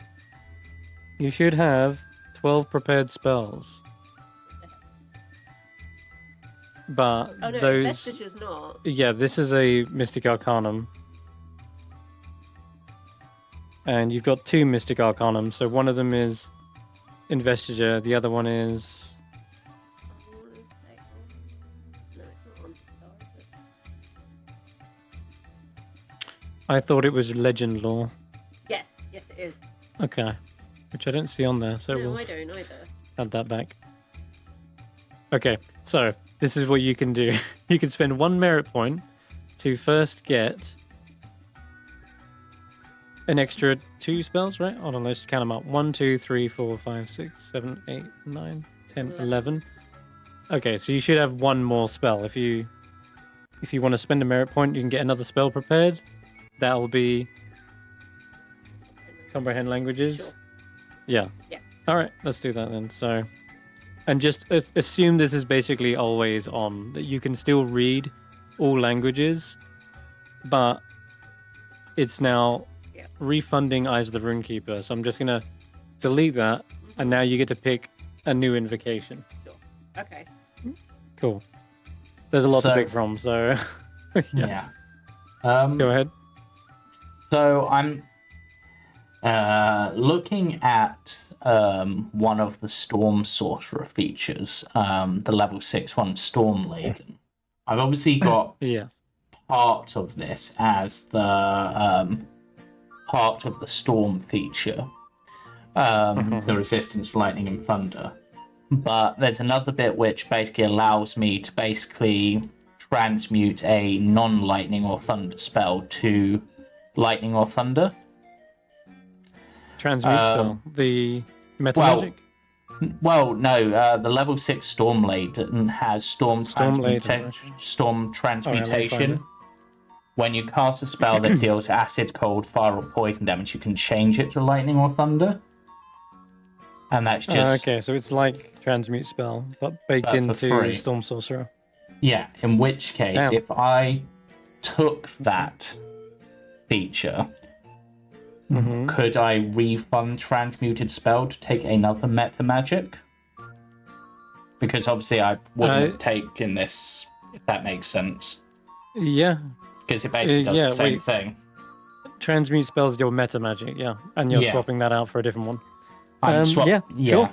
You should have 12 prepared spells. But Oh no, those. Vestige's not. Yeah, this is a Mystic Arcanum. And you've got 2 Mystic Arcanum, so one of them is Investiture, the other one is... No, it's not on the side, I thought it was Legend Lore. Yes, it is. Okay. Which I don't see on there, so No, we'll I don't either. add that back. Okay, so this is what you can do. You can spend 1 merit point to first get an extra 2 spells, right? Hold on, let's just count them up. 1, 2, 3, 4, 5, 6, 7, 8, 9, 10, 11. Okay, so you should have 1 more spell. If you want to spend a merit point, you can get another spell prepared. That'll be comprehend languages. Sure. Yeah. Yeah. All right, let's do that then. So, and just assume this is basically always on. That you can still read all languages, but it's now refunding Eyes of the Runekeeper. So I'm just gonna delete that, and now you get to pick a new invocation. Okay. Cool. There's a lot to So- pick from, so Yeah. go ahead. So I'm looking at one of the Storm Sorcerer features, the level 6 one, Storm Laden. I've obviously got Yes. part of this as the part of the Storm feature, the Resistance, Lightning, and Thunder. But there's another bit which basically allows me to basically transmute a non-lightning or thunder spell to lightning or thunder. Transmute spell. The meta magic. Well, no, the level 6 Storm Laden has Storm Transmutation. When you cast a spell that deals acid, cold, fire, or poison damage, you can change it to lightning or thunder. And that's just... okay, so it's like transmute spell, but baked for into free. Storm Sorcerer. Yeah, in which case, Damn. if I took that feature, could I refund Transmuted Spell to take another meta magic? Because obviously I wouldn't have taken this, if that makes sense. Yeah. Because it basically does the same thing. Transmute spells your meta magic, yeah. And you're swapping that out for a different one. Sure.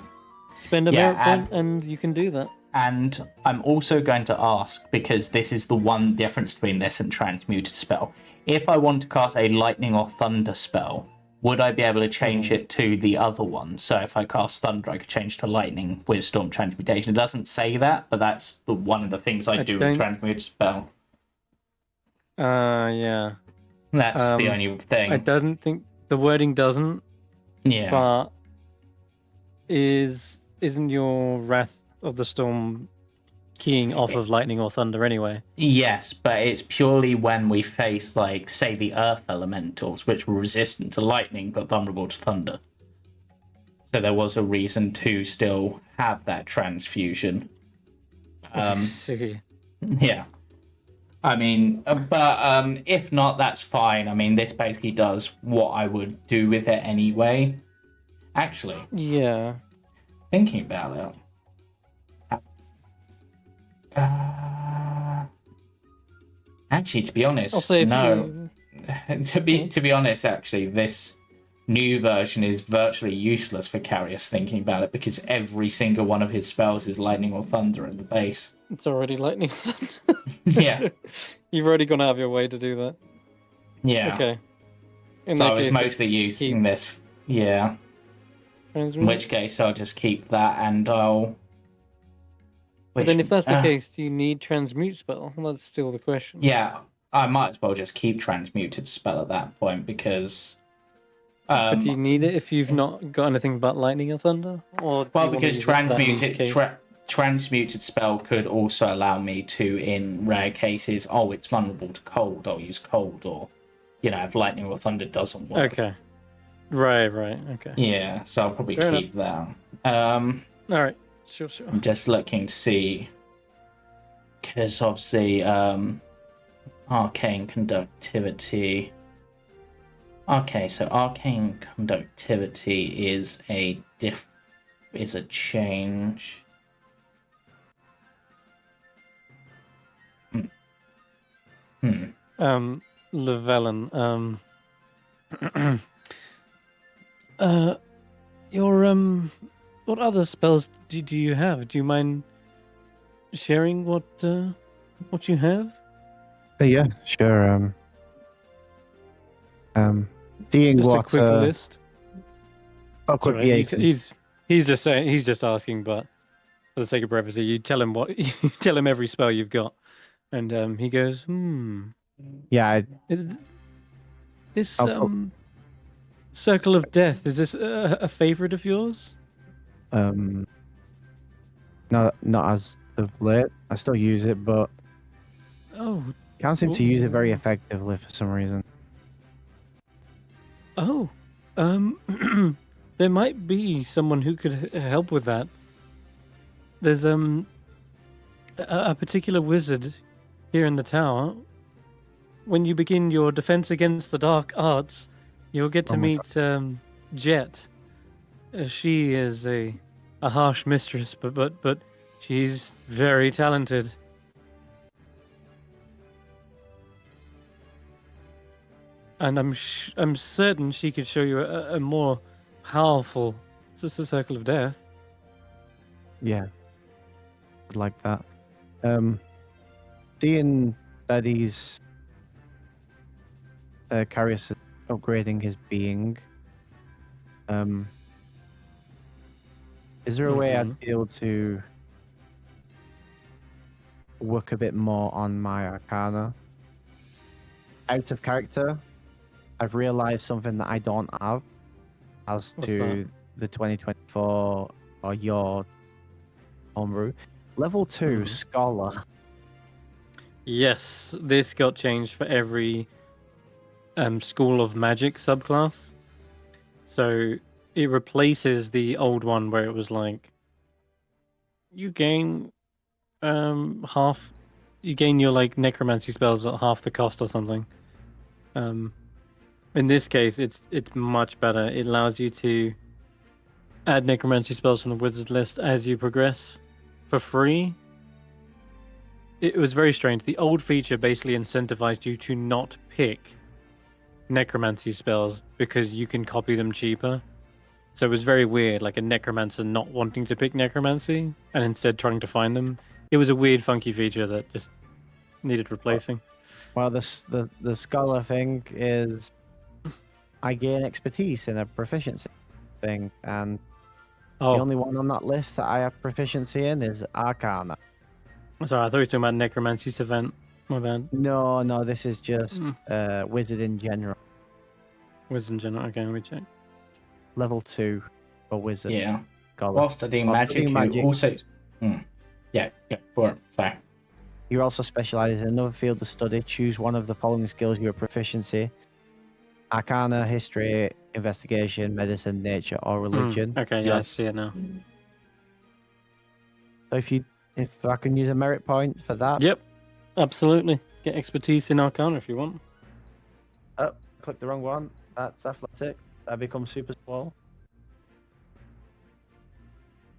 Spend a merit point and you can do that. And I'm also going to ask, because this is the one difference between this and Transmuted Spell. If I want to cast a Lightning or Thunder spell, would I be able to change it to the other one? So if I cast Thunder, I could change to Lightning with Storm Transmutation. It doesn't say that, but that's one of the things I do with Transmuted Spell. Yeah. That's the only thing. I don't think the wording doesn't. Yeah. But isn't your Wrath of the Storm keying off of Lightning or Thunder anyway? Yes, but it's purely when we face, like, say, the Earth Elementals, which were resistant to Lightning but vulnerable to Thunder. So there was a reason to still have that transfusion. I see. Yeah. I mean, but if not, that's fine. I mean, this basically does what I would do with it anyway. Actually, Yeah. thinking about it. Actually, to be honest, Also, if no. To be honest, actually, this new version is virtually useless for Karius, thinking about it, because every single one of his spells is lightning or thunder at the base. It's already lightning. Yeah. You've already gone out of your way to do that. Yeah. Okay. In So that I was case, mostly using this. Yeah. In which case, I'll just keep that, and I'll. But then, if that's the case, do you need transmute spell? Well, that's still the question. Yeah, I might as well just keep transmuted spell at that point, because. But do you need it if you've not got anything but lightning or thunder? Or do Well, you want to because use it for that niche case? transmuted spell could also allow me to, in rare cases, it's vulnerable to cold, I'll use cold, or, if lightning or thunder doesn't work. Okay. Right, okay. Yeah, so I'll probably Fair keep that. Alright, sure. I'm just looking to see, because obviously, arcane conductivity. Okay, so arcane conductivity is a change. Llyvelin, what other spells do you have? Do you mind sharing what you have? Yeah, sure. Seeing Just what a quick list. Oh, quick, Sorry, yeah. he's just saying, he's just asking, but for the sake of brevity, you tell him you tell him every spell you've got, and he goes, Yeah. This Circle of Death, is this a favorite of yours? Not as of late. I still use it, but can't seem to use it very effectively for some reason. There might be someone who could help with that. There's a particular wizard here in the tower. When you begin your defense against the dark arts, you'll get to meet Jet. She is a harsh mistress, but she's very talented. And I'm certain she could show you a more powerful Circle of Death. Yeah, I'd like that. Seeing that he's Karius is upgrading his being. Is there a way I'd be able to work a bit more on my Arcana? Out of character, I've realized something that I don't have as to the 2024 or your homebrew. Level 2 Scholar. Yes, this got changed for every School of Magic subclass. So it replaces the old one where it was like you gain your like necromancy spells at half the cost or something. In this case, it's much better. It allows you to add necromancy spells from the wizard list as you progress for free. It was very strange. The old feature basically incentivized you to not pick necromancy spells because you can copy them cheaper. So it was very weird, like a necromancer not wanting to pick necromancy and instead trying to find them. It was a weird, funky feature that just needed replacing. Well, the Scholar thing is I gain expertise in a proficiency thing, and the only one on that list that I have proficiency in is Arcana. Sorry, I thought you were talking about necromancy's event. My bad. No, this is just wizard in general. Wizard in general. Okay, let me check. Level 2 for wizard. Yeah. Scholar. While studying magic, you also. Yeah, sorry. You also specialize in another field of study. Choose one of the following skills you have proficiency: Arcana, History, Investigation, Medicine, Nature, or Religion. Okay, yeah, I see it now. So if I can use a merit point for that. Yep, absolutely. Get expertise in Arcana if you want. Oh, click the wrong one. That's athletic. That becomes super small.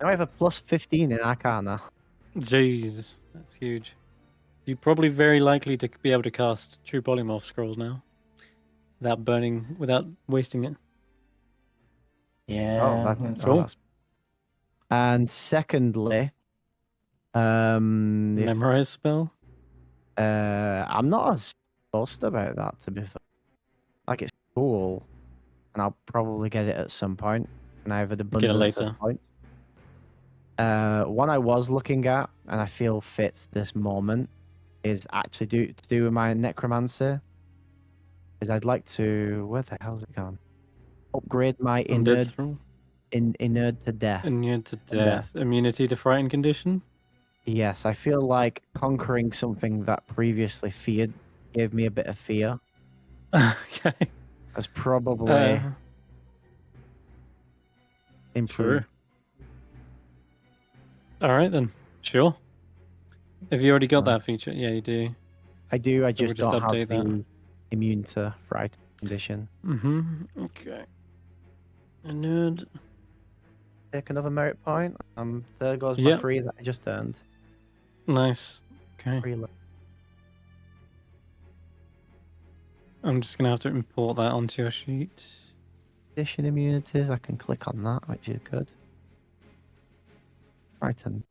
Now I have a plus 15 in Arcana. Jesus, that's huge. You're probably very likely to be able to cast True Polymorph Scrolls now. Without wasting it. Yeah. cool. that's... And secondly, if, Memorize spell. I'm not as fussed about that, to be fair. Like, it's cool, and I'll probably get it at some point, and I have an Get it abundance later. of points. One I was looking at, and I feel fits this moment, is actually to do with my necromancer. Is I'd like to... Where the hell's it gone? Upgrade my Undead thrall. inert to death. Immune to death. Immunity to frightened condition. Yes, I feel like conquering something that previously feared gave me a bit of fear. Okay. That's probably improved. Sure. All right then. Sure. Have you already got that feature? Yeah, you do. I do. I So we'll just just don't update have the immune to fright condition. Mm-hmm. Okay. A nerd. Take another merit point. There goes my Yep. 3 that I just earned. Nice. Okay. 3 left. I'm just gonna have to import that onto your sheet. Condition immunities. I can click on that, which is good. Frighten.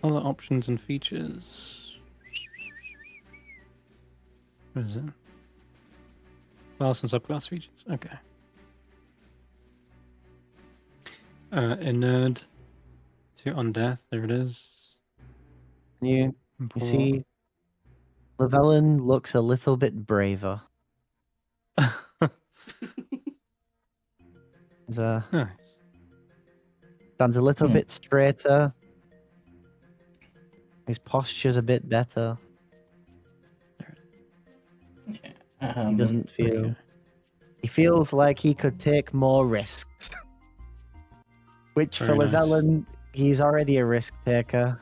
Other options and features. What is it? Class and subclass features. Okay. A nerd to undeath. There it is. You Import. see, Llyvelin looks a little bit braver. He's, Nice. stands a little Hmm. bit straighter. His posture's a bit better. He doesn't feel. Okay. He feels like he could take more risks. Which Very for nice. Llyvelin, he's already a risk taker.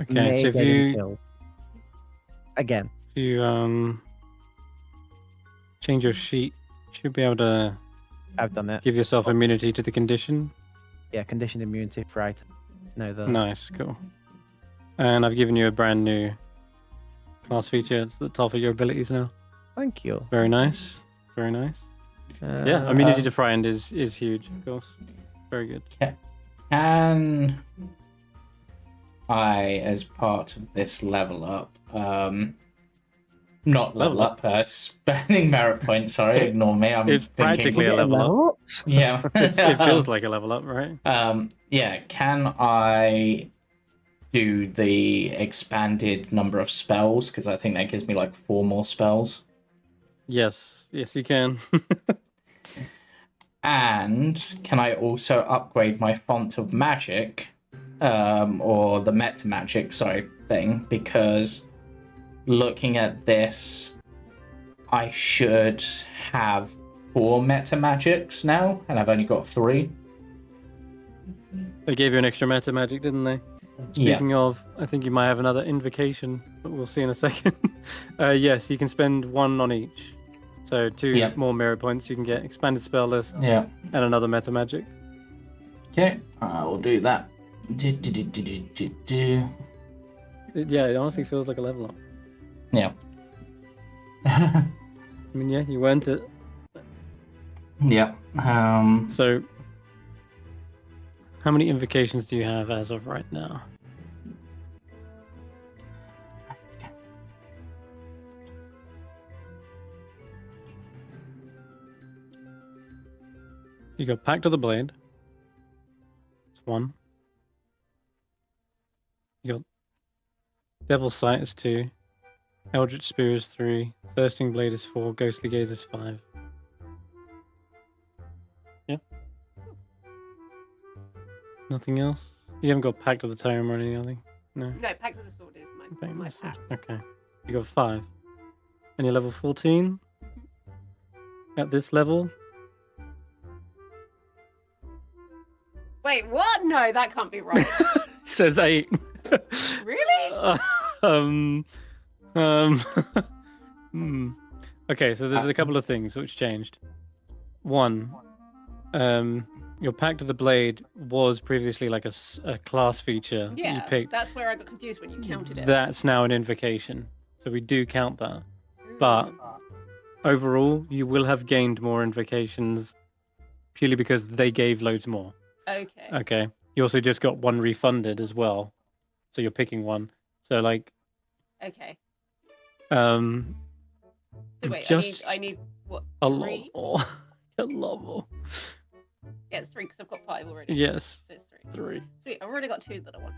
Okay. May So if get him you killed. Again, change your sheet, you should be able to I've done it. give yourself immunity to the condition. Yeah, conditioned immunity, fright. No, the Nice, cool. And I've given you a brand new class feature. It's at the top of your abilities now. Thank you. Very nice. Very nice. Yeah, immunity to frightened is huge, of course. Very good. Can I, as part of this level up, not level up, spending merit points, sorry, ignore me. I'm It's thinking, practically a level up. yeah. It feels like a level up, right? Yeah, can I do the expanded number of spells? Because I think that gives me like 4 more spells. Yes, yes, you can. And can I also upgrade my font of magic, or the meta magic, thing? Because looking at this, I should have 4 meta magics now, and I've only got 3. They gave you an extra meta magic, didn't they? Speaking of, I think you might have another invocation, but we'll see in a second. Yes, you can spend 1 on each. So 2 more merit points. You can get expanded spell list Yeah. and another meta magic. Okay, I will do that. Yeah, it honestly feels like a level up. Yeah. I mean, yeah, you earned it. Yeah. So, how many invocations do you have as of right now? You got Pact of the Blade. It's 1. You got Devil's Sight is 2. Eldritch Spear is 3. Thirsting Blade is 4. Ghostly Gaze is 5. Yeah. Nothing else? You haven't got Pact of the Tome or anything? No. No, Pact of the Sword is my, Pact my of the Sword. pact. Okay. You got 5. And you're level 14? At this level? Wait, what? No, that can't be right. Says 8. Really? Okay, so there's a couple of things which changed. 1, your Pact of the Blade was previously like a class feature that you Yeah, picked. that's where I got confused when you counted it. That's now an invocation, so we do count that. But overall, you will have gained more invocations purely because they gave loads more. Okay. Okay. You also just got one refunded as well. So you're picking one. So like Okay. so wait, just I need what? a 3? lot more. A lot more. Yeah, it's 3 because I've got 5 already. Yes. So it's 3. 3. Sweet. I've already got 2 that I want.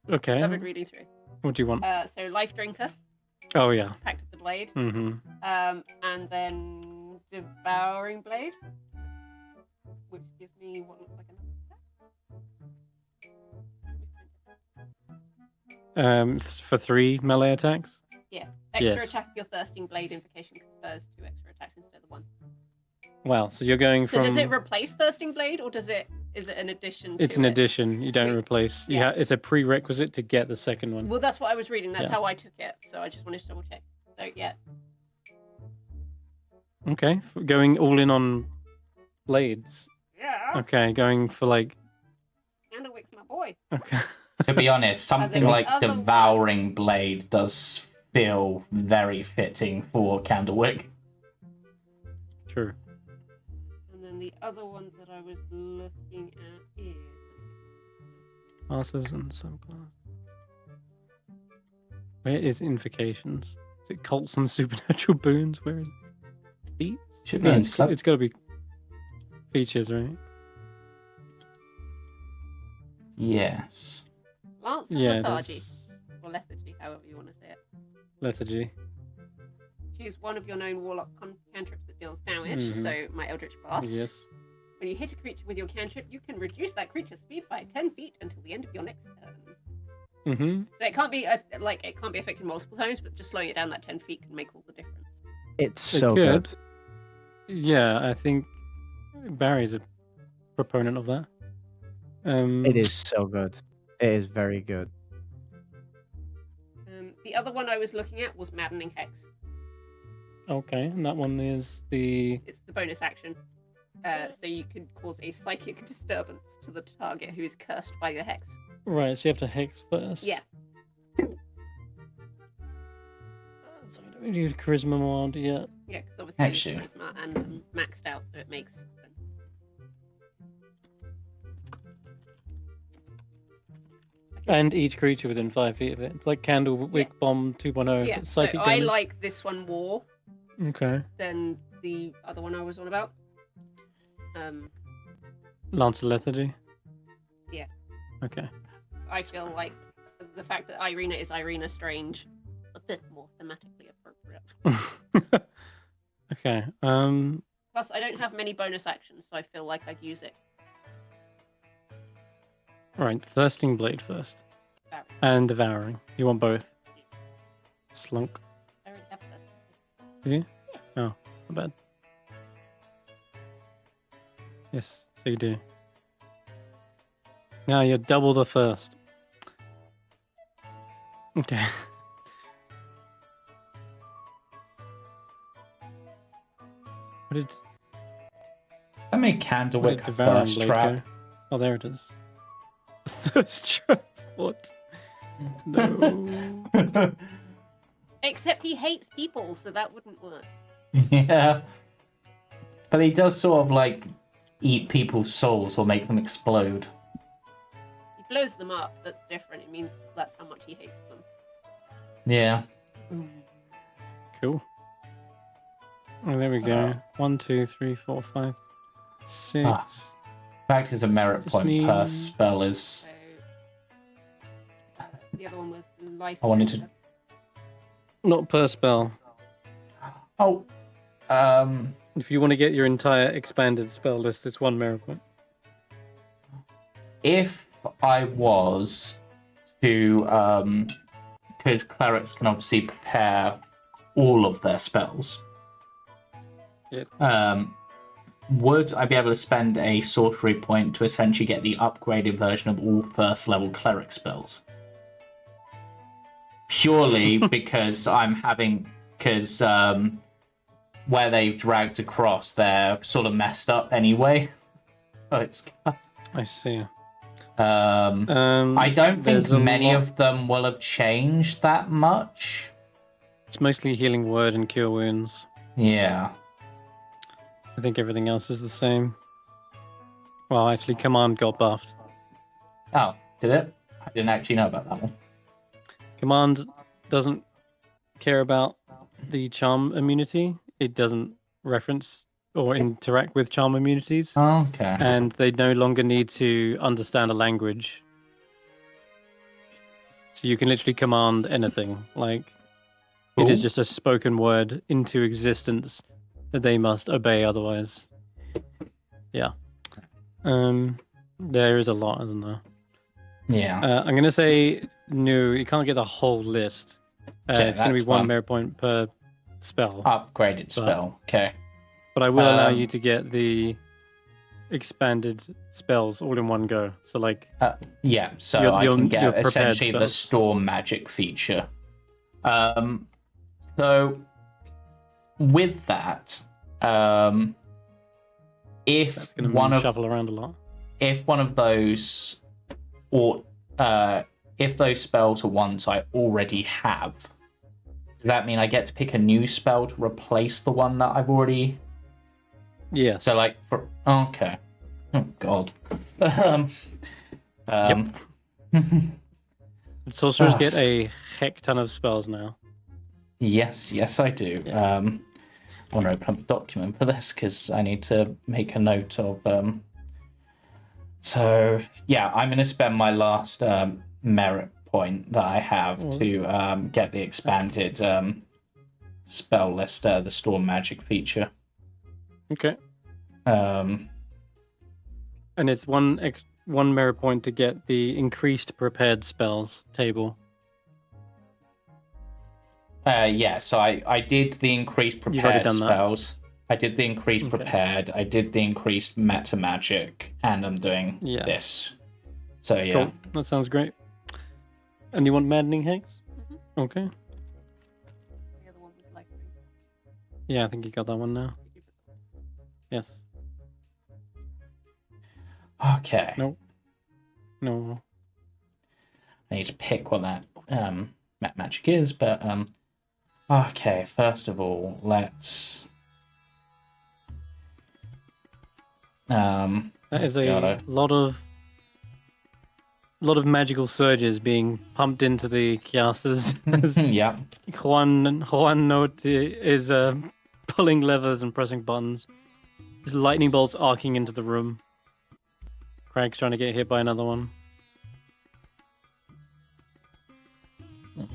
Okay. I've been reading through. What do you want? So Life Drinker, Oh yeah. Pact of the Blade, Mm-hmm. and then Devouring Blade, which gives me what looks like another attack. For 3 melee attacks? Extra Yes. attack of your Thirsting Blade invocation confers 2 extra attacks instead of 1. Wow, so you're going So from does it replace Thirsting Blade, or is it an addition to it's an it? addition, you don't Sweet. replace. Yeah. It's a prerequisite to get the second one. Well, that's what I was reading. That's Yeah. how I took it. So I just wanted to double check. So yeah. Okay. Going all in on blades. Yeah. Okay, going for like Candlewick's my boy. okay. To be honest, something the like other Devouring Blade does feel very fitting for Candlewick. True. And then the other one that I was looking at is Classes and subclass. Where is invocations? Is it cults and supernatural boons? Where is it? Feats? Should be No, in it's sub. got to be features, right? Yes. Lance of Yeah. Lethargy, there's or Lethargy, however you want to say it. lethargy. Choose one of your known warlock cantrips that deals damage. Mhm. So my Eldritch Blast. Yes. When you hit a creature with your cantrip, you can reduce that creature's speed by 10 feet until the end of your next turn. Mm-hmm. So it can't be it can't be affected multiple times, but just slowing it down that 10 feet can make all the difference. It's It so could. good. Yeah, I think Barry's a proponent of that. It is so good. It is very good. The other one I was looking at was Maddening Hex. Okay, and that one is the It's the bonus action. So you can cause a psychic disturbance to the target who is cursed by the hex. right. So you have to hex first. Yeah. So we don't really do charisma mod yet. Yeah, because obviously Actually. it's charisma and maxed out, so it makes sense. And each creature within 5 feet of it. It's like Candlewick Bomb 2.0. Yeah, but so psychic I damage. like this one more Okay. than the other one I was on about. Lance of Lethargy. Yeah. Okay. I feel like the fact that Eirina is Eirina Strange a bit more thematically appropriate. Okay. Plus, I don't have many bonus actions, so I feel like I'd use it. Right. Thirsting Blade first. Barry. And Devouring. You want both? Slunk. I already have that. Do you? Oh, not bad. Yes, so you do. Now you're double the thirst. Okay. What did I made What Candlewick did Devouring Thirst Blade Trap. go? Oh, there it is. Thirst trap. What? No. Except he hates people, so that wouldn't work. Yeah. But he does sort of like eat people's souls or make them explode. He blows them up. That's different. It means that's how much he hates them. Yeah. Cool. Oh, there we go. 1, 2, 3, 4, 5, 6. Ah. Fact is a merit Just point need- per spell is. So the other one was life. I wanted to- Drinker. Not per spell. Oh. If you want to get your entire expanded spell list, it's 1 merit point. If I was to, because clerics can obviously prepare all of their spells. Yeah. Would I be able to spend a sorcery point to essentially get the upgraded version of all first level cleric spells? Purely because where they've dragged across, they're sort of messed up anyway. Oh, it's. I see. I don't think there's a many lot- of them will have changed that much. It's mostly healing word and cure wounds. Yeah. I think everything else is the same. Well, actually, command got buffed. Oh, did it? I didn't actually know about that one. Command doesn't care about the charm immunity. It doesn't reference or interact with charm immunities. Okay. And they no longer need to understand a language. So you can literally command anything. Like, it is Cool. just a spoken word into existence that they must obey otherwise. Yeah. There is a lot, isn't there? Yeah. I'm going to say no, you can't get the whole list. Okay, It's going to be that's one fine. merit point per spell. Upgraded spell. Okay. But I will allow you Um, to get the expanded spells all in one go. So, like, Yeah, so Your- I your- can your get prepared essentially the spells. storm magic feature. So with that, if that's going one to of shuffle around a lot. if one of those or if those spells are ones I already have, does that mean I get to pick a new spell to replace the one that I've already? Yes. So like for okay, oh god, Sorcerers get a heck ton of spells now. yes, I do. Yeah. I want to open up a document for this because I need to make a note of. So yeah, I'm going to spend my last merit point that I have to get the expanded spell list, the storm magic feature. Okay. Um, And it's one merit point to get the increased prepared spells table. yeah, so I did the increased You've already prepared done that. spells. I did the increased Okay. prepared. I did the increased meta magic, and I'm doing Yeah. this. So yeah. Cool. That sounds great. And you want Maddening Hex? Mhm. Okay. The other one was like. Yeah, I think you got that one now. Yes. Okay. Nope. No. I need to pick what that meta magic is, but okay. First of all, let's That is God, a lot of magical surges being pumped into the Kiasters. As yeah. Juan Note is pulling levers and pressing buttons. There's lightning bolts arcing into the room. Krag's trying to get hit by another one.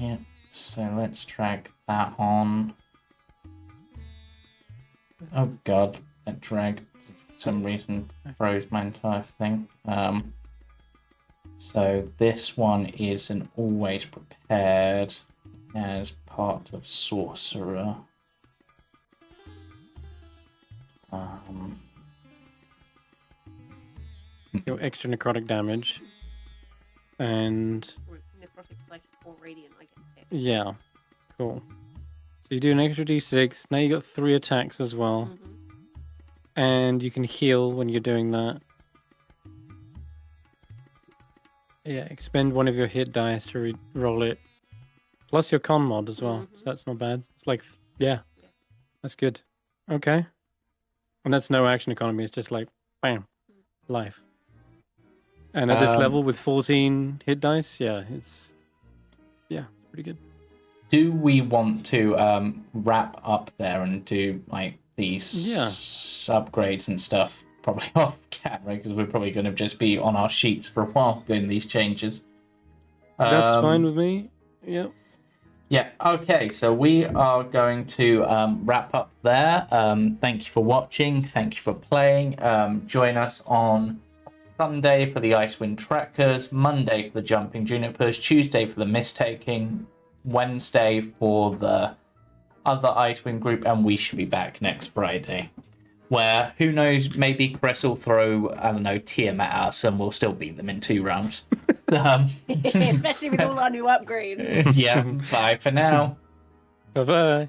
Yeah. So let's drag that on. Oh god, that drag for some reason froze my entire thing. So this one is an always prepared as part of sorcerer. Your extra necrotic damage. And Or it's necrotic, psychic, or radiant. I get it. yeah, cool. So you do an extra d6. Now you got 3 attacks as well. Mhm. And you can heal when you're doing that. Yeah, expend one of your hit dice to roll it. Plus your con mod as well. So that's not bad. It's like, yeah, that's good. Okay. And that's no action economy. It's just like, bam, life. And at this level with 14 hit dice, yeah, it's pretty good. Do we want to wrap up there and do like these Yeah. upgrades and stuff? Probably off camera because we're probably going to just be on our sheets for a while doing these changes. That's fine with me. Yep. Yeah, okay, so we are going to wrap up there. Thank you for watching, thank you for playing. Join us on Sunday for the Icewind Trackers, Monday for the Jumping Junipers, Tuesday for the Mist-Taking, Wednesday for the other Icewind group, and we should be back next Friday. Where, who knows, maybe Chris will throw, I don't know, Tiamat at us and we'll still beat them in 2 rounds. Especially with all our new upgrades. Yeah, bye for now. Bye-bye.